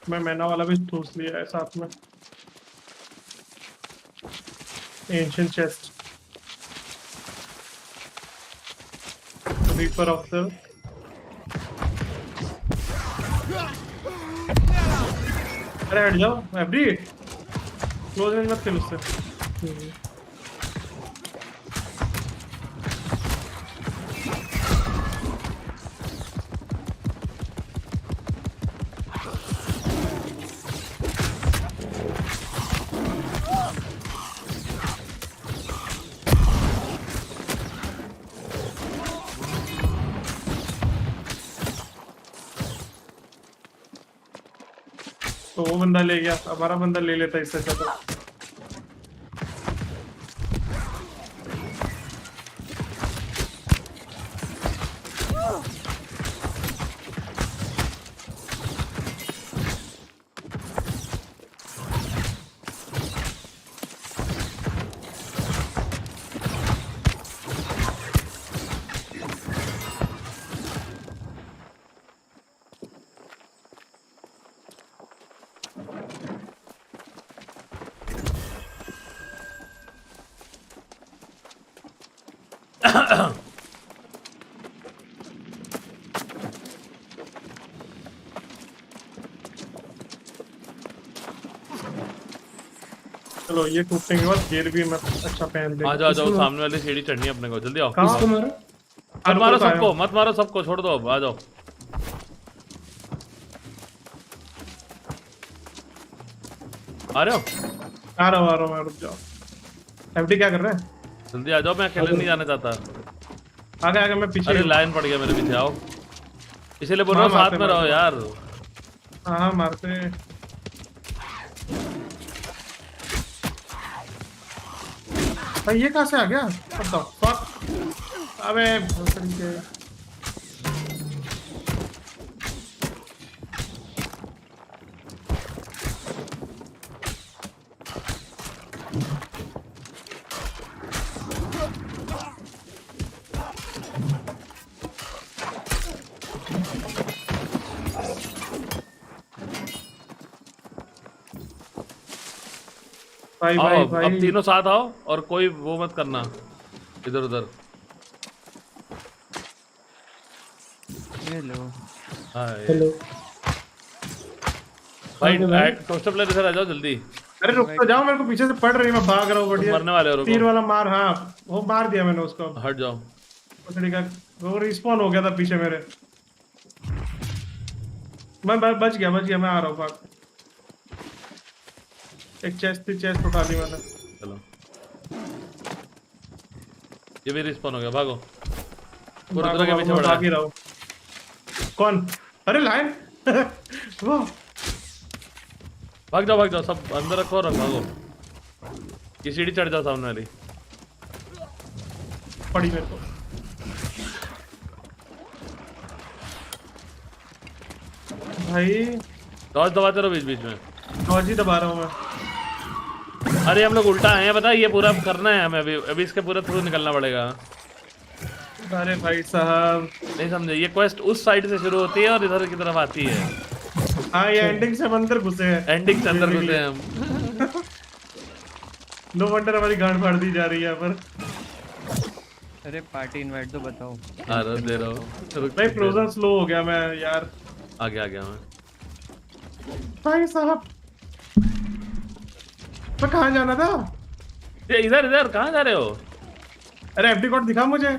मैं मैना वाला भी ठूस लिया है साथ में। Ancient chest reaper of the अरे हट जाओ एवरी क्लोज रेंज मत खेल उससे। तो वो बंदा ले गया हमारा बंदा ले लेता इससे अच्छा तो। चलो ये टूटने के बाद गियर भी मैं अच्छा पहन आ लेगा। जाओ आ जाओ, सामने वाली सीढ़ी चढ़नी है अपने को, जल्दी आओ। कहाँ? इसको मारो। मत मारो सबको, मत मारो सबको, छोड़ दो अब, आ जाओ। आ रहे हो? आ रहा हूँ मैं, रुक जाओ। एफडी क्या कर रहा है? जल्दी आ जाओ, मैं अकेले नहीं जाना चाहता। आगे आगे मैं पीछे। अरे लाइन पड़ गया मेरे पीछे, आओ। इसीलिए बोल रहा हूँ साथ में रहो यार। हाँ मारते। भाई ये कहाँ से आ गया? What the fuck? अबे भोसड़ी के। भाई आओ, भाई भाई अब तीनों साथ आओ और कोई वो मत करना इधर उधर। हेलो हेलो भाई टोस्टर प्लेयर इधर आ जाओ जल्दी। अरे रुक तो जाओ, मेरे को पीछे से पड़ रही, मैं भाग रहा हूँ। बढ़िया मरने वाले हो, रुको। तीर वाला मार। हाँ वो मार दिया मैंने उसको। हट जाओ। भोसड़ी का वो रिस्पॉन हो गया था पीछे मेरे। मैं बच गया मैं आ रहा हूँ भाग। एक चेस्ट उठा ली मैंने। चलो ये भी रिस्पॉन हो गया, भागो। पूरा के पीछे बढ़ा। भाग ही रहा हूँ। कौन? अरे लाइन वो भाग जाओ, सब अंदर रखो और भागो। ये सीढ़ी चढ़ जाओ सामने वाली। पड़ी मेरे को। भाई डॉज दबाते रहो बीच बीच में। डॉज ही दबा रहा हूँ मैं। अरे हम लोग उल्टा आए हैं, पता है, ये पूरा करना है हमें। अभी इसके पूरे थ्रू निकलना पड़ेगा। अरे भाई साहब नहीं समझे, ये क्वेस्ट उस साइड से शुरू होती है और इधर की तरफ आती है। हाँ ये एंडिंग से हम अंदर घुसे हैं। एंडिंग से अंदर घुसे हैं हम। नो वंडर हमारी गांड फाड़ दी जा रही है यहाँ पर। अरे पार्टी इनवाइट तो बताओ। आ रहा दे रहा हूँ। भाई फ्रोजन स्लो हो गया मैं यार। आ गया मैं। भाई साहब मैं कहाँ जाना था? ये इधर कहाँ जा रहे हो? अरे एफडी कोड दिखा मुझे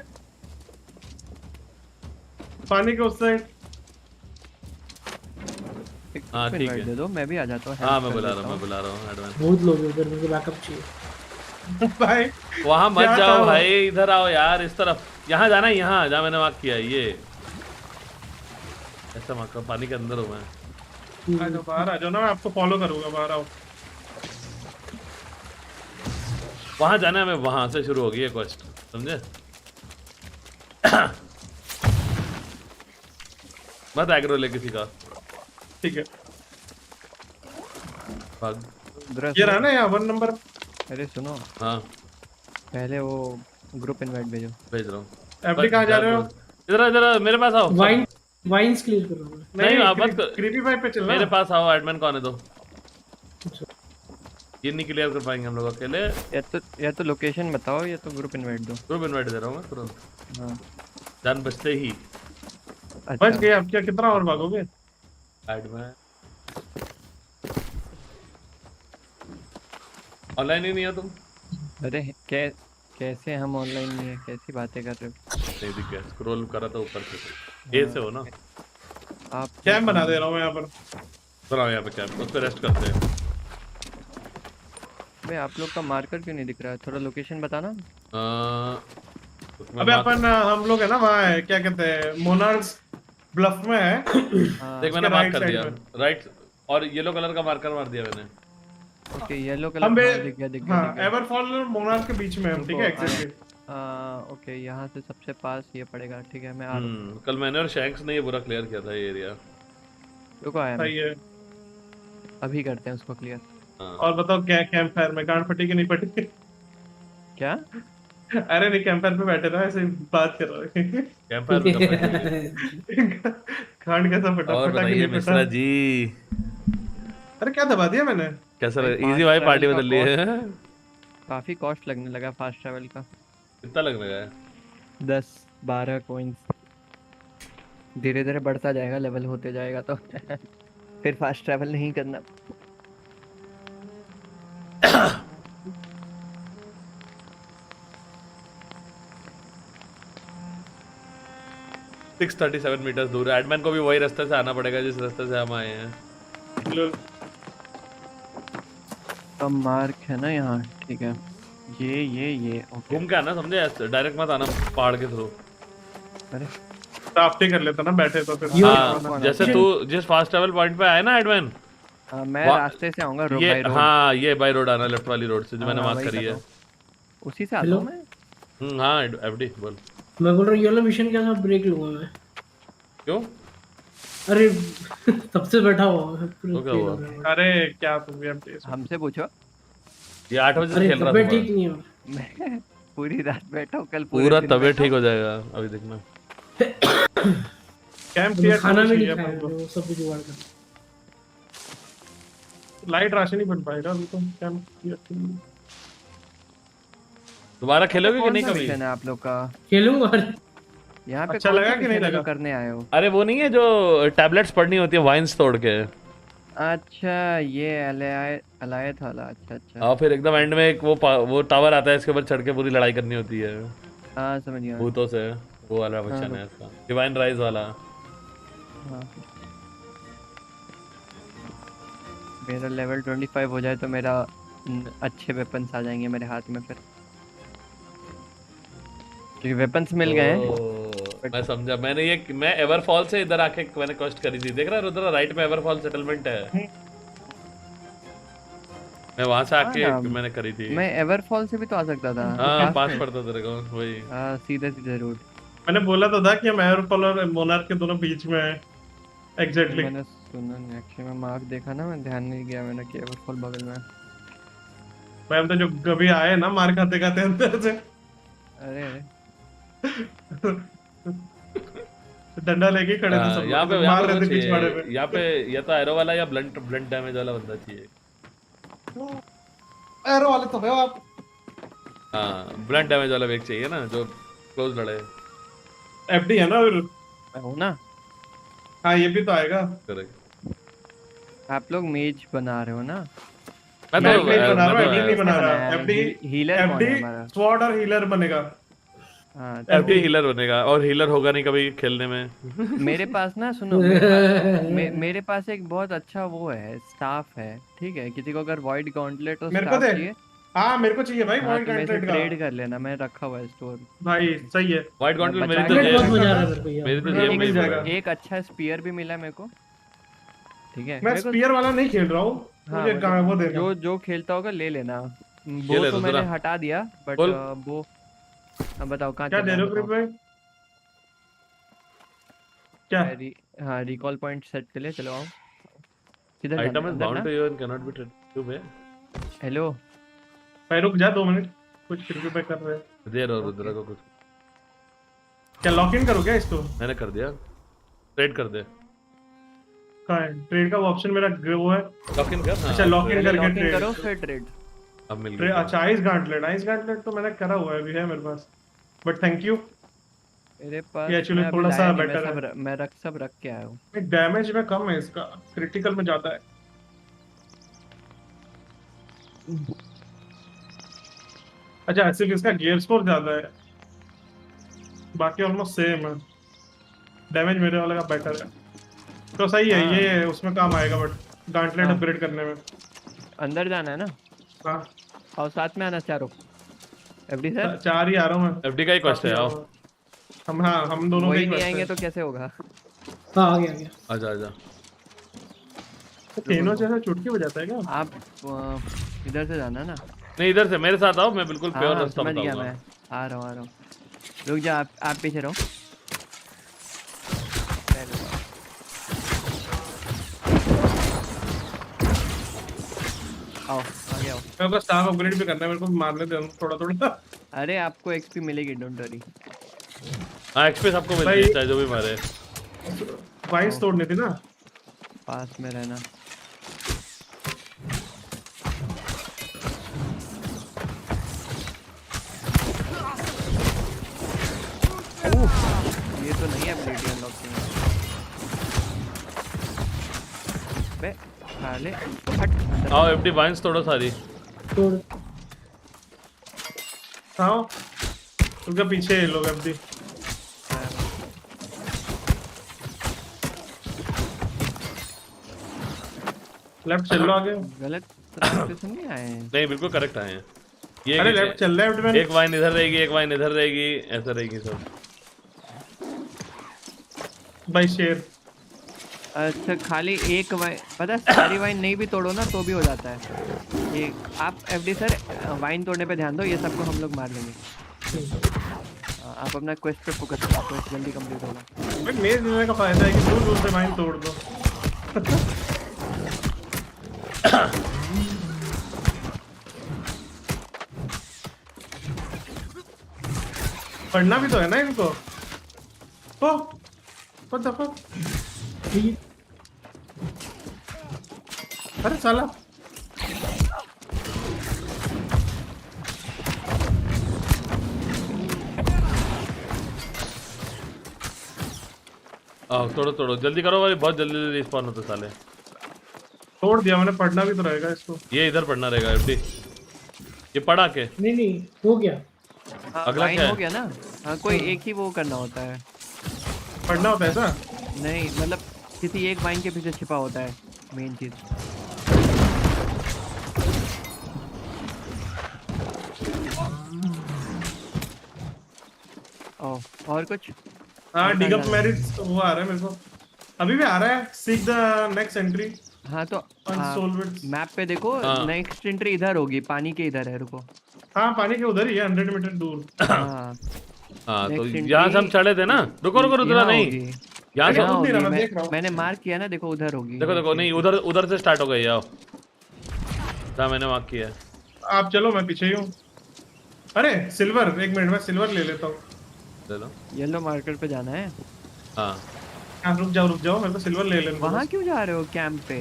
पानी के उस साइड। हाँ ठीक है, दे दो, मैं भी आ जाता हूँ। हाँ मैं बुला रहा हूँ एडवांस। बहुत लोग उधर, मुझे बैकअप चाहिए। भाई वहाँ मत जाओ भाई, इधर आओ यार, इस तरफ। यहाँ जाना है, यहाँ जहाँ मैंने मार्क किया है, ये ऐसा मार्क। पानी के अंदर हूँ मैं। आ जाओ बाहर आ जाओ ना, मैं आपको फॉलो करूंगा। बाहर आओ। वहाँ जाना है हमें, वहाँ से शुरू होगी ये क्वेस्ट, समझे? मत एग्रो ले किसी का। ठीक है भाग। ये रहा ना यहाँ 1 नंबर। अरे सुनो, हाँ पहले वो ग्रुप इनवाइट भेजो। भेज रहा हूँ। एफडी कहाँ जा रहे हो? इधर मेरे पास आओ। वाइन्स क्लियर कर रहा हूँ। नहीं आप मत। क्रीपी पाइप पे चलना। मेरे पास आओ, एडमिन को आने दो। ये नहीं क्लियर कर पाएंगे हम लोग अकेले। या तो लोकेशन बताओ या तो ग्रुप इनवाइट दो। ग्रुप इनवाइट दे रहा हूँ मैं तुरंत। हाँ जान बचते ही। बच गए अब क्या? कितना और भागोगे? एडमिन ऑनलाइन ही नहीं है तुम? अरे कैसे हम ऑनलाइन नहीं है? कैसी बातें कर रहे हो? नहीं दिख गया, स्क्रॉल करा था ऊपर से। ए से हो ना आप? कैंप बना दे रहा हूँ मैं यहाँ पर। बनाओ यहाँ पे कैंप, उस पे रेस्ट करते हैं। भाई आप लोग का मार्कर क्यों नहीं दिख रहा है? थोड़ा लोकेशन बताना। अबे अपन हम लोग है ना वहाँ है, क्या कहते हैं, मोनार्क्स ब्लफ में है। देख मैंने मार्क कर दिया राइट, और येलो कलर का मार्कर मार दिया मैंने। ओके येलो कलर दिख गया। हाँ एवरफॉल और मोनार्क के बीच में हम, ठीक है एग्जैक्टली। ओके यहाँ से सबसे पास ये पड़ेगा। ठीक है मैं आ रहा हूँ। कल मैंने और शैंक्स ने ये पूरा क्लियर किया था ये एरिया। रुको आया मैं। सही है। अभी करते हैं उसको क्लियर। और बताओ क्या कैंप फायर में गांड फटी कि नहीं फटी? क्या? अरे नहीं, कैंप फायर पे बैठे था, ऐसे बात कर रहे हैं। कैंप फायर पे गांड कैसा फटा? और फटा कि बताइए नहीं मिश्रा फटा? जी। अरे क्या दबा दिया मैंने? कैसा इजी भाई पार्टी बदल ली है। काफी कॉस्ट लगने लगा फास्ट ट्रैवल का। कितना लगने लगा है? 10-12 कॉइंस। धीरे धीरे बढ़ता जाएगा, लेवल होते जाएगा तो फिर फास्ट ट्रैवल नहीं करना। सिक्स 37 मीटर दूर है। एडमैन को भी वही रास्ते से आना पड़ेगा जिस रास्ते से हम आए हैं। कम मार्क है ना यहाँ, ठीक है। ये ओके। घूम के आना, समझे? डायरेक्ट मत आना पहाड़ के थ्रू। अरे राफ्टिंग कर लेता ना बैठे तो फिर। हाँ, जैसे तू जिस फास्ट ट्रैवल पॉइंट पे आया ना एडमैन, मैं रास्ते से आऊंगा ये बाय रोड। हाँ, ये बाय रोड आना, लेफ्ट वाली रोड से जो मैंने मार्क वही करी कर है। रहा हूँ। उसी से आता हूँ मैं। हाँ एफडी बोल। मैं बोल रहा हूँ ये वाला मिशन क्या था, ब्रेक लूंगा मैं। क्यों? अरे तब से बैठा हुआ हूँ, तो क्या हुआ? अरे क्या तुम भी अपडेट हमसे पूछो। ये 8 बजे से अरे खेल रहा तबीयत था ठीक नहीं है। मैं पूरी रात बैठा हूँ, कल पूरा दिन तबीयत बैठा ठीक हो जाएगा, अभी देखना। कैंप अभी क्लियर खाना भी नहीं चाहिए खाया अपन को। वो सब कुछ जुगाड़ कर। लाइट राशन नहीं बन पाएगा अभी तो। कैंप क्लियर दोबारा हूँ। खेलोगे कि कौन नहीं सा कभी? मिशन है आप लोग का? खेलूंगा। अरे यहाँ पे अच्छा कौन लगा सा कि मिशन नहीं है जो लगा? करने आए हो? अरे वो नहीं है जो टैबलेट्स पढ़नी होती है वाइन्स तोड़ के। अच्छा ये अलायत वाला। अच्छा। और फिर एकदम एंड में एक वो टावर आता है, इसके ऊपर चढ़ के पूरी लड़ाई करनी होती है हाँ समझ गया। भूतों से। वो वाला मिशन है इसका, डिवाइन राइज वाला। हाँ। मेरा लेवल 25 हो जाए तो मेरा अच्छे वेपन्स आ जाएंगे मेरे हाथ में फिर, क्योंकि वेपन्स मिल गए हैं। मैं समझा। मैं एवरफॉल से इधर आके मैंने क्वेस्ट करी थी, देख रहा है उधर राइट में एवरफॉल सेटलमेंट है। मैं वहां से आके मैंने करी थी। मैं एवरफॉल से भी तो आ सकता था। हाँ, पास पड़ता तेरे को वही। हाँ सीधे रूट। मैंने बोला तो था कि हम एयरफॉल और मोनार्क के दोनों बीच में है। एग्जैक्टली मैंने सुना नहीं एक्चुअली, मैं मार्क देखा ना, मैं ध्यान नहीं गया मैंने कि एवरफॉल बगल में। मैम तो जो कभी आए ना मार खाते खाते अंदर से अरे डंडा लेके खड़े थे सब यहाँ लोग, पे मार रहे थे पिछवाड़े पे। यहाँ पे या तो एरो वाला या ब्लंट डैमेज वाला बंदा चाहिए। एरो वाले तो है आप। हाँ, ब्लंट डैमेज वाला वेग चाहिए ना, जो क्लोज लड़े। एफडी है ना फिर। मैं हूँ ना। हाँ ये भी तो आएगा। करेक्ट। आप लोग मेज बना रहे हो ना? मैं नहीं तो बना रहा, मैं एफडी नहीं बना रहा। एफडी हीलर कौन है हमारा? स्वॉर्ड और हीलर बनेगा। हाँ एफडी हीलर बनेगा, और हीलर होगा नहीं कभी खेलने में। मेरे पास ना सुनो, मेरे पास एक बहुत अच्छा वो है, स्टाफ है, ठीक है। किसी को अगर वॉइड गॉन्टलेट और मेरे को स्टाफ दे। चाहिए, हाँ मेरे को चाहिए भाई हाँ वॉइड तो मेरे से गॉन्टलेट का। ट्रेड कर लेना, मैं रखा हुआ है स्टोर। भाई सही है। वाइट गॉन्टलेट मेरी बचा तो के बहुत जेब मजा आ रहा है मेरे को यार। मेरी तो जेब में मिल ही जाएगा। पड़ा है। एक अच्छा स्पीयर भी मिला मेरे को, ठीक है। मैं मेरे को स्पीयर वाला नहीं खेल रहा हूँ। हाँ मुझे मतलब वो देना। जो खेलता होगा ले लेना। ये वो ले तो लो मैंने जरा। हटा दिया, बट बोल। वो अब बताओ कहाँ क्या चल दे रहा रहे हो है ग्रुप में? क्या हाँ रिकॉल पॉइंट सेट के लिए चलो आओ। किधर जाना आइटम है? इज अंदर बाउंड ना? To you and can not be trade. Hello भाई रुक जा 2 मिनट, कुछ रिव्यू पे कर रहे हैं। दे और रुद्रा को कुछ। क्या लॉक इन करो क्या इसको? मैंने कर दिया, ट्रेड कर दे। कहाँ है ट्रेड का वो ऑप्शन? मेरा वो है। लॉक इन कर। हाँ, अच्छा लॉक इन पहले करके लॉक इन ट्रेड। करो फिर ट्रेड। अब मिल ट्रेड गया। अच्छा आइस गॉन्टलेट तो मैंने करा हुआ है, अभी है मेरे पास। But thank you. मेरे पास ये actually मैं अभी थोड़ा सा लाया नहीं, better है। मैं सब रख के आया हूँ। डैमेज में कम है इसका, क्रिटिकल में ज्यादा है। अच्छा सिर्फ इसका गियर स्कोर ज्यादा है, बाकी ऑलमोस्ट सेम है। डैमेज मेरे वाले का बेटर है तो सही है। हाँ। ये उसमें काम आएगा, बट गॉन्टलेट हाँ। अपग्रेड करने में। अंदर जाना है ना? हाँ और साथ में आना चारों। एफडी सर 4 ही आ रहा हूँ मैं। एफडी का ही क्वेश्चन है। आओ हम दोनों वही के नहीं आएंगे तो कैसे होगा? हाँ आ गया। आजा आजा। तीनों जैसा चुटकी बजाता है क्या? आप इधर से जाना ना। नहीं इधर से मेरे साथ आओ, मैं बिल्कुल प्योर हाँ रास्ता समझ गया बताऊंगा। मैं, आ रहा हूँ। रुक जा, आप पीछे रहो। आओ आगे आओ। मेरे को स्टाफ अपग्रेड भी करना है, मेरे को मारने दे थोड़ा थोड़ा। अरे आपको एक्सपी मिलेगी, डोंट वरी। हाँ एक्सपी सबको मिलती भाई- है, चाहे जो भी मारे। वाइस तोड़नी थी ना। पास में रहना। ओके। बे साले हट अंदर। आओ एफडी वाइन्स तोड़ो सारी। तोड़ आओ उनका पीछे ये लोग अभी। लेफ्ट चल लो आगे। गलत रास्ते से नहीं आए हैं। नहीं बिल्कुल करेक्ट आए हैं। ये अरे लेफ्ट चल लेफ्ट में। एक वाइन इधर रहेगी, एक वाइन इधर रहेगी, ऐसा रहेगी सब। भाई शेर। अच्छा खाली एक वाइन, पता है सारी वाइन नहीं भी तोड़ो ना तो भी हो जाता है ये। आप एफडी सर वाइन तोड़ने पे ध्यान दो, ये सबको हम लोग मार लेंगे। आप अपना क्वेस्ट पे फोकस करो, क्वेस्ट जल्दी कंप्लीट होगा। भाई मेरे देने का फायदा है कि दूर दूर से वाइन तोड़ दो। पढ़ना भी तो है ना इनको। ओ what the fuck? अरे साला आओ तोड़ो तोड़ो जल्दी करो भाई, बहुत जल्दी रिस्पॉन होते साले। तोड़ दिया मैंने, पढ़ना भी तो रहेगा इसको। ये इधर पढ़ना रहेगा एफडी। ये पढ़ा के नहीं हो गया। अगला वाइन क्या है? हो गया ना। हाँ कोई एक ही वो करना होता है। पढ़ना होता है ऐसा? नहीं मतलब किसी एक वाइन के पीछे छिपा होता है मेन चीज। ओ और कुछ? हाँ डिग अप मेरिट्स वो आ रहा है मेरे को, अभी भी आ रहा है। Seek the next entry. हाँ तो अनसोल्वेड। मैप पे देखो नेक्स्ट एंट्री इधर होगी, पानी के इधर है, रुको। हाँ पानी के उधर ही है 100 मीटर दूर। हाँ तो Next यहाँ से हम entry चढ़े थे ना। रुको रुको रुको नहीं, यहाँ से यहाँ खुद नहीं रहा, होगी। मैं देख रहा हूँ। मैंने मार्क किया ना, देखो उधर होगी। देखो देखो नहीं उधर उधर से स्टार्ट हो गई। आओ जहाँ मैंने मार्क किया है। आप चलो मैं पीछे ही हूँ। अरे सिल्वर, एक मिनट में सिल्वर ले लेता हूँ। ले लो। येलो मार्कर पे जाना है। हाँ रुक जाओ मेरे को सिल्वर ले लेना। वहाँ क्यों जा रहे हो कैंप पे?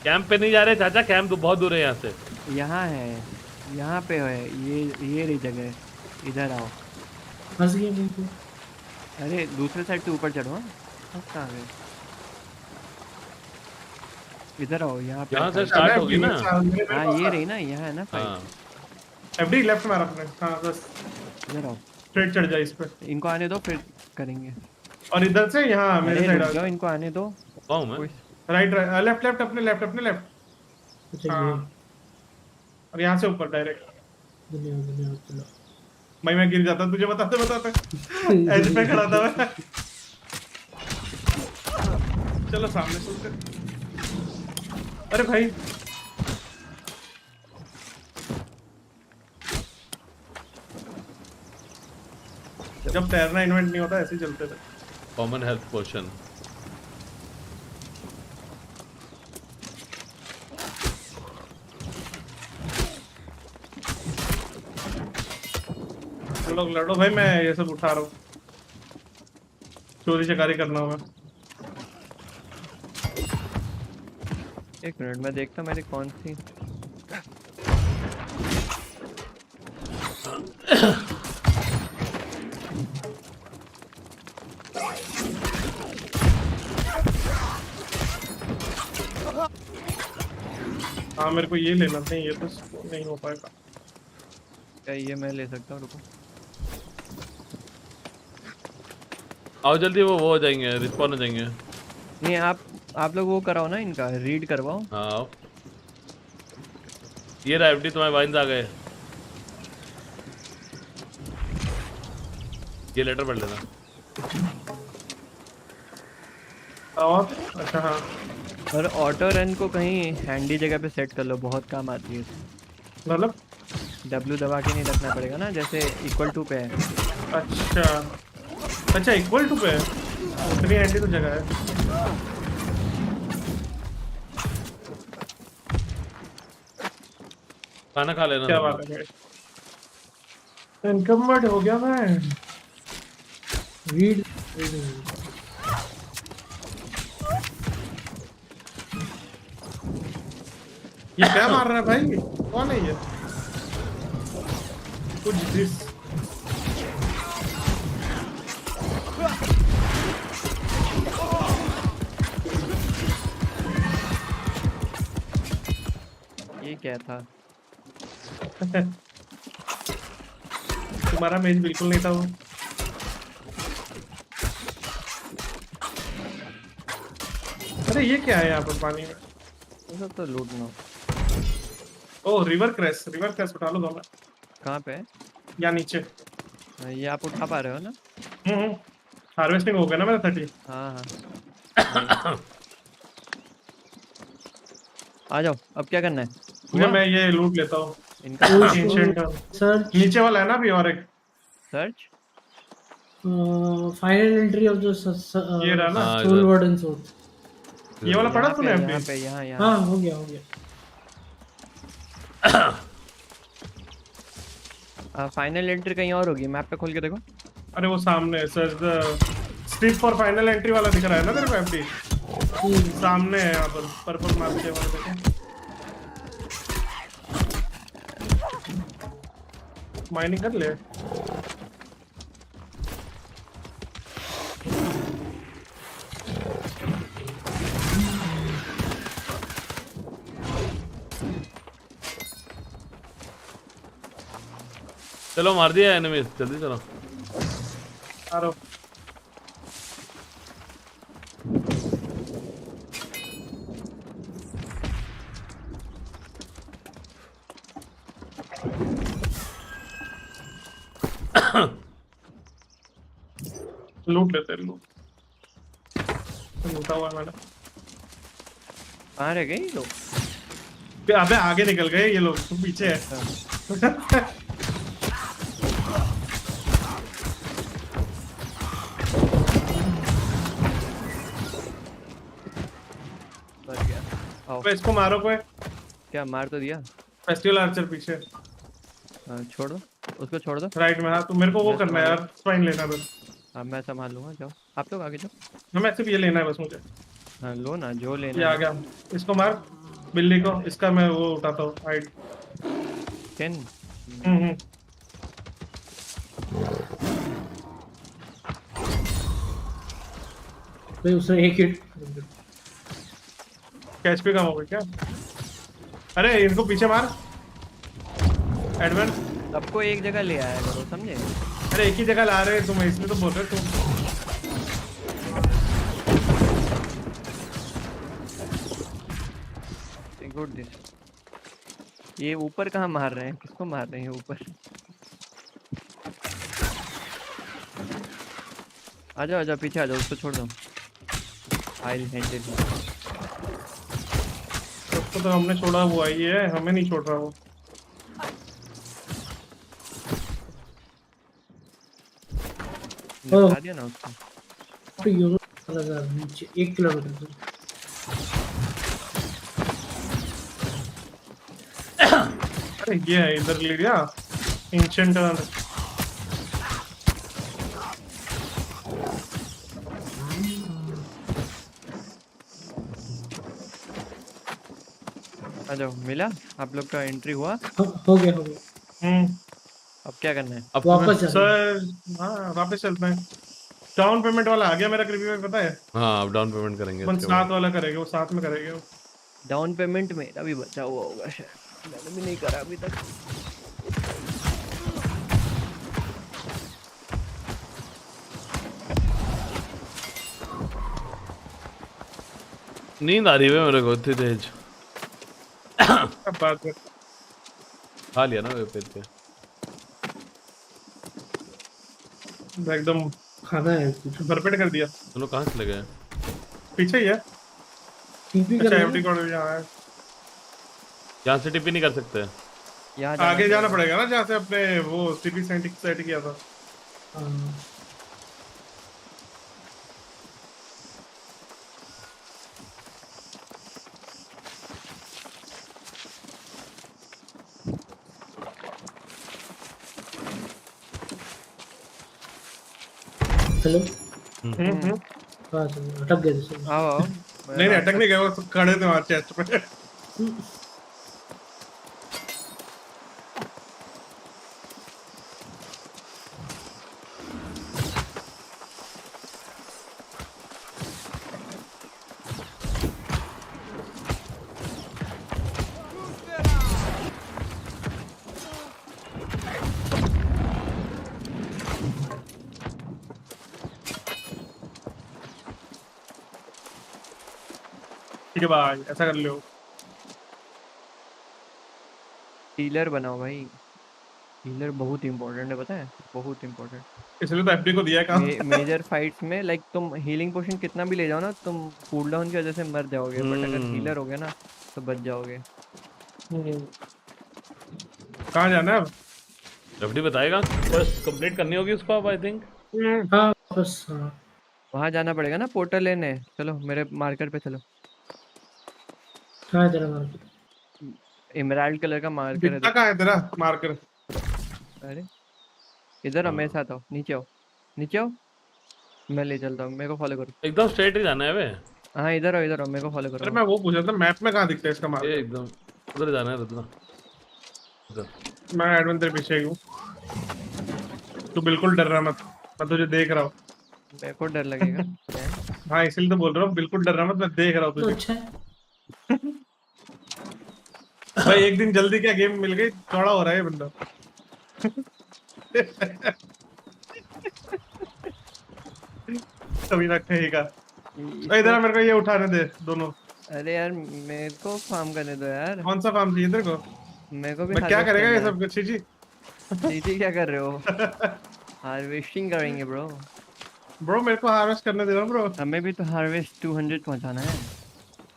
कैंप पे नहीं जा रहे चाचा, कैंप तो बहुत दूर है यहाँ से। यहाँ है, यहाँ पे है, ये रही जगह, इधर आओ। फंस गया मैं तो। अरे दूसरे साइड से ऊपर चढ़ो। कहाँ गए? इधर आओ, यहाँ पे। यहाँ से स्टार्ट होगी ना। हाँ ये रही ना, यहाँ है ना फाइट। एफडी लेफ्ट मार अपने। हाँ बस इधर आओ, स्ट्रेट चढ़ जाए इस पे। इनको आने दो फिर करेंगे। और इधर से यहाँ मेरे अरे साइड रुक आ जाओ, इनको आने दो। पाऊँ मैं? राइट लेफ्ट लेफ्ट अपने लेफ्ट अच्छा हाँ। और यहाँ से ऊपर डायरेक्ट। धन्यवाद चलो। भाई मैं गिर जाता तुझे बताते एज पे खड़ा था मैं। चलो सामने से। अरे भाई जब तैरना इन्वेंट नहीं होता ऐसे ही चलते थे। कॉमन हेल्थ पोशन। चलो लड़ो भाई, मैं ये सब उठा रहा हूँ। चोरी चकारी करना होगा। एक मिनट मैं देखता मेरी कौन सी। हाँ मेरे को ये लेना नहीं, ये तो नहीं हो पाएगा। क्या ये मैं ले सकता हूँ? रुको। आओ जल्दी, वो हो जाएंगे, रिस्पॉन हो जाएंगे। नहीं आप लोग वो कराओ ना, इनका रीड करवाओ। हाँ आओ। ये रहा एफडी, तुम्हारे वाइन्स आ गए। ये लेटर पढ़ लेना। और अच्छा हाँ। और ऑटो रन को कहीं हैंडी जगह पे सेट कर लो, बहुत काम आती है। मतलब W दबा के नहीं रखना पड़ेगा ना, जैसे इक्वल टू पे है। अच्छा इक्वल टू पे है, उतनी हैंडी तो जगह है। खाना खा लेना। क्या बात है, इनकम वर्ड हो गया मैं। रीड ये क्या मार रहा है भाई? कौन है ये? कुछ दिस क्या था? तुम्हारा मेज बिल्कुल नहीं था वो। अरे ये क्या है यहाँ पर पानी में? ये सब तो लूटना। ओह रिवर क्रैश उठा लो दोनों। कहाँ पे है? या नीचे। ये आप उठा पा रहे हो ना? हार्वेस्टिंग हो गया ना मेरा 30। हाँ हाँ। आ जाओ, अब क्या करना है? ठीक है मैं ये लूट लेता हूँ। इनका एंशिएंट Search नीचे वाला है ना अभी और एक। Search. final entry of the ये रहा ना? हाँ, Soul इधर। Warden's Oath. ये वाला पढ़ा यहाँ तूने पे अभी? यहाँ पे यहाँ यहाँ। हाँ हो गया हो गया। फाइनल एंट्री कहीं और होगी, मैप पे खोल के देखो। अरे वो सामने search the strip for final entry वाला दिख रहा है ना तेरे को एफडी? सामने है यहाँ पर पर्पल मार्क के वाले देखो। माइनिंग कर ले। चलो मार दिया एनिमी, जल्दी चलो। आ रहा हूँ। लूट लेते हैं लूट। लूटा हुआ है मैंने। कहाँ रह गए ये लोग? अबे आगे निकल गए ये लोग, तुम पीछे है। बच गया। आओ। तो इसको मारो कोई। क्या मार तो दिया? फेस्टिवल आर्चर पीछे। छोड़ दो उसको, छोड़ दो। राइट में। हाँ तो मेरे को वो करना है यार, स्पाइन लेना है बस। अब मैं संभाल लूंगा, जाओ आप लोग आगे जाओ। ना मैं सिर्फ ये लेना है बस मुझे। हाँ लो ना जो लेना ये आ है। गया। इसको मार बिल्ली को, इसका मैं वो उठाता हूँ हाइड। 10। भाई उसने एक हिट। कैच भी कम हो गया क्या? अरे इनको पीछे मार एडवेंस। सबको एक जगह ले आया करो, समझे? अरे एक ही जगह ला रहे हैं तुम, इसलिए तो बोल रहे तुम। Good this. ये ऊपर कहाँ मार रहे हैं? किसको मार रहे हैं ऊपर? आ जाओ आ जाओ, पीछे आ जाओ, उसको छोड़ दो। I handle. उसको तो हमने छोड़ा हुआ ही है, हमें नहीं छोड़ रहा वो। निपटा दिया ना उसको। तो यूरो लगा नीचे 1 किलोमीटर दूर। अरे ये है इधर ले गया एंशिएंट। आ जाओ, मिला? आप लोग का एंट्री हुआ? हो गया हो गया। अब क्या करना है? अब वापस चलो। सर हाँ वापस चलते हैं। डाउन पेमेंट वाला आ गया मेरा क्रिप्टो में, पता है? हाँ अब डाउन पेमेंट करेंगे अपन इसके बाद। साथ वाला करेंगे, वो साथ में करेंगे वो। डाउन पेमेंट मेरा भी बचा हुआ होगा शायद, मैंने भी नहीं करा अभी तक। नींद आ रही है मेरे को इतनी तेज। अब बात कर। खा लिया ना वे पेट पे। एकदम खाना है कुछ। भरपेट कर दिया। चलो कहाँ चले गए? पीछे ही है। टीपी अच्छा करना एमडी है। कोड यहाँ है। यहाँ से टिप्पी नहीं कर सकते? यहाँ आगे जाना पड़ेगा ना जहाँ से अपने वो सीपी सेट किया था। हाँ। हेलो। हाँ चलो अटक गए थे। आओ आओ। नहीं अटक नहीं गए, वो तो खड़े थे वहाँ चेस्ट पे। ठीक है भाई, ऐसा कर लो। हीलर बनाओ भाई, हीलर बहुत इंपॉर्टेंट है, पता है, बहुत इंपॉर्टेंट। इसलिए तो एफडी को दिया काम। मेजर फाइट्स में लाइक तुम हीलिंग पोशन कितना भी ले जाओ ना, तुम कूल डाउन की वजह से मर जाओगे, बट अगर हीलर हो गया ना तो बच जाओगे। कहाँ जाना है अब? एफडी बताएगा, बस कंप्लीट करनी होगी उसको अब आई थिंक। हाँ बस हाँ। वहां जाना पड़ेगा ना पोर्टल लेने। चलो मेरे मार्कर पे चलो। कहाँ है तेरा मार्केट? इमराल्ड कलर का मार्कर है। दिखता कहाँ है तेरा मार्कर? अरे इधर आओ, मेरे साथ आओ, नीचे आओ, नीचे आओ, मैं ले चलता हूँ, मेरे को फॉलो करो। एकदम स्ट्रेट ही जाना है बे। हाँ इधर आओ, मेरे को फॉलो अरे करो। मैं वो पूछ रहा था, मैप में कहाँ दिखता है इसका ये मार्कर? एकदम उधर जाना है रत्ना, उधर। मैं एडमिन तेरे पीछे ही हूँ, तू बिल्कुल डर रहा मत, मैं तुझे देख रहा हूँ। मेरे को डर लगेगा। हाँ इसलिए तो बोल रहा हूँ, बिल्कुल डर रहा मत, मैं देख रहा हूँ तो तुझे। अच्छा है। भाई एक दिन जल्दी क्या गेम मिल गई, चौड़ा हो रहा है ये बंदा। कभी ना कहेगा। इधर आ, मेरे को ये उठाने दे दोनों। अरे यार मेरे को फार्म करने दो यार। कौन सा काम चाहिए तेरे को? मेरे को भी मैं क्या हार्वेस्ट करेगा ये करना सब कुछ? जी है। जी क्या कर रहे हो? हार्वेस्टिंग करेंगे ब्रो। ब्रो मेरे को हार्वेस्ट करने दे रहा ब्रो। हमें भी तो हार्वेस्ट 200 पहुंचाना है।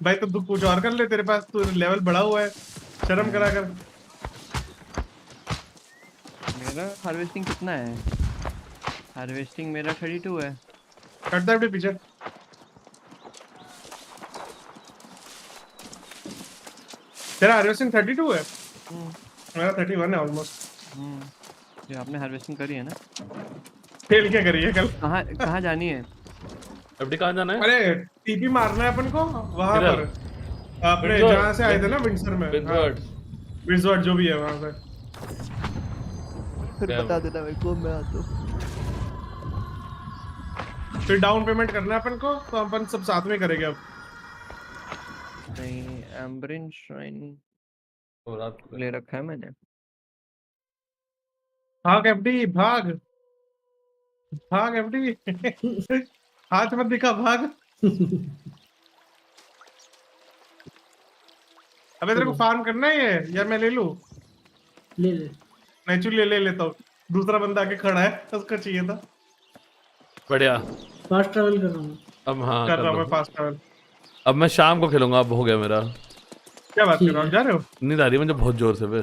भाई तो तू कुछ और कर ले, तेरे पास तो लेवल बढ़ा हुआ है, शर्म करा कर। मेरा हार्वेस्टिंग कितना है? हार्वेस्टिंग मेरा 32 है। कटता है अपने पीछे। तेरा हार्वेस्टिंग 32 है? मेरा 31 है ऑलमोस्ट। जो आपने हार्वेस्टिंग करी है ना। फेल क्या करी है कल? कहाँ कहाँ जानी है? एफडी कहाँ जाना है? अरे टीपी मारना है अपन को वहां किधर? पर, अपने विंडसर, जहाँ से आए थे ना विंडसर में। विंडसर। विंडसर जो भी है वहां पे। फिर बता देना मेरे को, मैं आता हूँ। फिर डाउन पेमेंट करना है अपन को, तो अपन सब साथ में करेंगे अब। नहीं एम्बरिन श्राइन और रात को ले रखा है मैंने। भाग एफडी भाग, भाग एफडी। हाथ मत दिखा, भाग। अबे तेरे को फार्म करना है ये, या मैं ले लूं? ले ले। मैं ले ले लेता हूँ। दूसरा बंदा आके खड़ा है, उसको चाहिए था। बढ़िया। फास्ट ट्रैवल कर रहा हूँ। अब हाँ कर कर रहा हूँ लो। मैं फास्ट ट्रैवल। अब मैं शाम को खेलूंगा, अब हो गया मेरा। क्या बात कर रहा हूँ, जा रहे हो? नींद आ रही है मुझे बहुत जोर से बे।